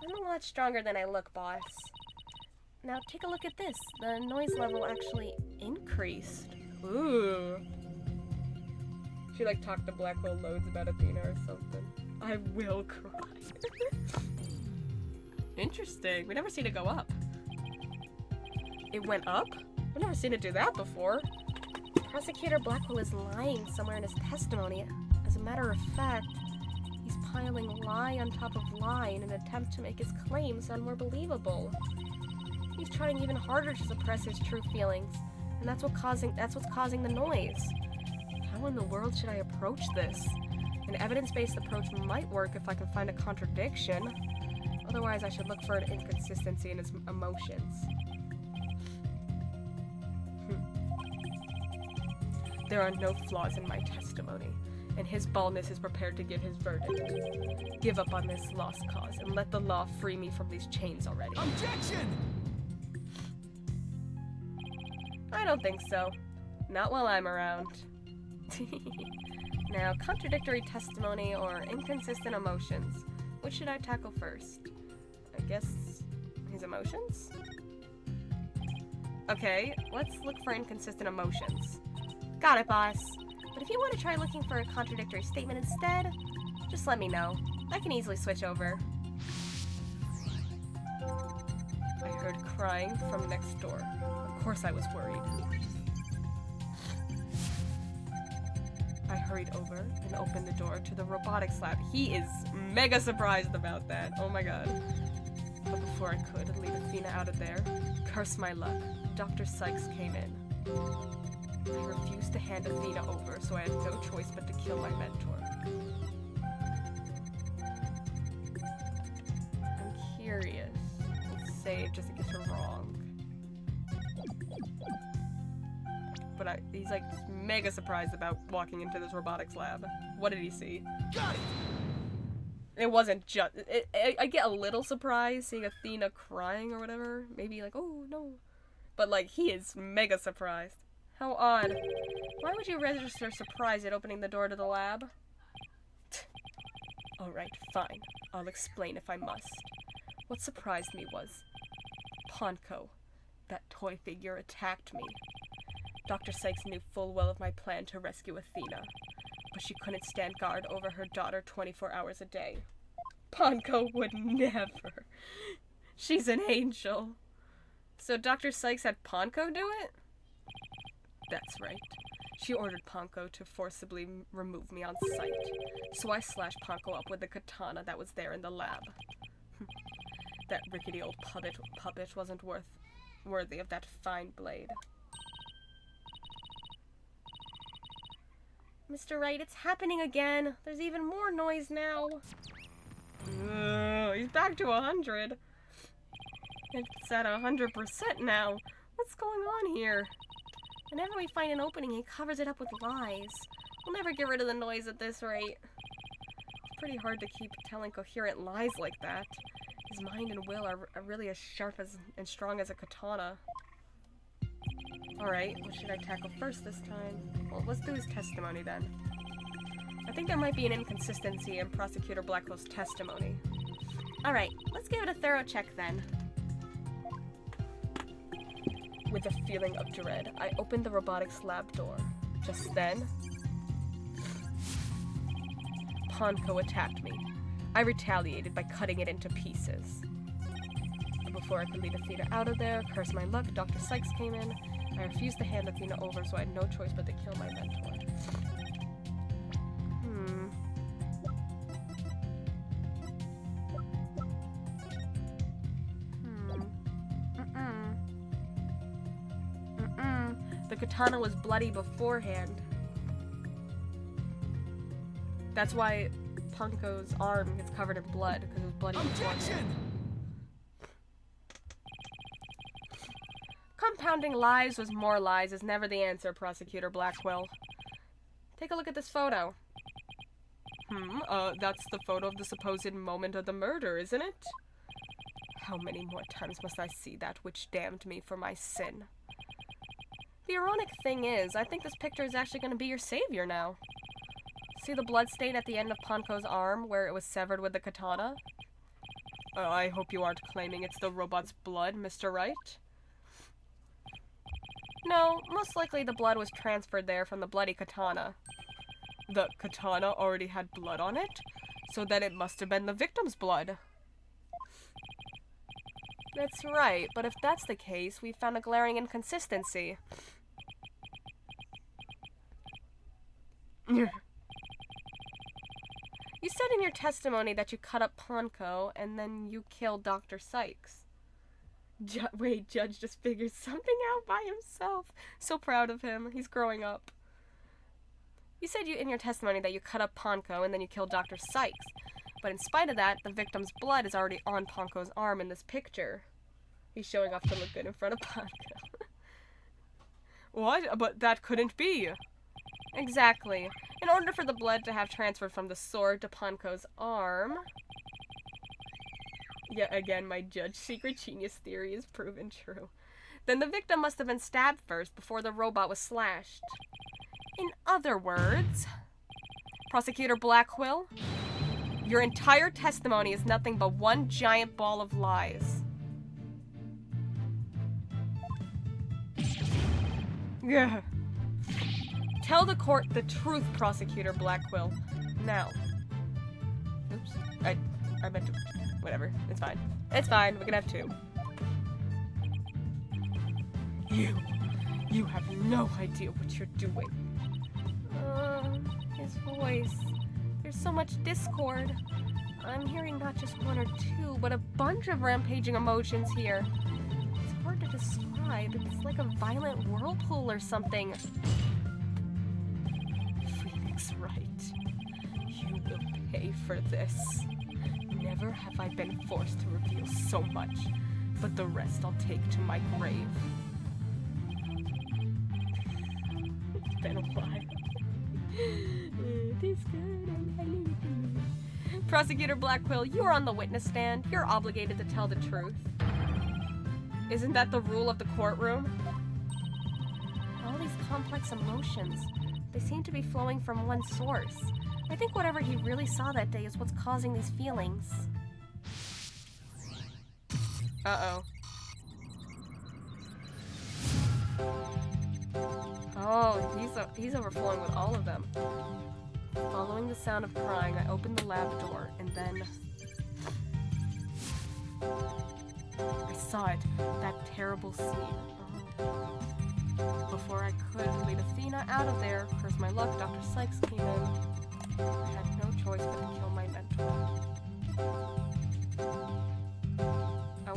I'm a lot stronger than I look, boss. Now take a look at this. The noise level actually increased. Ooh. She like talked to Blackwell loads about Athena or something. I will cry. Interesting. We never seen it go up. It went up? We've never seen it do that before. Prosecutor Blackwell is lying somewhere in his testimony. As a matter of fact, he's piling lie on top of lie in an attempt to make his claims sound more believable. He's trying even harder to suppress his true feelings, and that's what's causing the noise. How in the world should I approach this? An evidence-based approach might work if I can find a contradiction. Otherwise, I should look for an inconsistency in his emotions. There are no flaws in my testimony, and his baldness is prepared to give his verdict. Give up on this lost cause, and let the law free me from these chains already. Objection! I don't think so. Not while I'm around. Now, contradictory testimony or inconsistent emotions. Which should I tackle first? I guess his emotions? Okay, let's look for inconsistent emotions. Got it, boss. But if you want to try looking for a contradictory statement instead, just let me know. I can easily switch over. I heard crying from next door. Of course I was worried. I hurried over and opened the door to the robotics lab. He is mega surprised about that. Oh my god. But before I could lead Athena out of there, curse my luck, Dr. Sykes came in. I refused to hand Athena over, so I had no choice but to kill my mentor. I'm curious. I'll save just in case we're wrong. But he's like mega surprised about walking into this robotics lab. What did he see? Got it! It wasn't just... I get a little surprised seeing Athena crying or whatever. Maybe like, oh no. But like, he is mega surprised. How odd. Why would you register surprise at opening the door to the lab? Alright, fine. I'll explain if I must. What surprised me was... Ponko. That toy figure attacked me. Dr. Sykes knew full well of my plan to rescue Athena, but she couldn't stand guard over her daughter 24 hours a day. Ponko would never. She's an angel. So Dr. Sykes had Ponko do it? That's right. She ordered Ponko to forcibly remove me on sight, so I slashed Ponko up with the katana that was there in the lab. That rickety old puppet wasn't worthy of that fine blade. Mr. Wright, it's happening again. There's even more noise now. He's back to 100. It's at 100% now. What's going on here? Whenever we find an opening, he covers it up with lies. We'll never get rid of the noise at this rate. It's pretty hard to keep telling coherent lies like that. His mind and will are really as sharp and strong as a katana. Alright, what should I tackle first this time? Well, let's do his testimony then. I think there might be an inconsistency in Prosecutor Blackwell's testimony. Alright, let's give it a thorough check then. With a feeling of dread, I opened the robotics lab door. Just then, Ponko attacked me. I retaliated by cutting it into pieces. But before I could lead Athena out of there, curse my luck, Dr. Sykes came in. I refused to hand Athena over, so I had no choice but to kill my mentor. The katana was bloody beforehand. That's why Ponko's arm is covered in blood, because it was bloody beforehand. Objection! Compounding lies with more lies is never the answer, Prosecutor Blackwell. Take a look at this photo. That's the photo of the supposed moment of the murder, isn't it? How many more times must I see that which damned me for my sin? The ironic thing is, I think this picture is actually going to be your savior now. See the blood stain at the end of Ponko's arm where it was severed with the katana? I hope you aren't claiming it's the robot's blood, Mr. Wright. No, most likely the blood was transferred there from the bloody katana. The katana already had blood on it, so then it must have been the victim's blood. That's right, but if that's the case, we've found a glaring inconsistency. You said in your testimony that you cut up Ponko and then you killed Dr. Sykes. Wait, Judge just figured something out by himself. So proud of him. He's growing up. You said in your testimony that you cut up Ponko and then you killed Dr. Sykes. But in spite of that, the victim's blood is already on Ponko's arm in this picture. He's showing off to look good in front of Ponko. What? But that couldn't be. Exactly. In order for the blood to have transferred from the sword to Ponko's arm... Yet again, my Judge secret genius theory is proven true. Then the victim must have been stabbed first before the robot was slashed. In other words... Prosecutor Blackwell, your entire testimony is nothing but one giant ball of lies. Yeah. Tell the court the truth, Prosecutor Blackwell. Now. Oops. I meant to... Whatever. It's fine. It's fine. We can have two. You have no idea what you're doing. His voice. There's so much discord. I'm hearing not just one or two, but a bunch of rampaging emotions here. It's hard to describe. It's like a violent whirlpool or something. Phoenix Wright, you will pay for this. Never have I been forced to reveal so much, but the rest I'll take to my grave. It's been a while. It is good. Prosecutor Blackwell, you are on the witness stand. You're obligated to tell the truth. Isn't that the rule of the courtroom? All these complex emotions, they seem to be flowing from one source. I think whatever he really saw that day is what's causing these feelings. Uh-oh. Oh, he's overflowing with all of them. Following the sound of crying, I opened the lab door, and then... I saw it, that terrible scene. Before I could lead Athena out of there, curse my luck, Dr. Sykes came in. I had no choice but to kill my mentor. I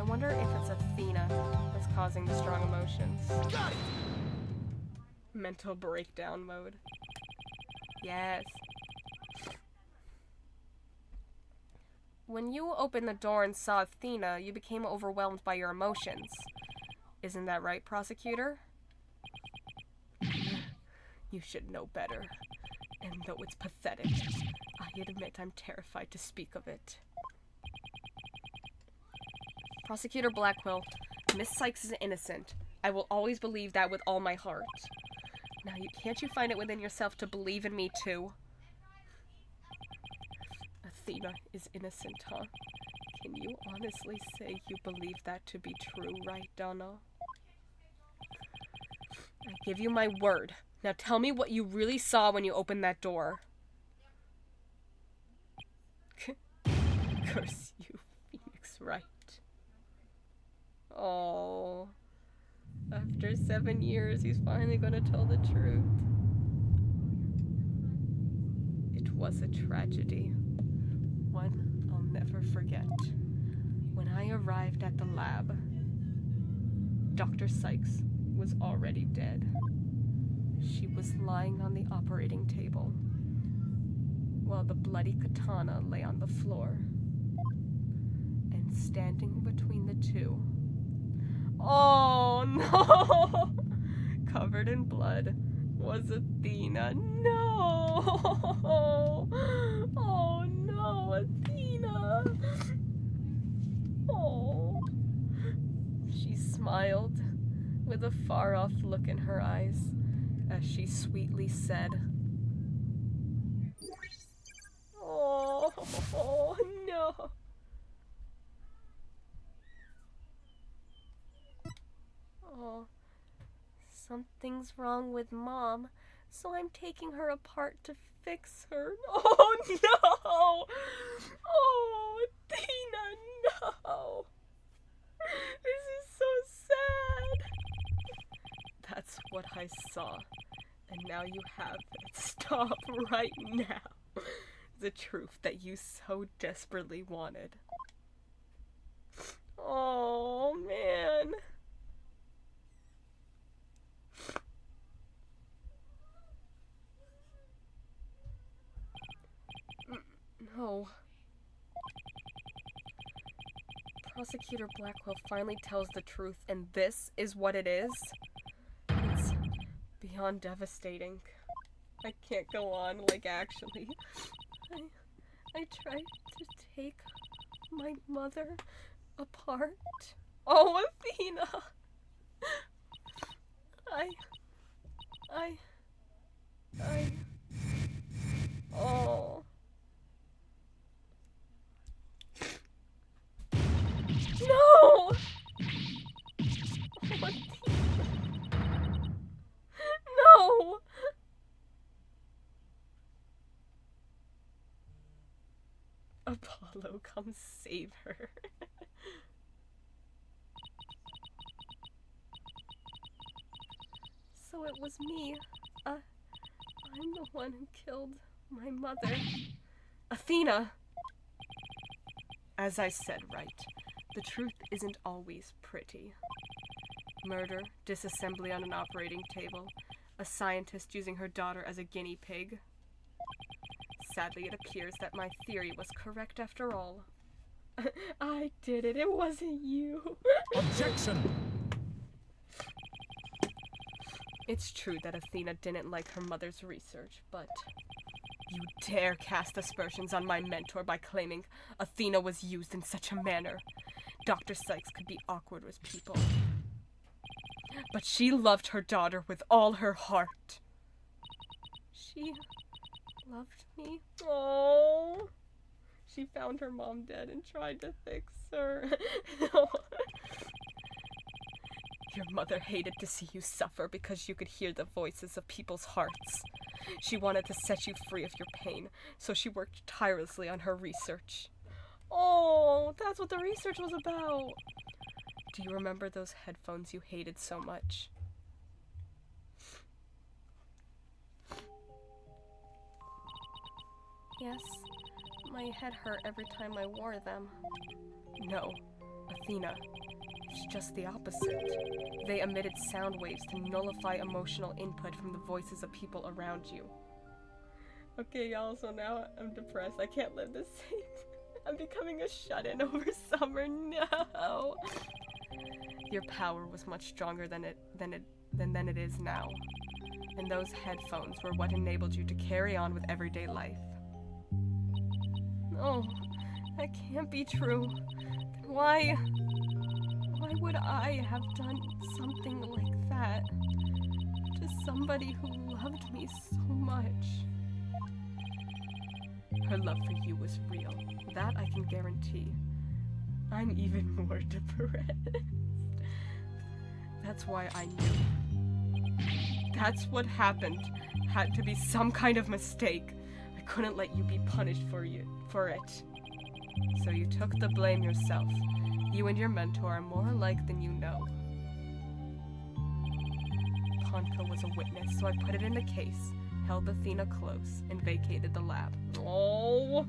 wonder if it's Athena that's causing the strong emotions. Got it! Mental breakdown mode. Yes. When you opened the door and saw Athena, you became overwhelmed by your emotions. Isn't that right, prosecutor? You should know better. And though it's pathetic, I admit I'm terrified to speak of it. Prosecutor Blackwell, Miss Sykes is innocent. I will always believe that with all my heart. Now, can't you find it within yourself to believe in me, too? Athena is innocent, huh? Can you honestly say you believe that to be true, right, Donna? I give you my word. Now tell me what you really saw when you opened that door. Curse you, Phoenix Wright. Oh. After 7 years, he's finally gonna tell the truth. It was a tragedy. One I'll never forget. When I arrived at the lab, Dr. Sykes was already dead. She was lying on the operating table, while the bloody katana lay on the floor. And standing between the two, oh no! Covered in blood, was Athena. No! Oh no, Athena! Oh. She smiled with a far-off look in her eyes as she sweetly said, "Oh, no." Oh, something's wrong with Mom, so I'm taking her apart to fix her. Oh no! Oh, Athena, no! This is so sad. That's what I saw, and now you have it. Stop right now. The truth that you so desperately wanted. Oh, man. No. Prosecutor Blackwell finally tells the truth, and this is what it is? It's beyond devastating. I can't go on, like, actually. I tried to take my mother apart. Oh, Athena! Oh. No! Oh, Athena. No! Apollo, come save her. So it was me. I'm the one who killed my mother. Athena! As I said, Wright, the truth isn't always pretty. Murder, disassembly on an operating table, a scientist using her daughter as a guinea pig. Sadly, it appears that my theory was correct after all. I did it. It wasn't you. Objection! It's true that Athena didn't like her mother's research, but you dare cast aspersions on my mentor by claiming Athena was used in such a manner. Dr. Sykes could be awkward with people, but she loved her daughter with all her heart. She loved me? Oh. She found her mom dead and tried to fix her. No. Your mother hated to see you suffer because you could hear the voices of people's hearts. She wanted to set you free of your pain, so she worked tirelessly on her research. Oh, that's what the research was about. Do you remember those headphones you hated so much? Yes, my head hurt every time I wore them. No, Athena, it's just the opposite. They emitted sound waves to nullify emotional input from the voices of people around you. Okay, y'all, so now I'm depressed. I can't live this same. I'm becoming a shut-in over summer. No! Your power was much stronger than it is now. And those headphones were what enabled you to carry on with everyday life. No, that can't be true. Then why would I have done something like that to somebody who loved me so much? Her love for you was real. That I can guarantee. I'm even more depressed. That's why I knew. That's what happened. Had to be some kind of mistake. I couldn't let you be punished for it. So you took the blame yourself. You and your mentor are more alike than you know. Ponko was a witness, so I put it in the case, held Athena close, and vacated the lab. Oh!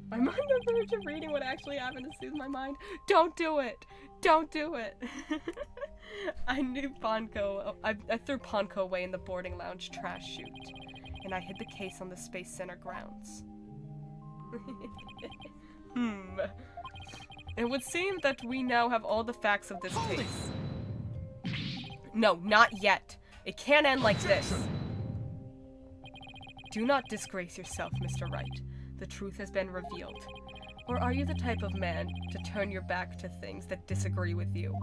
I'm on the verge of reading what actually happened to soothe my mind. Don't do it! Don't do it! I knew Ponko. I threw Ponko away in the boarding lounge trash chute, and I hid the case on the Space Center grounds. It would seem that we now have all the facts of this case. No, not yet. It can't end like this. Do not disgrace yourself, Mr. Wright. The truth has been revealed. Or are you the type of man to turn your back to things that disagree with you?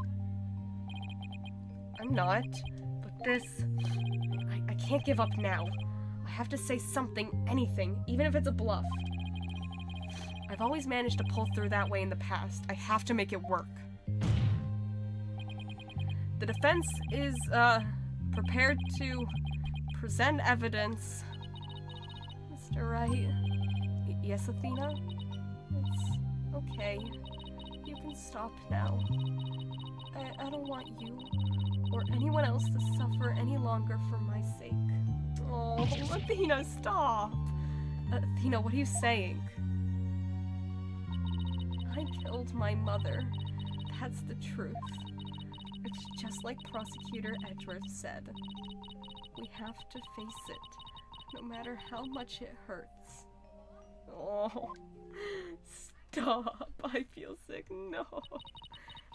I'm not, but this... I can't give up now. I have to say something, anything, even if it's a bluff. I've always managed to pull through that way in the past. I have to make it work. The defense is, prepared to present evidence. Mr. Wright. Yes, Athena? It's okay. You can stop now. I don't want you or anyone else to suffer any longer for my sake. Oh, Athena, stop! Athena, what are you saying? I killed my mother. That's the truth. It's just like Prosecutor Edgeworth said. We have to face it, no matter how much it hurts. Oh, stop. I feel sick. No.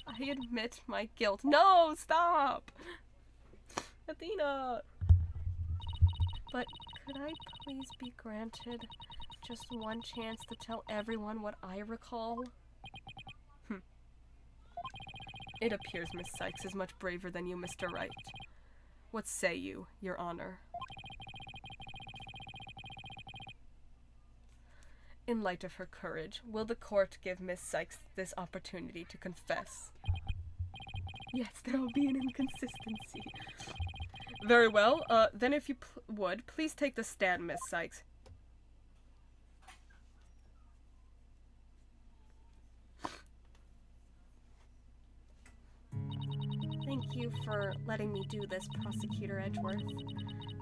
I admit my guilt. No, stop! Athena! But could I please be granted just one chance to tell everyone what I recall? It appears Miss Sykes is much braver than you, Mr. Wright. What say you, Your Honor? In light of her courage, will the court give Miss Sykes this opportunity to confess? Yes, there will be an inconsistency. Very well, then if you would, please take the stand, Miss Sykes. Thank you for letting me do this, Prosecutor Edgeworth.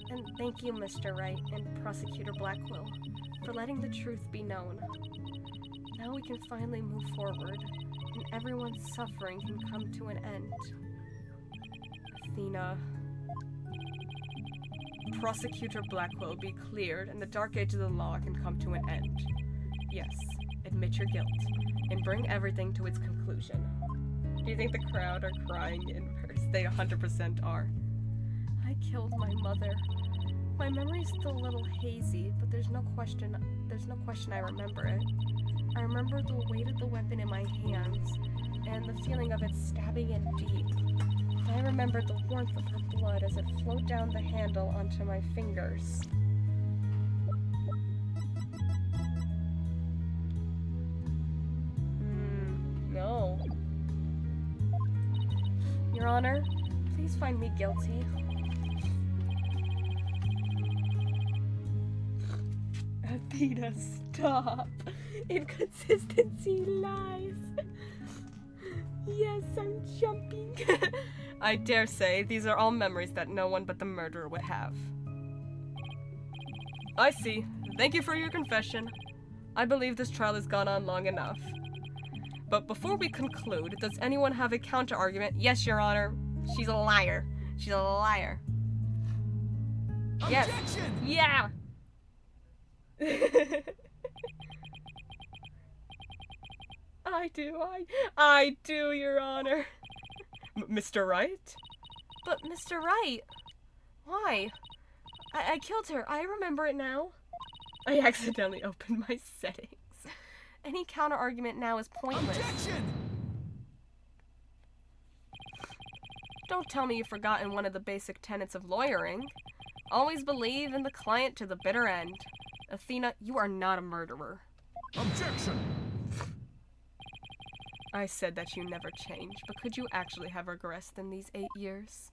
And thank you, Mr. Wright and Prosecutor Blackwell, for letting the truth be known. Now we can finally move forward, and everyone's suffering can come to an end. Athena. Prosecutor Blackwell be cleared, and the dark age of the law can come to an end. Yes, admit your guilt, and bring everything to its conclusion. Do you think the crowd are crying in verse? They 100% are. I killed my mother. My memory's still a little hazy, but there's no question I remember it. I remember the weight of the weapon in my hands, and the feeling of it stabbing in deep. I remembered the warmth of her blood as it flowed down the handle onto my fingers. No. Your Honor, please find me guilty. Athena, stop! Inconsistency lies! Yes, I'm jumping. I dare say these are all memories that no one but the murderer would have. I see. Thank you for your confession. I believe this trial has gone on long enough. But before we conclude, does anyone have a counter-argument? Yes, Your Honor. She's a liar. She's a liar. Yes. Objection! Yeah! I do, Your Honor. Mr. Wright? But, Mr. Wright, why? I killed her. I remember it now. I accidentally opened my settings. Any counter-argument now is pointless. Objection! Don't tell me you've forgotten one of the basic tenets of lawyering. Always believe in the client to the bitter end. Athena, you are not a murderer. Objection! I said that you never changed, but could you actually have regressed in these 8 years?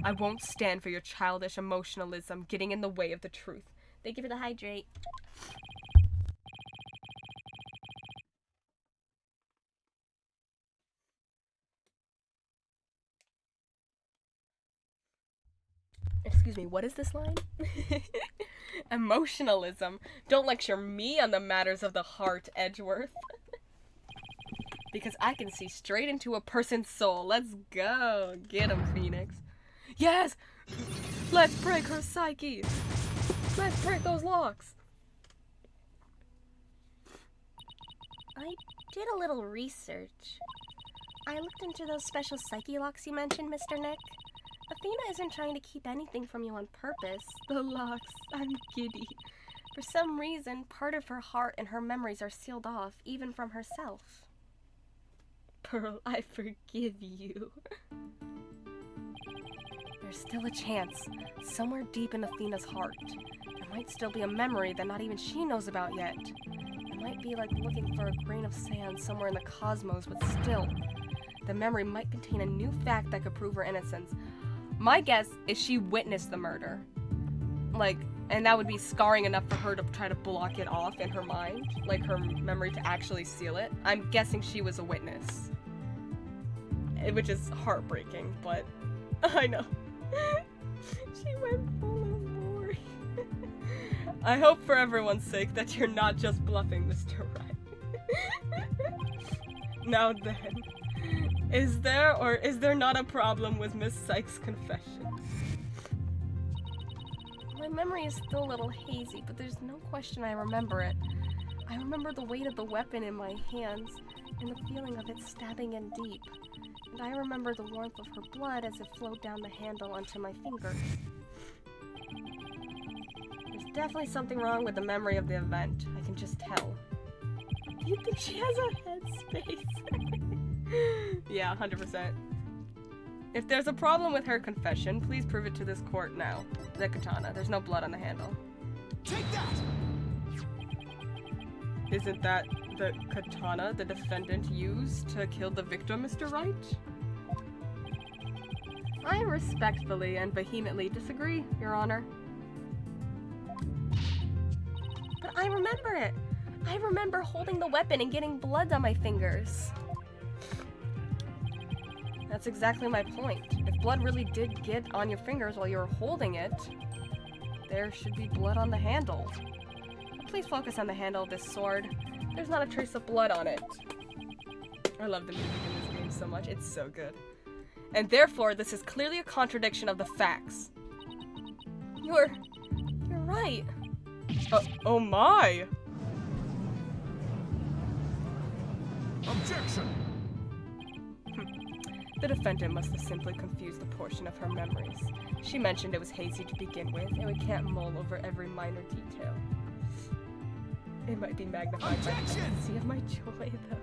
I won't stand for your childish emotionalism getting in the way of the truth. Thank you for the hydrate. Excuse me, what is this line? Emotionalism. Don't lecture me on the matters of the heart, Edgeworth. Because I can see straight into a person's soul. Let's go. Get him, Phoenix. Yes! Let's break her psyche. Let's break those locks. I did a little research. I looked into those special psyche locks you mentioned, Mr. Nick. Athena isn't trying to keep anything from you on purpose. The locks. I'm giddy. For some reason, part of her heart and her memories are sealed off, even from herself. Pearl, I forgive you. There's still a chance. Somewhere deep in Athena's heart, there might still be a memory that not even she knows about yet. It might be like looking for a grain of sand somewhere in the cosmos, but still, the memory might contain a new fact that could prove her innocence. My guess is she witnessed the murder. And that would be scarring enough for her to try to block it off in her mind, like her memory to actually seal it. I'm guessing she was a witness. Which is heartbreaking, but I know. She went full of Maury. I hope for everyone's sake that you're not just bluffing, Mr. Wright. Now then, is there or is there not a problem with Miss Sykes' confession? My memory is still a little hazy, but there's no question I remember it. I remember the weight of the weapon in my hands, and the feeling of it stabbing in deep. And I remember the warmth of her blood as it flowed down the handle onto my finger. There's definitely something wrong with the memory of the event. I can just tell. Do you think she has a headspace? Yeah, 100%. If there's a problem with her confession, please prove it to this court now. The katana. There's no blood on the handle. Take that! Isn't that the katana the defendant used to kill the victim, Mr. Wright? I respectfully and vehemently disagree, Your Honor. But I remember it! I remember holding the weapon and getting blood on my fingers. That's exactly my point. If blood really did get on your fingers while you were holding it, there should be blood on the handle. But please focus on the handle of this sword. There's not a trace of blood on it. I love the music in this game so much. It's so good. And therefore, this is clearly a contradiction of the facts. You're right. Oh my! Objection! The defendant must have simply confused a portion of her memories. She mentioned it was hazy to begin with, and we can't mull over every minor detail. It might be magnified by the fantasy of my joy, though.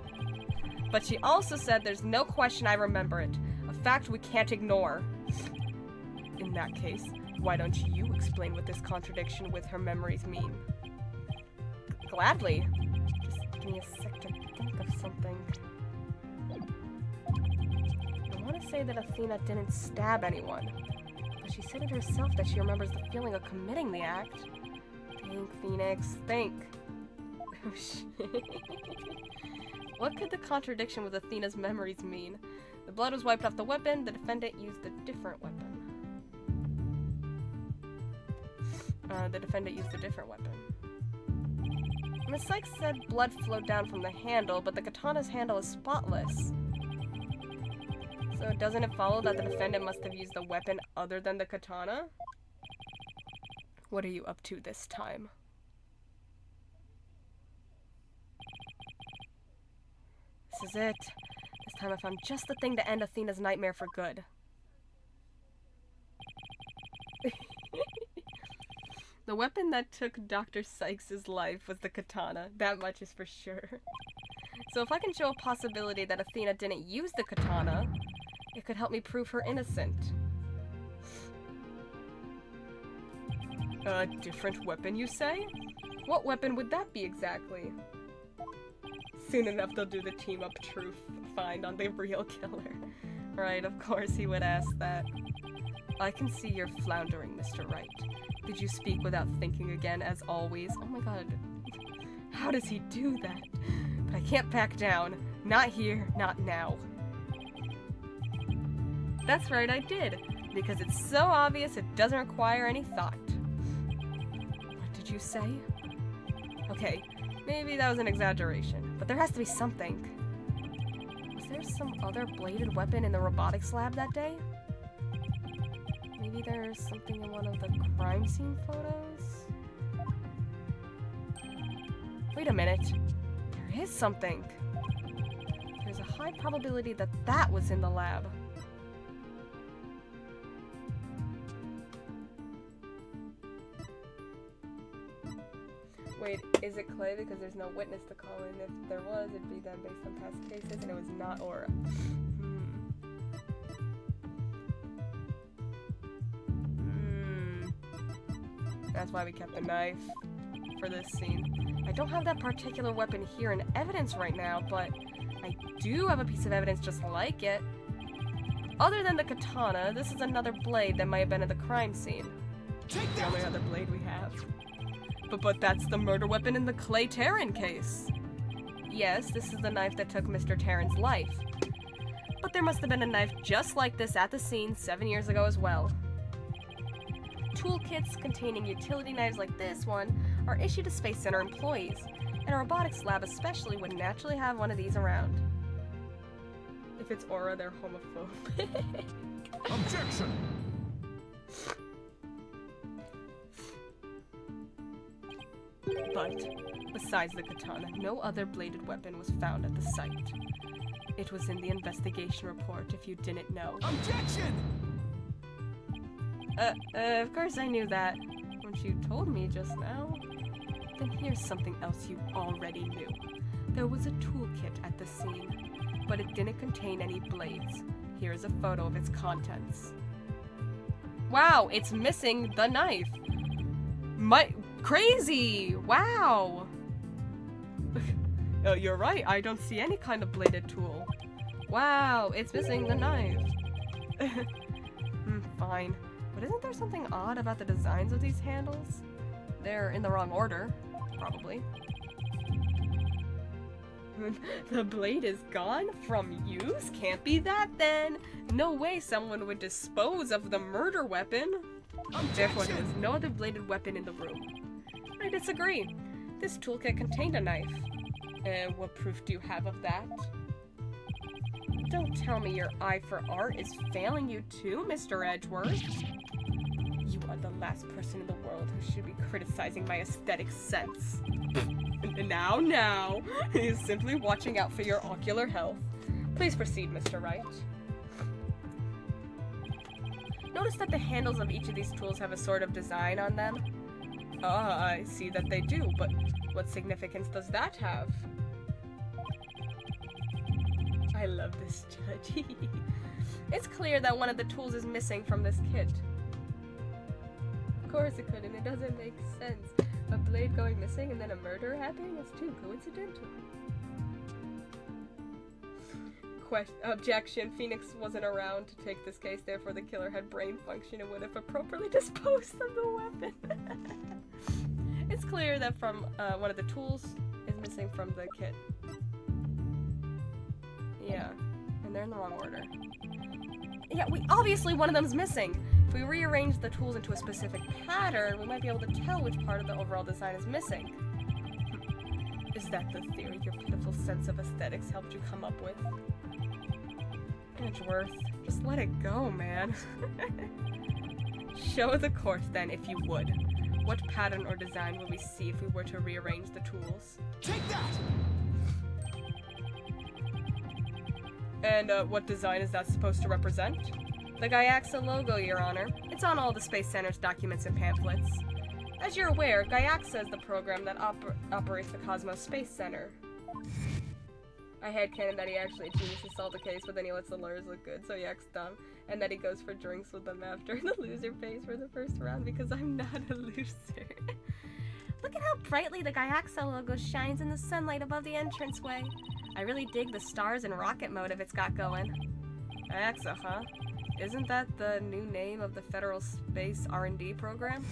But she also said there's no question I remember it, a fact we can't ignore. In that case, why don't you explain what this contradiction with her memories mean? Gladly. Just give me a sec to think of something. I want to say that Athena didn't stab anyone, but she said it herself that she remembers the feeling of committing the act. Think, Phoenix, think. Oh, shit. What could the contradiction with Athena's memories mean? The blood was wiped off the weapon, the defendant used a different weapon. Miss Sykes said blood flowed down from the handle, but the katana's handle is spotless. So doesn't it follow that the defendant must have used a weapon other than the katana? What are you up to this time? This is it. This time I found just the thing to end Athena's nightmare for good. The weapon that took Dr. Sykes' life was the katana. That much is for sure. So if I can show a possibility that Athena didn't use the katana, it could help me prove her innocent. A different weapon, you say? What weapon would that be exactly? Soon enough they'll do the team-up truth find on the real killer. Right, of course he would ask that. I can see you're floundering, Mr. Wright. Did you speak without thinking again, as always? Oh my god. How does he do that? But I can't back down. Not here, not now. That's right, I did. Because it's so obvious it doesn't require any thought. What did you say? Okay, maybe that was an exaggeration, but there has to be something. Was there some other bladed weapon in the robotics lab that day? Maybe there's something in one of the crime scene photos? Wait a minute. There is something. There's a high probability that that was in the lab. Wait, is it Clay? Because there's no witness to call in. If there was, it'd be done based on past cases, and it was not Aura. That's why we kept the knife for this scene. I don't have that particular weapon here in evidence right now, but I do have a piece of evidence just like it. Other than the katana, this is another blade that might have been at the crime scene. Take the only other blade we have. But that's the murder weapon in the Clay Terran case. Yes, this is the knife that took Mr. Terran's life. But there must have been a knife just like this at the scene 7 years ago as well. Toolkits containing utility knives like this one are issued to Space Center employees, and a robotics lab especially would naturally have one of these around. If it's Aura, they're homophobic. Objection! But, besides the katana, no other bladed weapon was found at the site. It was in the investigation report, if you didn't know. Objection! Of course I knew that. When you told me just now. Then here's something else you already knew. There was a toolkit at the scene, but it didn't contain any blades. Here's a photo of its contents. Wow, it's missing the knife! Crazy! Wow! Oh, you're right, I don't see any kind of bladed tool. Wow, it's missing the knife. Fine. But isn't there something odd about the designs of these handles? They're in the wrong order, probably. The blade is gone from use? Can't be that then. No way someone would dispose of the murder weapon. Therefore, there was no other bladed weapon in the room. I disagree. This toolkit contained a knife. What proof do you have of that? Don't tell me your eye for art is failing you too, Mr. Edgeworth. You are the last person in the world who should be criticizing my aesthetic sense. Now, he is simply watching out for your ocular health. Please proceed, Mr. Wright. Notice that the handles of each of these tools have a sort of design on them. Ah, I see that they do, but what significance does that have? I love this judge. It's clear that one of the tools is missing from this kit. Of course it couldn't. It doesn't make sense. A blade going missing and then a murder happening? It's too coincidental. Objection. Phoenix wasn't around to take this case, therefore the killer had brain function and would have appropriately disposed of the weapon. It's clear that from one of the tools is missing from the kit. Yeah, and they're in the wrong order. Yeah, obviously one of them's missing. If we rearrange the tools into a specific pattern, we might be able to tell which part of the overall design is missing. Is that the theory your pitiful sense of aesthetics helped you come up with? Edgeworth, just let it go, man. Show the court then, if you would. What pattern or design will we see if we were to rearrange the tools? Take that! And what design is that supposed to represent? The Gaiaxa logo, Your Honor. It's on all the Space Center's documents and pamphlets. As you're aware, Gaiaxa is the program that operates the Cosmos Space Center. I headcanon that he actually geniuses solved the case, but then he lets the lawyers look good, so he acts dumb. And that he goes for drinks with them after the loser pays for the first round because I'm not a loser. Look at how brightly the Gaiaxa logo shines in the sunlight above the entranceway. I really dig the stars and rocket motive it's got going. Gaiaxa, huh? Isn't that the new name of the Federal Space R&D program?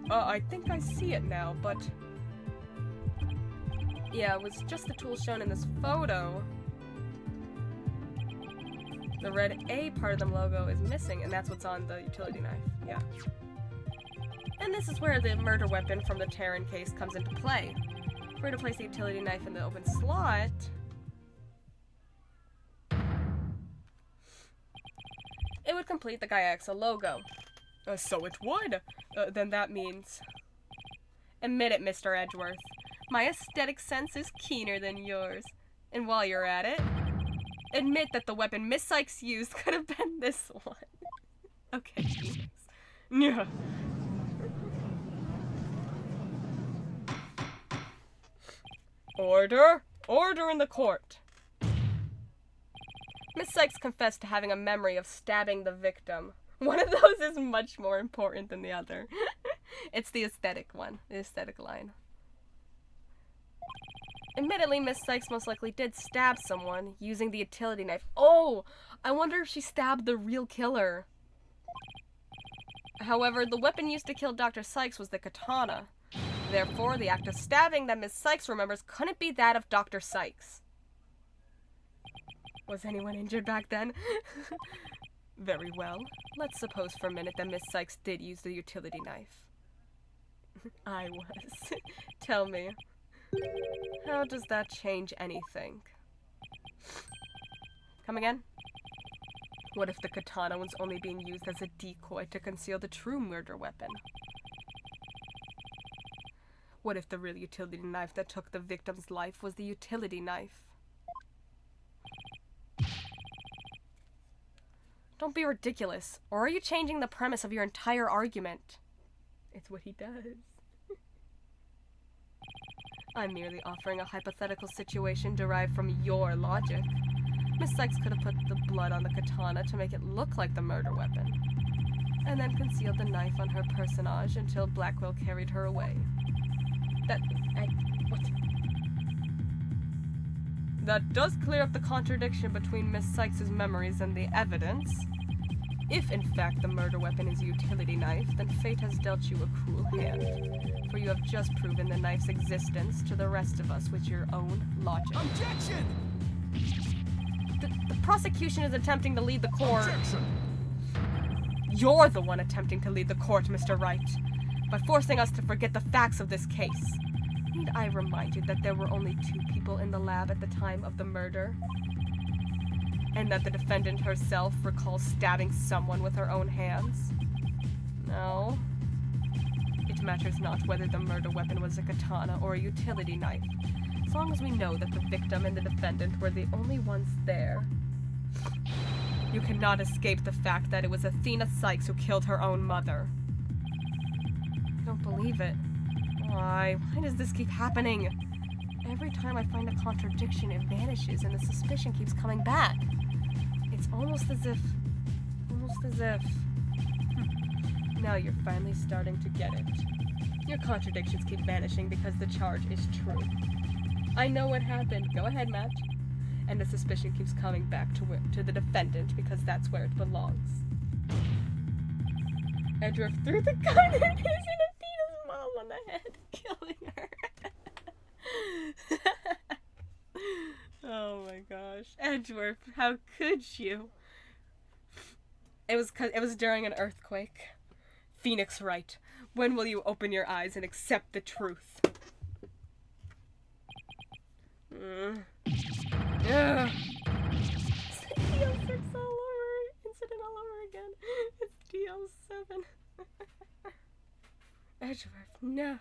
I think I see it now, but... yeah, it was just the tool shown in this photo. The red A part of the logo is missing, and that's what's on the utility knife. Yeah. And this is where the murder weapon from the Terran case comes into play. If we're to place the utility knife in the open slot... it would complete the Gaiaxa logo. So it would. Then that means... admit it, Mr. Edgeworth. My aesthetic sense is keener than yours. And while you're at it, admit that the weapon Miss Sykes used could have been this one. Okay, Phoenix. Yeah. Order! Order in the court! Miss Sykes confessed to having a memory of stabbing the victim. One of those is much more important than the other. It's the aesthetic one, the aesthetic line. Admittedly, Miss Sykes most likely did stab someone using the utility knife. Oh! I wonder if she stabbed the real killer. However, the weapon used to kill Dr. Sykes was the katana. Therefore, the act of stabbing that Miss Sykes remembers couldn't be that of Dr. Sykes. Was anyone injured back then? Very well. Let's suppose for a minute that Miss Sykes did use the utility knife. I was. Tell me, how does that change anything? Come again? What if the katana was only being used as a decoy to conceal the true murder weapon? What if the real utility knife that took the victim's life was the utility knife? Don't be ridiculous, or are you changing the premise of your entire argument? It's what he does. I'm merely offering a hypothetical situation derived from your logic. Miss Sykes could have put the blood on the katana to make it look like the murder weapon, and then concealed the knife on her personage until Blackwell carried her away. What? That does clear up the contradiction between Miss Sykes' memories and the evidence. If, in fact, the murder weapon is a utility knife, then fate has dealt you a cruel hand, for you have just proven the knife's existence to the rest of us with your own logic. Objection! The prosecution is attempting to lead the court. Objection! You're the one attempting to lead the court, Mr. Wright, by forcing us to forget the facts of this case. Need I remind you that there were only 2 people in the lab at the time of the murder? And that the defendant herself recalls stabbing someone with her own hands? No. It matters not whether the murder weapon was a katana or a utility knife, as long as we know that the victim and the defendant were the only ones there. You cannot escape the fact that it was Athena Sykes who killed her own mother. I don't believe it. Why does this keep happening? Every time I find a contradiction, it vanishes and the suspicion keeps coming back. It's almost as if... Now you're finally starting to get it. Your contradictions keep vanishing because the charge is true. I know what happened. Go ahead, Matt. And the suspicion keeps coming back to the defendant because that's where it belongs. Edgeworth threw the gun and hit Athena's mom on the head, killing her. Oh my gosh. Edgeworth, how could you? It was during an earthquake. Phoenix Wright, when will you open your eyes and accept the truth? Yeah. DL6 all over. Incident all over again. It's DL7. Edgeworth, no.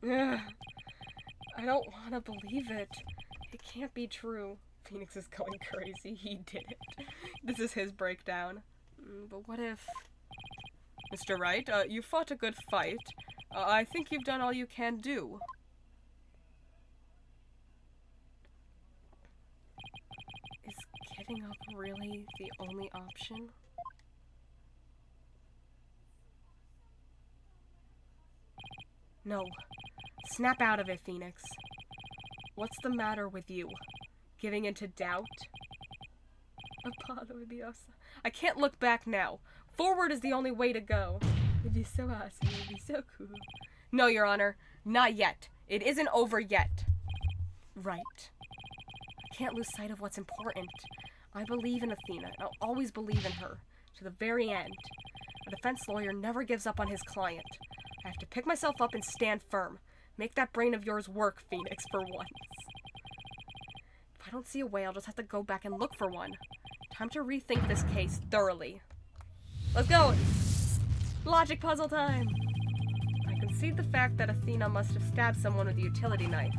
I don't want to believe it. It can't be true. Phoenix is going crazy. He did it. This is his breakdown. But what if... Mr. Wright, you fought a good fight. I think you've done all you can do. Is giving up really the only option? No. Snap out of it, Phoenix. What's the matter with you? Giving into doubt? Apollo Justice. I can't look back now. Forward is the only way to go. It'd be so awesome. It'd be so cool. No, Your Honor. Not yet. It isn't over yet. Right. I can't lose sight of what's important. I believe in Athena, and I'll always believe in her. To the very end. A defense lawyer never gives up on his client. I have to pick myself up and stand firm. Make that brain of yours work, Phoenix, for once. If I don't see a way, I'll just have to go back and look for one. Time to rethink this case thoroughly. Let's go! Logic puzzle time! I Concede the fact that Athena must have stabbed someone with a utility knife.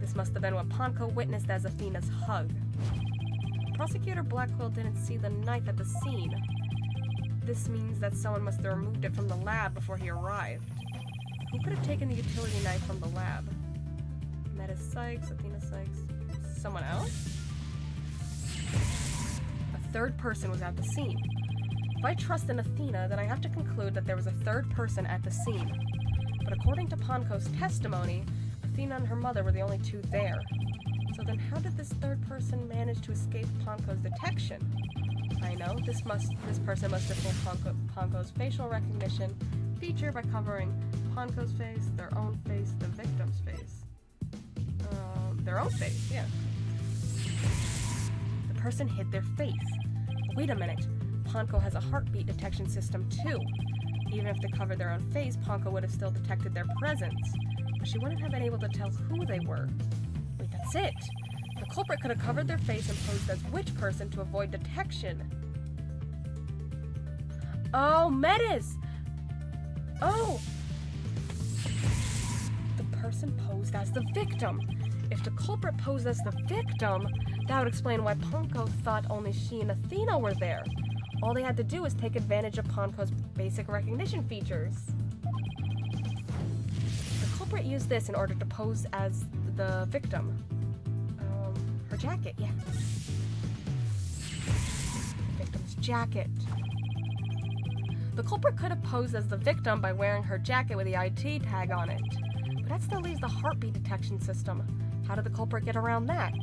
This must have been what Ponko witnessed as Athena's hug. Prosecutor Blackwell didn't see the knife at the scene. This means that someone must have removed it from the lab before he arrived. Who could have taken the utility knife from the lab? Meta Sykes, Athena Sykes, someone else? A third person was at the scene. If I trust in Athena, then I have to conclude that there was a third person at the scene. But according to Ponko's testimony, Athena and her mother were the only two there. So then how did this third person manage to escape Ponko's detection? I know, this person must have fooled Ponko's facial recognition feature by covering Ponko's face, their own face, the victim's face. Their own face, yeah. The person hid their face. Wait a minute. Ponko has a heartbeat detection system too. Even if they covered their own face, Ponko would have still detected their presence. But she wouldn't have been able to tell who they were. Wait, that's it! The culprit could have covered their face and posed as which person to avoid detection. Oh, Metis! Oh! The person posed as the victim. If the culprit posed as the victim, that would explain why Ponko thought only she and Athena were there. All they had to do was take advantage of Ponko's basic recognition features. The culprit used this in order to pose as the victim. Her jacket, yeah. The victim's jacket. The culprit could have posed as the victim by wearing her jacket with the IT tag on it. But that still leaves the heartbeat detection system. How did the culprit get around that?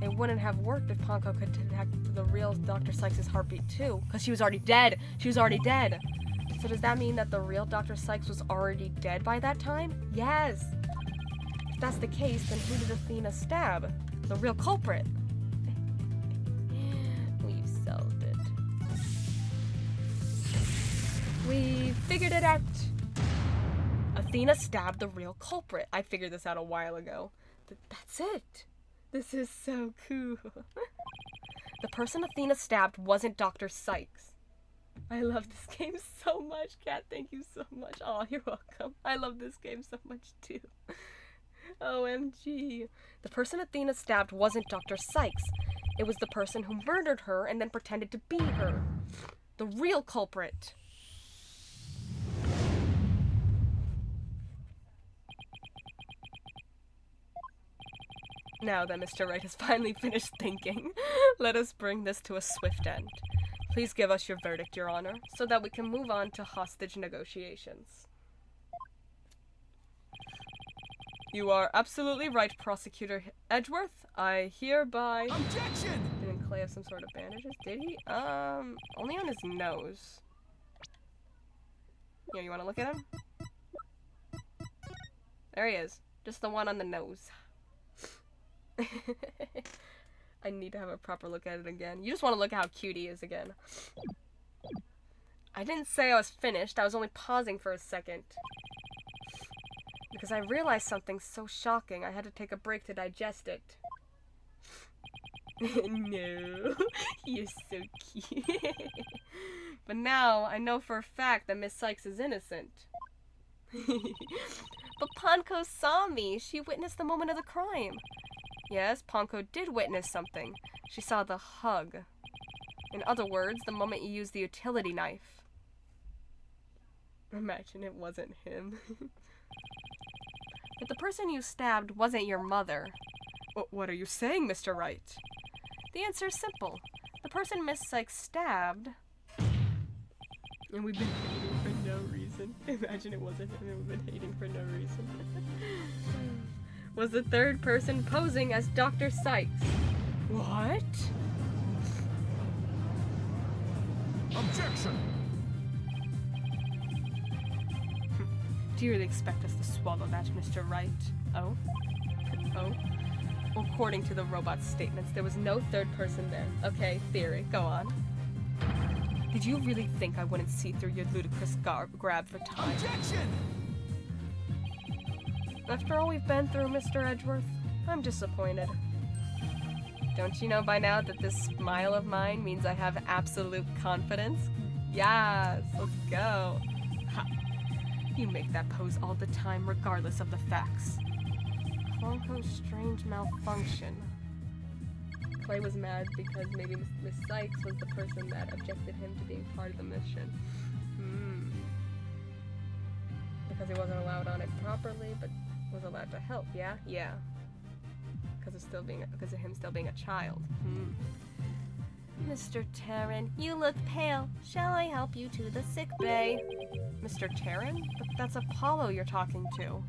It wouldn't have worked if Ponko could detect the real Dr. Sykes' heartbeat too, because she was already dead. She was already dead. So does that mean that the real Dr. Sykes was already dead by that time? Yes! If that's the case, then who did Athena stab? The real culprit. We've solved it. We figured it out. Athena stabbed the real culprit. I figured this out a while ago. That's it. This is so cool. The person Athena stabbed wasn't Dr. Sykes. I love this game so much, Kat. Thank you so much. Oh, you're welcome. I love this game so much too. OMG. The person Athena stabbed wasn't Dr. Sykes. It was the person who murdered her and then pretended to be her. The real culprit. Now that Mr. Wright has finally finished thinking, let us bring this to a swift end. Please give us your verdict, Your Honor, so that we can move on to hostage negotiations. You are absolutely right, Prosecutor Edgeworth. I hereby... Objection! Didn't Clay have some sort of bandages? Did he? Only on his nose. Yeah, you want to look at him? There he is. Just the one on the nose. I need to have a proper look at it again. You just want to look at how cute he is again. I didn't say I was finished. I was only pausing for a second. Because I realized something so shocking, I had to take a break to digest it. No, you're so cute. But now, I know for a fact that Miss Sykes is innocent. But Ponko saw me. She witnessed the moment of the crime. Yes, Ponko did witness something. She saw the hug. In other words, the moment you used the utility knife. Imagine it wasn't him. But the person you stabbed wasn't your mother. What are you saying, Mr. Wright? The answer is simple. The person Miss Sykes stabbed... And we've been hating for no reason. Imagine it wasn't him and we've been hating for no reason. Was the third person posing as Dr. Sykes. What? Objection! Do you really expect us to swallow that, Mr. Wright? Oh? Oh? According to the robot's statements, there was no third person there. Okay, theory. Go on. Did you really think I wouldn't see through your ludicrous grab for time? Objection! After all we've been through, Mr. Edgeworth, I'm disappointed. Don't you know by now that this smile of mine means I have absolute confidence? Yes, let's go. Ha. You make that pose all the time, regardless of the facts. Clonco's strange malfunction. Clay was mad because maybe Miss Sykes was the person that objected him to being part of the mission. Because he wasn't allowed on it properly, but was allowed to help, yeah? Yeah. Because of him still being a child. Mr. Terran, you look pale. Shall I help you to the sick bay? Mr. Terran? But that's Apollo you're talking to.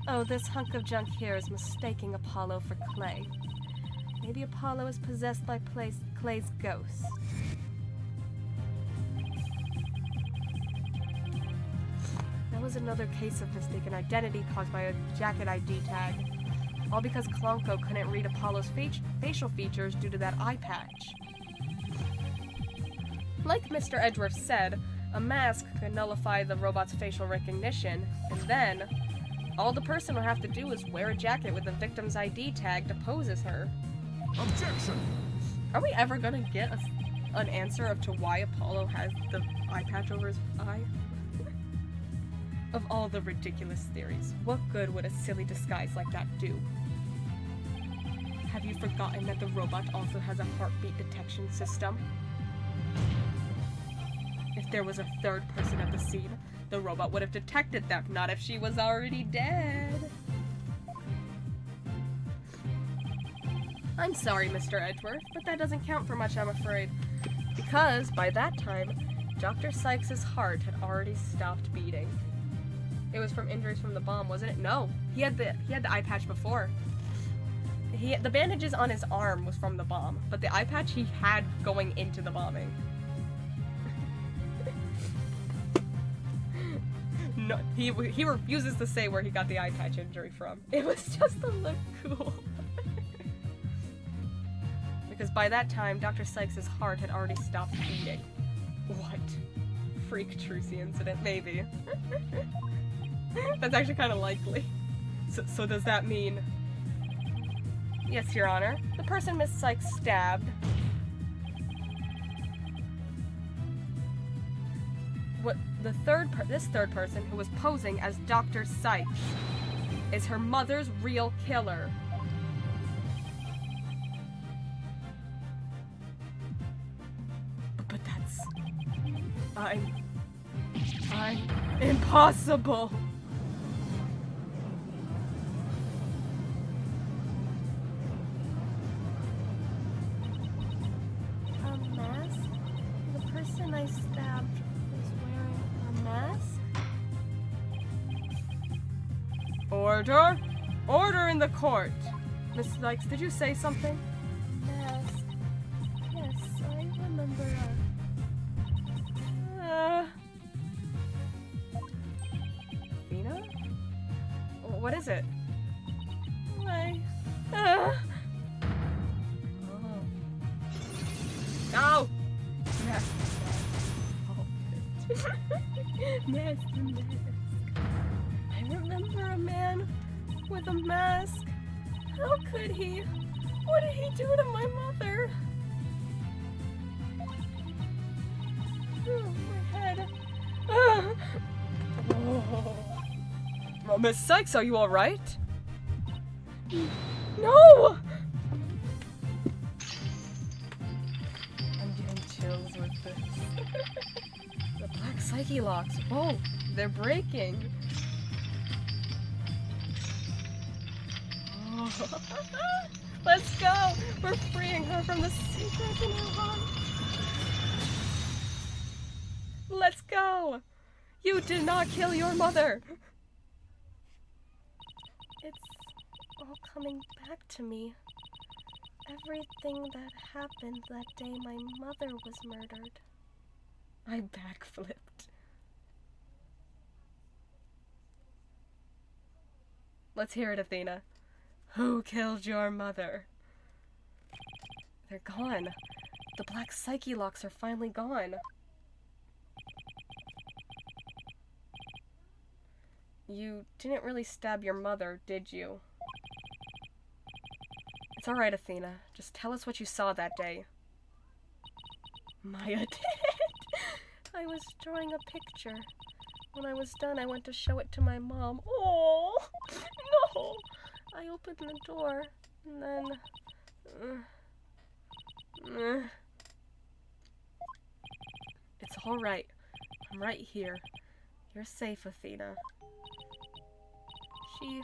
Oh, this hunk of junk here is mistaking Apollo for Clay. Maybe Apollo is possessed by Clay's ghost. That was another case of mistaken identity caused by a jacket ID tag. All because Clonco couldn't read Apollo's facial features due to that eye patch. Like Mr. Edgeworth said, a mask could nullify the robot's facial recognition, and then all the person would have to do is wear a jacket with the victim's ID tag to pose as her. Objection! Are we ever gonna get an answer of to why Apollo has the eye patch over his eye? Of all the ridiculous theories, what good would a silly disguise like that do? Have you forgotten that the robot also has a heartbeat detection system? If there was a third person at the scene, the robot would have detected them, not if she was already dead. I'm sorry, Mr. Edgeworth, but that doesn't count for much, I'm afraid. Because, by that time, Dr. Sykes' heart had already stopped beating. It was from injuries from the bomb, wasn't it? No, he had the eye patch before. The bandages on his arm was from the bomb, but the eye patch he had going into the bombing. No, he refuses to say where he got the eye patch injury from. It was just to look cool. Because by that time, Dr. Sykes' heart had already stopped beating. What? Freak Trucy incident, maybe. That's actually kind of likely. So does that mean... Yes, Your Honor. The person Miss Sykes stabbed... This third person who was posing as Dr. Sykes is her mother's real killer. But that's... I'm impossible. A mask? The person I stabbed was wearing a mask? Order! Order in the court! Miss Sykes, did you say something? Mask. Yes, I remember Athena? What is it? Why? Oh. Mask. Mask. I remember a man with a mask. How could he? What did he do to my mother? Oh, my head. Well, Miss Sykes, are you alright? No! I'm getting chills with this. The black psyche locks. Whoa, they're breaking. Oh. Let's go! We're freeing her from the secret in her heart. Let's go! You did not kill your mother! It's all coming back to me. Everything that happened that day my mother was murdered. I backflipped. Let's hear it, Athena. Who killed your mother? They're gone. The black psyche locks are finally gone. You didn't really stab your mother, did you? It's alright, Athena. Just tell us what you saw that day. Maya did. I was drawing a picture. When I was done, I went to show it to my mom. Oh, no! I opened the door, and then... It's all right. I'm right here. You're safe, Athena. She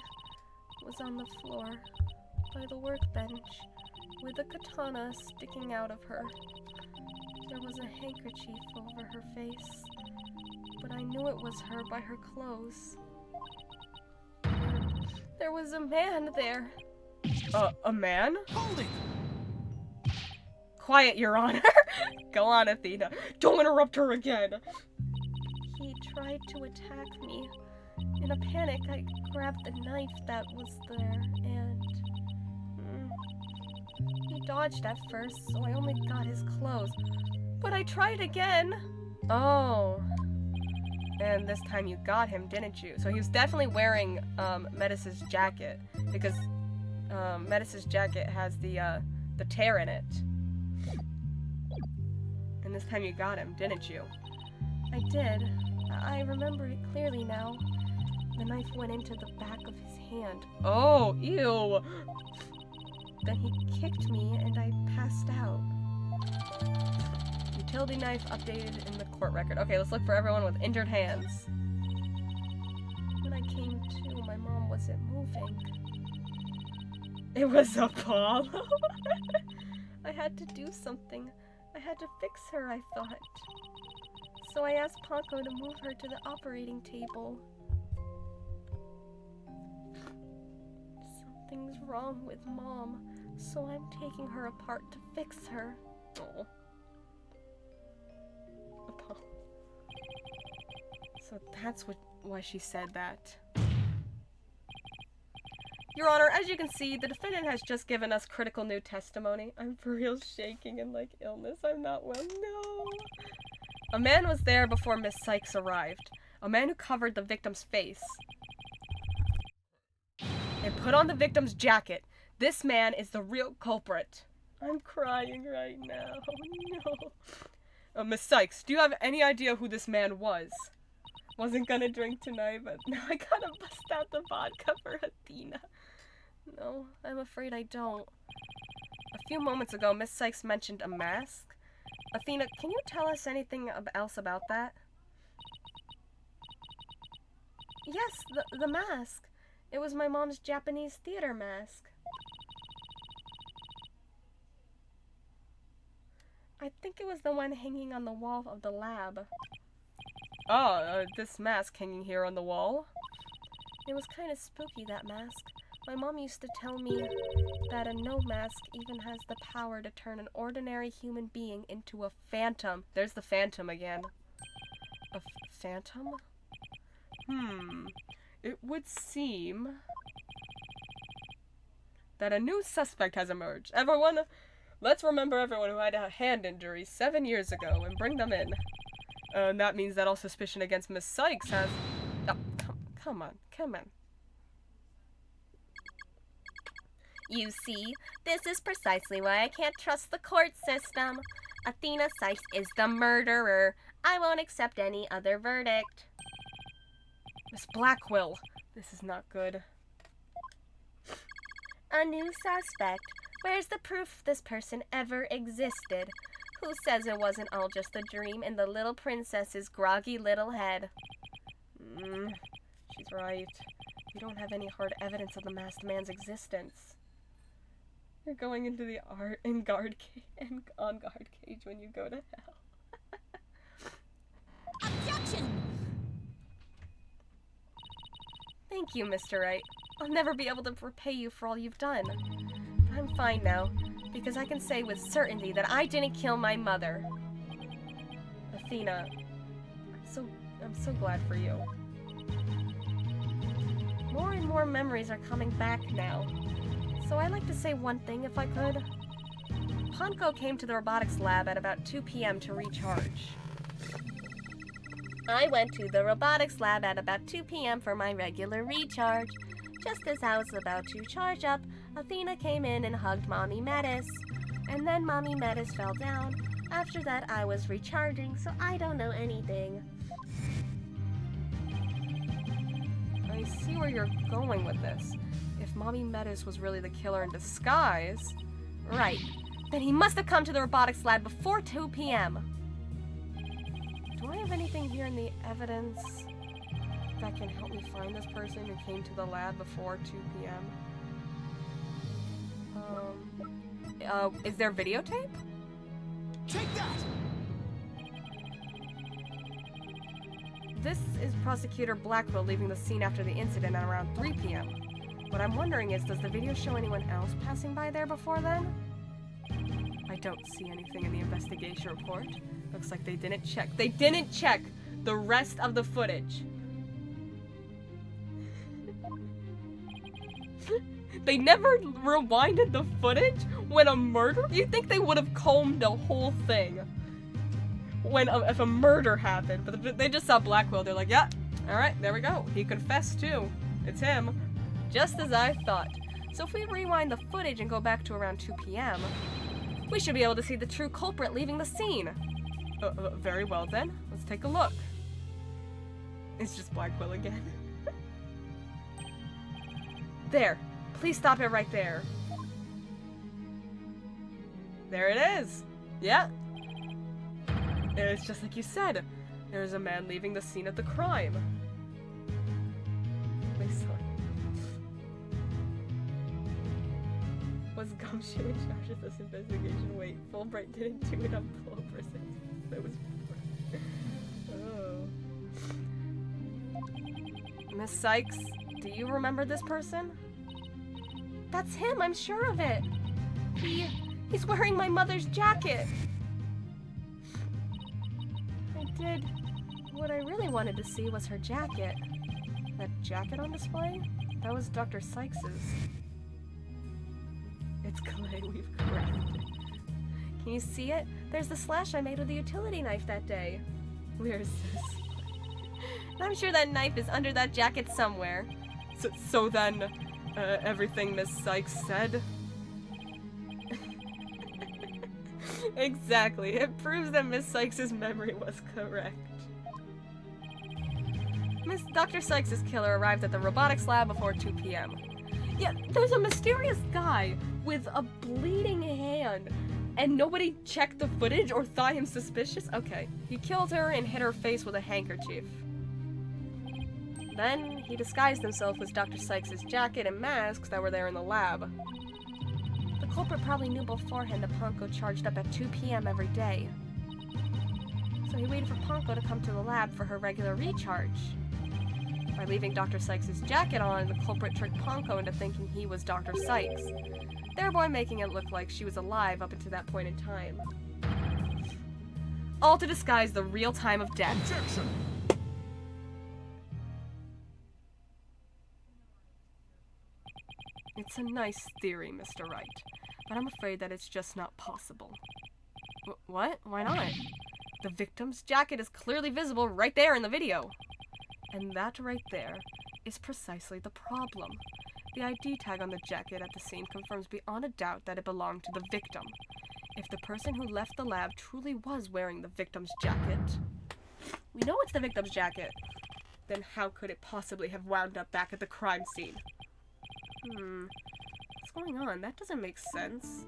was on the floor by the workbench with a katana sticking out of her. There was a handkerchief over her face, but I knew it was her by her clothes. There was a man there. A man? Hold it! Quiet, Your Honor. Go on, Athena. Don't interrupt her again. He tried to attack me. In a panic, I grabbed the knife that was there, and... he dodged at first, so I only got his clothes. But I tried again. Oh. And this time you got him, didn't you? So he was definitely wearing Metis's jacket, because Metis's jacket has the tear in it. And this time you got him, didn't you? I did. I remember it clearly now. The knife went into the back of his hand. Oh, ew! Then he kicked me and I passed out. Utility knife updated in the court record. Okay, let's look for everyone with injured hands. When I came to, my mom wasn't moving. It was Apollo. I had to do something. I had to fix her, I thought. So I asked Ponko to move her to the operating table. Something's wrong with Mom, so I'm taking her apart to fix her. Oh. Apollo. So that's why she said that. Your Honor, as you can see, the defendant has just given us critical new testimony. I'm for real shaking in, like, illness. I'm not well. No! A man was there before Miss Sykes arrived. A man who covered the victim's face and put on the victim's jacket. This man is the real culprit. I'm crying right now. No. Miss Sykes, do you have any idea who this man was? Wasn't gonna drink tonight, but now I gotta bust out the vodka for Athena. No, I'm afraid I don't. A few moments ago, Miss Sykes mentioned a mask. Athena, can you tell us anything else about that? Yes, the mask. It was my mom's Japanese theater mask. I think it was the one hanging on the wall of the lab. Oh, this mask hanging here on the wall? It was kind of spooky, that mask. My mom used to tell me that a no mask even has the power to turn an ordinary human being into a phantom. There's the phantom again. A phantom? It would seem that a new suspect has emerged. Everyone, let's remember everyone who had a hand injury 7 years ago and bring them in. And that means that all suspicion against Miss Sykes has... Oh, come on. You see, this is precisely why I can't trust the court system. Athena Sykes is the murderer. I won't accept any other verdict. Miss Blackwell, this is not good. A new suspect. Where's the proof this person ever existed? Who says it wasn't all just a dream in the little princess's groggy little head? She's right. We don't have any hard evidence of the masked man's existence. You're going into the on guard cage when you go to hell. Objection! Thank you, Mr. Wright. I'll never be able to repay you for all you've done. But I'm fine now, because I can say with certainty that I didn't kill my mother. Athena, I'm so glad for you. More and more memories are coming back now. So I'd like to say one thing, if I could. Ponko came to the robotics lab at about 2 p.m. to recharge. I went to the robotics lab at about 2 p.m. for my regular recharge. Just as I was about to charge up, Athena came in and hugged Mommy Metis. And then Mommy Metis fell down. After that, I was recharging, so I don't know anything. see where you're going with this. If Mommy Meadows was really the killer in disguise... Right. Then he must have come to the robotics lab before 2 p.m. Do I have anything here in the evidence that can help me find this person who came to the lab before 2 p.m.? Is there videotape? Take that! This is Prosecutor Blackwell leaving the scene after the incident at around 3 p.m. What I'm wondering is, does the video show anyone else passing by there before then? I don't see anything in the investigation report. Looks like they didn't check. They didn't check the rest of the footage. They never rewinded the footage when a murder? You'd think they would have combed the whole thing when if a murder happened, but they just saw Blackwell. They're like, yeah, all right, there we go. He confessed too. It's him. Just as I thought. So if we rewind the footage and go back to around 2 p.m., we should be able to see the true culprit leaving the scene. Very well then. Let's take a look. It's just Blackwell again. There. Please stop it right there. There it is. Yeah. It's just like you said. There's a man leaving the scene of the crime. Wait, sorry. Was Gumshoe in charge of this investigation? Wait, Fulbright didn't do it on Pulver's. That was... Oh. Miss Sykes, do you remember this person? That's him, I'm sure of it. He's wearing my mother's jacket. I did. What I really wanted to see was her jacket. That jacket on display? That was Dr. Sykes's. It's clay we've crafted. Can you see it? There's the slash I made with the utility knife that day. Where is this? I'm sure that knife is under that jacket somewhere. So then... everything Miss Sykes said. Exactly. It proves that Miss Sykes' memory was correct. Dr. Sykes' killer arrived at the robotics lab before 2 p.m. Yeah, there's a mysterious guy with a bleeding hand, and nobody checked the footage or thought him suspicious? Okay. He killed her and hit her face with a handkerchief. Then, he disguised himself as Dr. Sykes' jacket and masks that were there in the lab. The culprit probably knew beforehand that Ponko charged up at 2 p.m. every day. So he waited for Ponko to come to the lab for her regular recharge. By leaving Dr. Sykes' jacket on, the culprit tricked Ponko into thinking he was Dr. Sykes, thereby making it look like she was alive up until that point in time. All to disguise the real time of death. Objection! It's a nice theory, Mr. Wright, but I'm afraid that it's just not possible. What? Why not? The victim's jacket is clearly visible right there in the video. And that right there is precisely the problem. The ID tag on the jacket at the scene confirms beyond a doubt that it belonged to the victim. If the person who left the lab truly was wearing the victim's jacket, we know it's the victim's jacket, then how could it possibly have wound up back at the crime scene? What's going on? That doesn't make sense.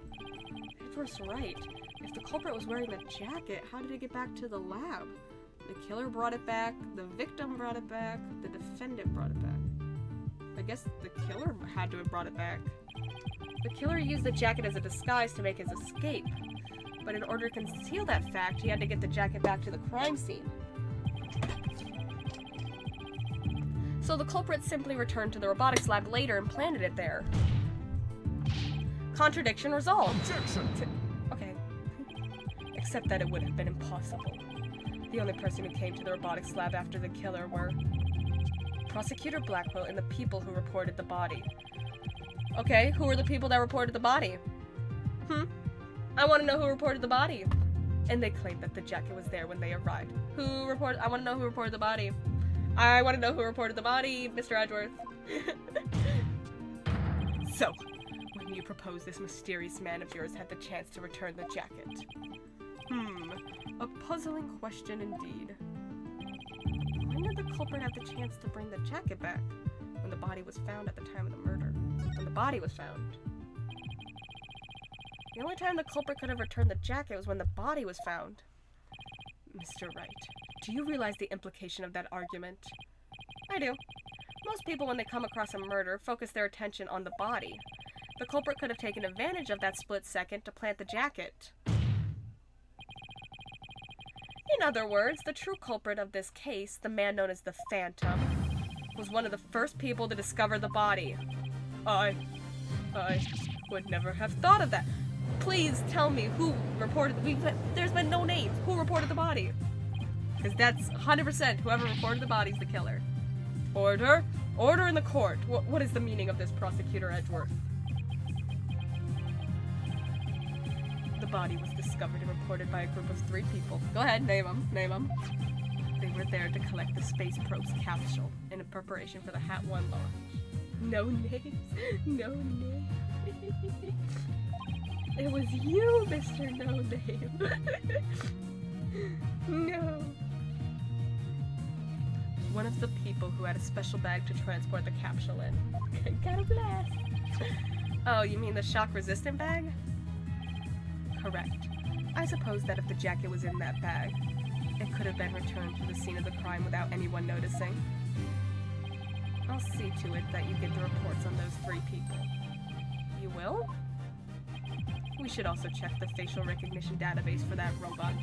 Edward's right. If the culprit was wearing the jacket, how did it get back to the lab? The killer brought it back, the victim brought it back, the defendant brought it back. I guess the killer had to have brought it back. The killer used the jacket as a disguise to make his escape, but in order to conceal that fact, he had to get the jacket back to the crime scene. So the culprit simply returned to the robotics lab later and planted it there. Contradiction resolved. Objection! Okay. Except that it would have been impossible. The only person who came to the robotics lab after the killer were Prosecutor Blackwell and the people who reported the body. Okay, who were the people that reported the body? I want to know who reported the body. And they claimed that the jacket was there when they arrived. I want to know who reported the body. I want to know who reported the body, Mr. Edgeworth. So, when you propose this mysterious man of yours had the chance to return the jacket? A puzzling question indeed. When did the culprit have the chance to bring the jacket back? when the body was found at the time of the murder. When the body was found. The only time the culprit could have returned the jacket was when the body was found. Mr. Wright, do you realize the implication of that argument? I do. Most people, when they come across a murder, focus their attention on the body. The culprit could have taken advantage of that split second to plant the jacket. In other words, the true culprit of this case, the man known as the Phantom, was one of the first people to discover the body. I would never have thought of that. Please tell me who reported. There's been no names. Who reported the body? Because that's 100% whoever reported the body is the killer. Order? Order in the court. What is the meaning of this, Prosecutor Edgeworth? The body was discovered and reported by a group of 3 people. Go ahead, name them. Name them. They were there to collect the space probe's capsule in preparation for the Hat 1 launch. No names. No names. It was you, Mr. No Name. No. One of the people who had a special bag to transport the capsule in. Got a blast. Oh, you mean the shock-resistant bag? Correct. I suppose that if the jacket was in that bag, it could have been returned to the scene of the crime without anyone noticing. I'll see to it that you get the reports on those 3 people. You will? We should also check the facial recognition database for that robot.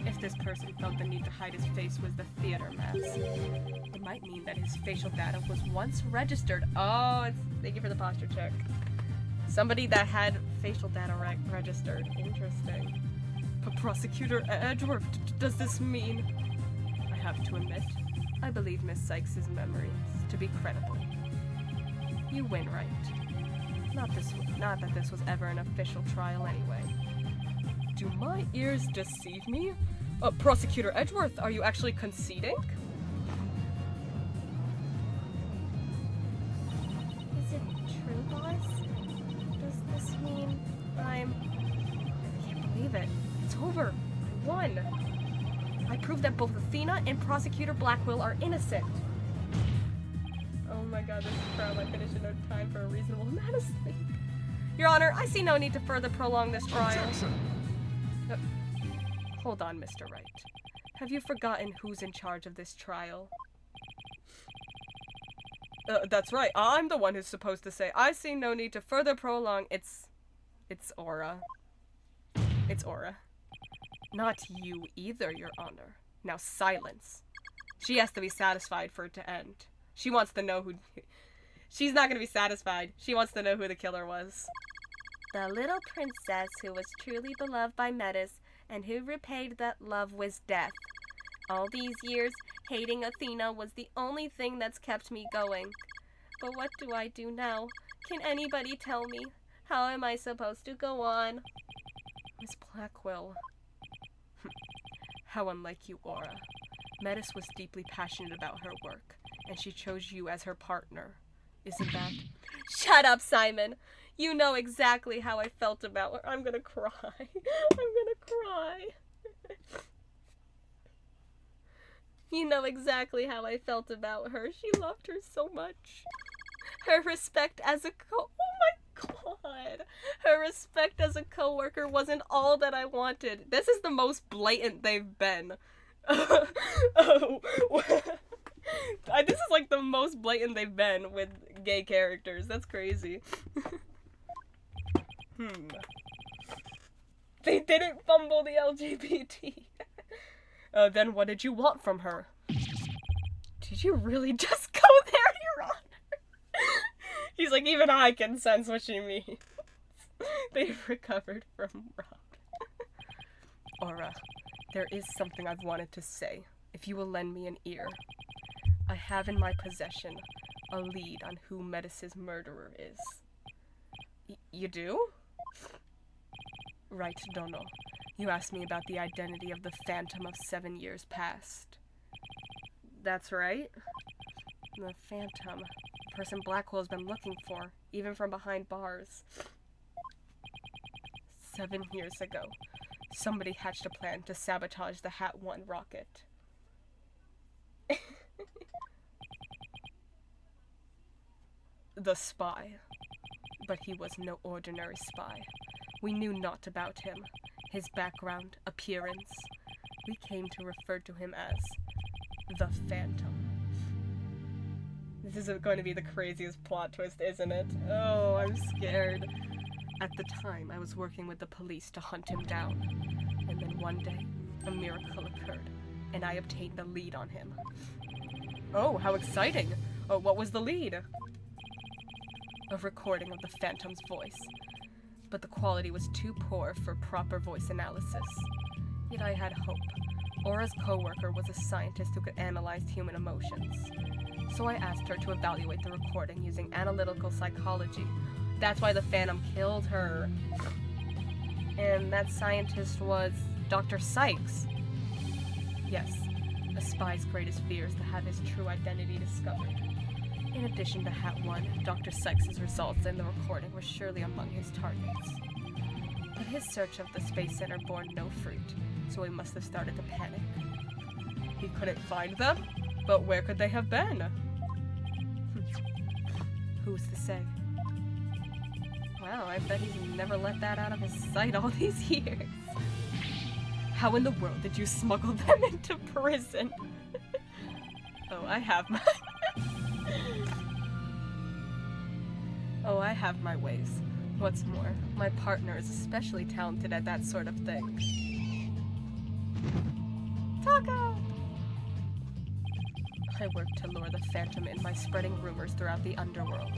If this person felt the need to hide his face was the theater mask, it might mean that his facial data was once registered. Oh, thank you for the posture check. Somebody that had facial data registered. Interesting. But Prosecutor Edgeworth, does this mean? I have to admit, I believe Miss Sykes' memories to be credible. You win, Wright. Not that this was ever an official trial anyway. Do my ears deceive me? Prosecutor Edgeworth, are you actually conceding? Is it true, boss? Does this mean I can't believe it. It's over. I won. I proved that both Athena and Prosecutor Blackwell are innocent. Oh my god, this trial might finish in no time for a reasonable amount of sleep. Your Honor, I see no need to further prolong this trial. Objection! Hold on, Mr. Wright. Have you forgotten who's in charge of this trial? That's right. I'm the one who's supposed to say, I see no need to further prolong. It's Aura. It's Aura. Not you either, Your Honor. Now silence. She has to be satisfied for it to end. She wants to know who... She's not gonna be satisfied. She wants to know who the killer was. the little princess who was truly beloved by Metis and who repaid that love with death? All these years, hating Athena was the only thing that's kept me going. But what do I do now? Can anybody tell me? How am I supposed to go on? Miss Blackwell. How unlike you, Aura. Metis was deeply passionate about her work, and she chose you as her partner. Isn't that? Shut up, Simon! You know exactly how I felt about her. I'm gonna cry. I'm gonna cry. You know exactly how I felt about her. She loved her so much. Her respect as a oh my god. Her respect as a co-worker wasn't all that I wanted. This is the most blatant they've been. Oh. This is like the most blatant they've been with gay characters. That's crazy. They didn't fumble the LGBT. Then what did you want from her? Did you really just go there, Your Honor? He's like, even I can sense what she means. They've recovered from Rob. Aura, there is something I've wanted to say, if you will lend me an ear. I have in my possession a lead on who Metis' murderer is. You do? Right, Dono. You asked me about the identity of the Phantom of 7 years past. That's right. The Phantom. The person Blackwell's been looking for, even from behind bars. 7 years ago, somebody hatched a plan to sabotage the Hat 1 rocket. the spy. But he was no ordinary spy. We knew naught about him, his background, appearance. We came to refer to him as the Phantom. This is going to be the craziest plot twist, isn't it? Oh, I'm scared. At the time, I was working with the police to hunt him down. And then one day, a miracle occurred, and I obtained the lead on him. Oh, how exciting! Oh, what was the lead? A recording of the Phantom's voice. But the quality was too poor for proper voice analysis. Yet I had hope. Aura's co-worker was a scientist who could analyze human emotions. So I asked her to evaluate the recording using analytical psychology. That's why the Phantom killed her. And that scientist was Dr. Sykes. Yes, a spy's greatest fear is to have his true identity discovered. In addition to Hat 1, Dr. Sykes' results in the recording were surely among his targets. But his search of the Space Center bore no fruit, so he must have started to panic. He couldn't find them? But where could they have been? Who's to say? Wow, I bet he's never let that out of his sight all these years. How in the world did you smuggle them into prison? Oh, I have my... Oh, I have my ways. What's more, my partner is especially talented at that sort of thing. Taco! I worked to lure the Phantom in by spreading rumors throughout the underworld.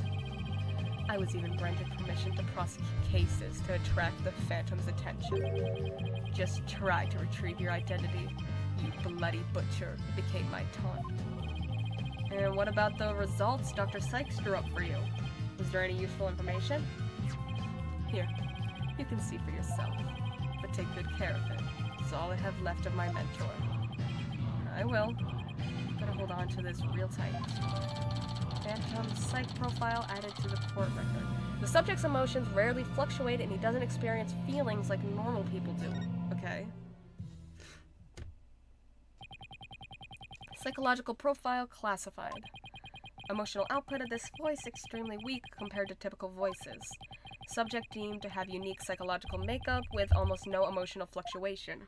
I was even granted permission to prosecute cases to attract the Phantom's attention. Just try to retrieve your identity, you bloody butcher, became my taunt. And what about the results Dr. Sykes drew up for you? Was there any useful information? Here, you can see for yourself, but take good care of it. It's all I have left of my mentor. I will. Gotta hold on to this real tight. Phantom psych profile added to the court record. The subject's emotions rarely fluctuate and he doesn't experience feelings like normal people do. Okay. Psychological profile classified. Emotional output of this voice extremely weak compared to typical voices. Subject deemed to have unique psychological makeup with almost no emotional fluctuation.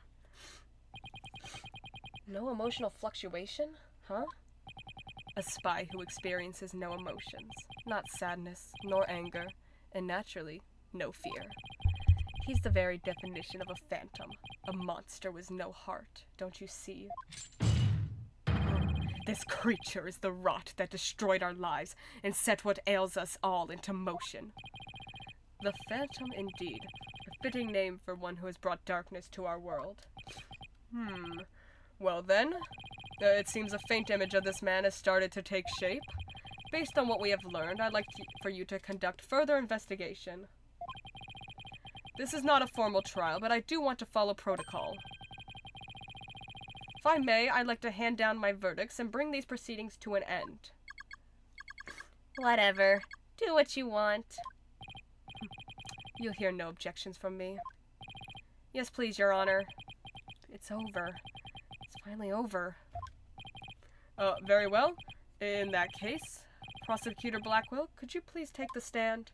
No emotional fluctuation? Huh? A spy who experiences no emotions, not sadness, nor anger, and naturally, no fear. He's the very definition of a phantom, a monster with no heart, don't you see? This creature is the rot that destroyed our lives and set what ails us all into motion. The Phantom, indeed. A fitting name for one who has brought darkness to our world. Well then, it seems a faint image of this man has started to take shape. Based on what we have learned, I'd like for you to conduct further investigation. This is not a formal trial, but I do want to follow protocol. If I may, I'd like to hand down my verdicts and bring these proceedings to an end. Whatever. Do what you want. You'll hear no objections from me. Yes, please, Your Honor. It's over. It's finally over. Very well. In that case, Prosecutor Blackwell, could you please take the stand?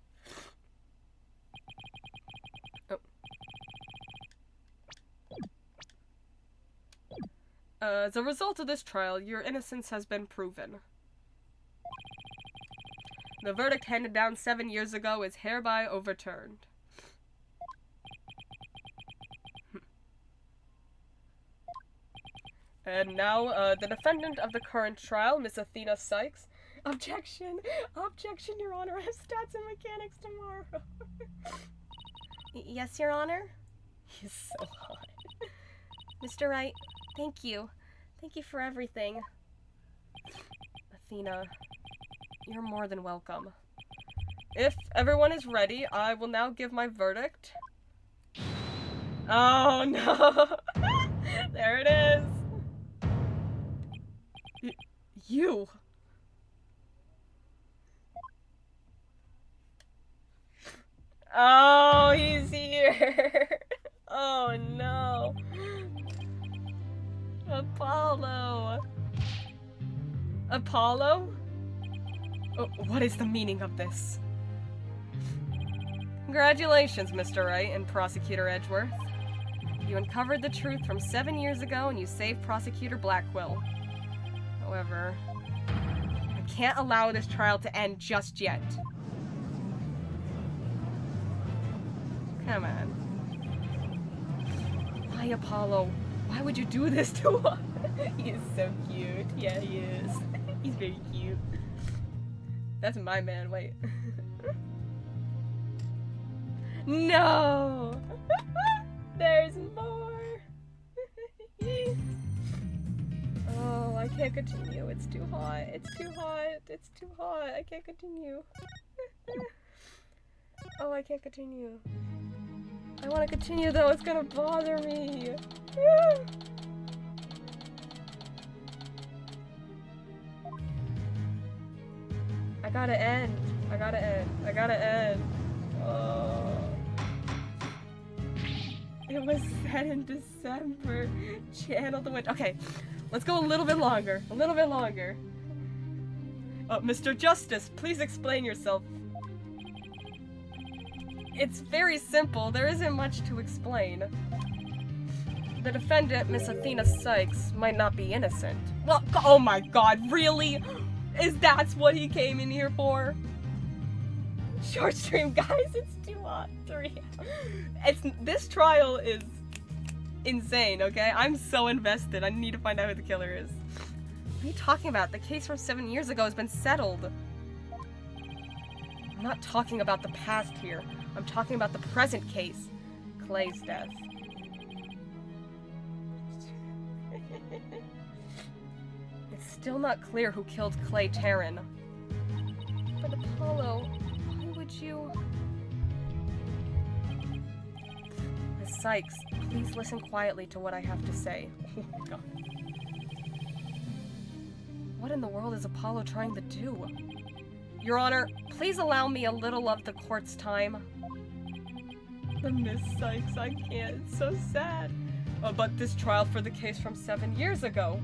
As a result of this trial, your innocence has been proven. The verdict handed down 7 years ago is hereby overturned. And now, the defendant of the current trial, Miss Athena Sykes. Objection! Objection, Your Honor. I have stats and mechanics tomorrow. Yes, Your Honor? He's so hot. Mr. Wright, thank you. Thank you for everything. Athena, you're more than welcome. If everyone is ready, I will now give my verdict. Oh no! There it is! You! Oh, he's here! Oh no! Apollo! Apollo? What is the meaning of this? Congratulations, Mr. Wright and Prosecutor Edgeworth. You uncovered the truth from 7 years ago and you saved Prosecutor Blackwell. However, I can't allow this trial to end just yet. Come on. Why, Apollo? Why would you do this to us? He is so cute. Yeah, he is. He's very cute. That's my man, wait. No! There's more! Oh, I can't continue. It's too hot. It's too hot. It's too hot. I can't continue. Oh, I can't continue. I want to continue though. It's gonna bother me. I gotta end. I gotta end. I gotta end. Oh. It was set in December. Channel the wind. Okay, let's go a little bit longer. A little bit longer. Mr. Justice, please explain yourself. It's very simple. There isn't much to explain. The defendant, Miss Athena Sykes, might not be innocent. Well, oh my god, really? Is that what he came in here for? Short stream, guys, it's too hot. 3. This trial is insane, okay? I'm so invested. I need to find out who the killer is. What are you talking about? The case from 7 years ago has been settled. I'm not talking about the past here. I'm talking about the present case. Clay's death. It's still not clear who killed Clay Terran. But Apollo, why would you... Miss Sykes, please listen quietly to what I have to say. Oh my god. What in the world is Apollo trying to do? Your Honor, please allow me a little of the court's time. Miss Sykes, I can't. It's so sad. But this trial for the case from 7 years ago.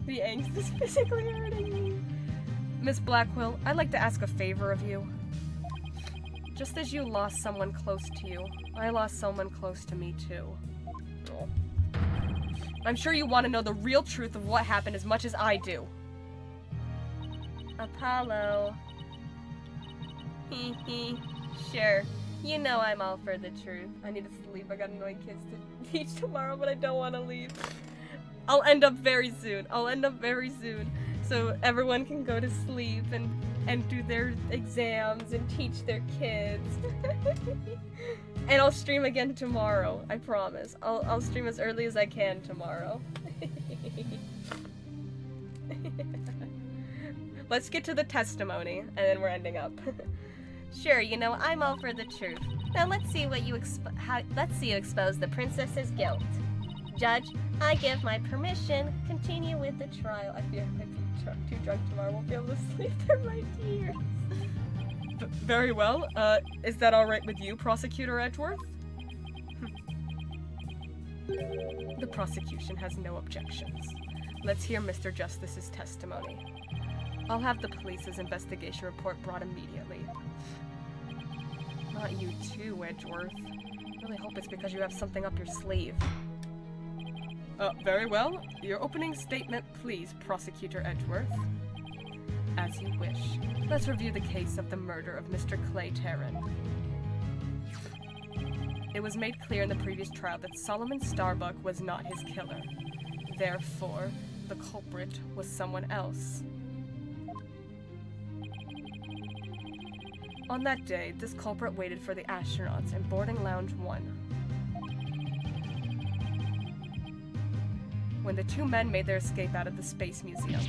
The angst is physically hurting me. Miss Blackwell, I'd like to ask a favor of you. Just as you lost someone close to you, I lost someone close to me too. Oh. I'm sure you want to know the real truth of what happened as much as I do. Apollo. Hee hee. Sure. You know I'm all for the truth. I need to sleep. I got annoying kids to teach tomorrow, but I don't want to leave. I'll end up very soon. So everyone can go to sleep and do their exams and teach their kids. And I'll stream again tomorrow. I promise. I'll stream as early as I can tomorrow. Let's get to the testimony, and then we're ending up. Sure, you know, I'm all for the truth. Now let's see what you expose the princess's guilt. Judge, I give my permission. Continue with the trial. I fear I might be too drunk tomorrow. I won't be able to sleep through my tears. Very well. Is that all right with you, Prosecutor Edgeworth? The prosecution has no objections. Let's hear Mr. Justice's testimony. I'll have the police's investigation report brought immediately. Not you too, Edgeworth. I really hope it's because you have something up your sleeve. Very well. Your opening statement, please, Prosecutor Edgeworth. As you wish. Let's review the case of the murder of Mr. Clay Terran. It was made clear in the previous trial that Solomon Starbuck was not his killer. Therefore, the culprit was someone else. On that day, this culprit waited for the astronauts in boarding lounge 1. When the two men made their escape out of the Space Museum.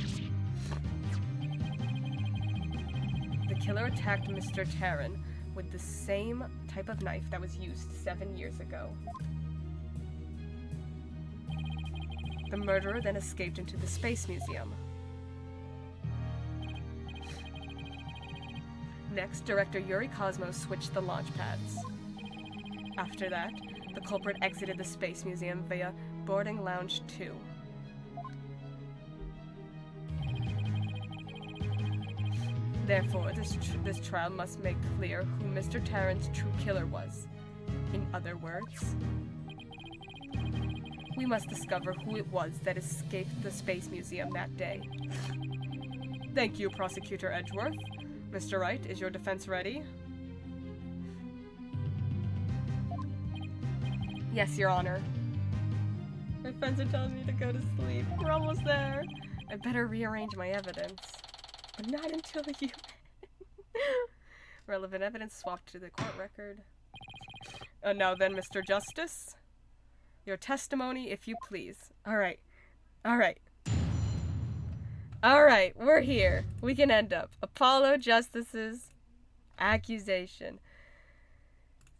The killer attacked Mr. Terran with the same type of knife that was used 7 years ago. The murderer then escaped into the Space Museum. Next, Director Yuri Cosmos switched the launch pads. After that, the culprit exited the Space Museum via boarding lounge 2. Therefore, this trial must make clear who Mr. Tarrant's true killer was. In other words, we must discover who it was that escaped the Space Museum that day. Thank you, Prosecutor Edgeworth. Mr. Wright, is your defense ready? Yes, Your Honor. My friends are telling me to go to sleep. We're almost there. I better rearrange my evidence. But not until you... Relevant evidence swapped to the court record. Now then, Mr. Justice. Your testimony, if you please. Alright. Alright. Alright, we're here. We can end up. Apollo Justice's accusation.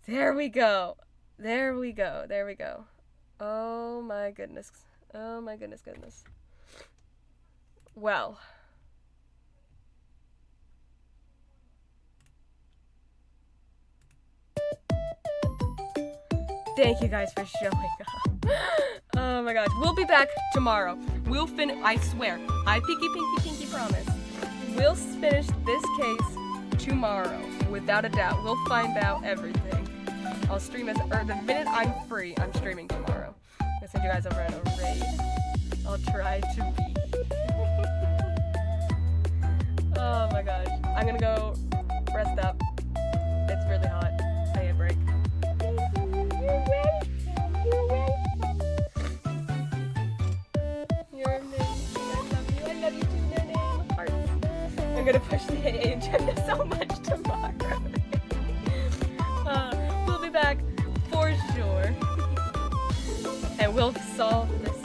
There we go. There we go. There we go. Oh my goodness. Oh my goodness. Well. Thank you guys for showing up. Oh my gosh. We'll be back tomorrow. We'll I swear. I pinky promise. We'll finish this case tomorrow. Without a doubt. We'll find out everything. I'll stream the minute I'm free, I'm streaming tomorrow. I'm gonna send you guys over in a raid. I'll try to be. Oh my gosh. I'm gonna go rest up. It's really hot. I need a break. You're amazing. I love you too, Nene. Hearts. I'm gonna push the AA agenda so much tomorrow. We'll be back for sure. And we'll solve this.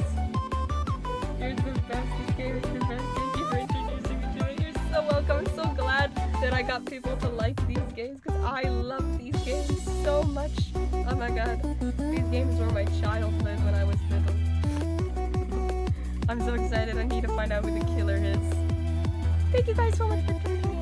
You're the best. You're the best. Thank you for introducing me to it. You're so welcome. I'm so glad that I got people to like these games because I love these games so much. Oh my god. These games were my childhood when I was little. I'm so excited. I need to find out who the killer is. Thank you guys so much for joining me.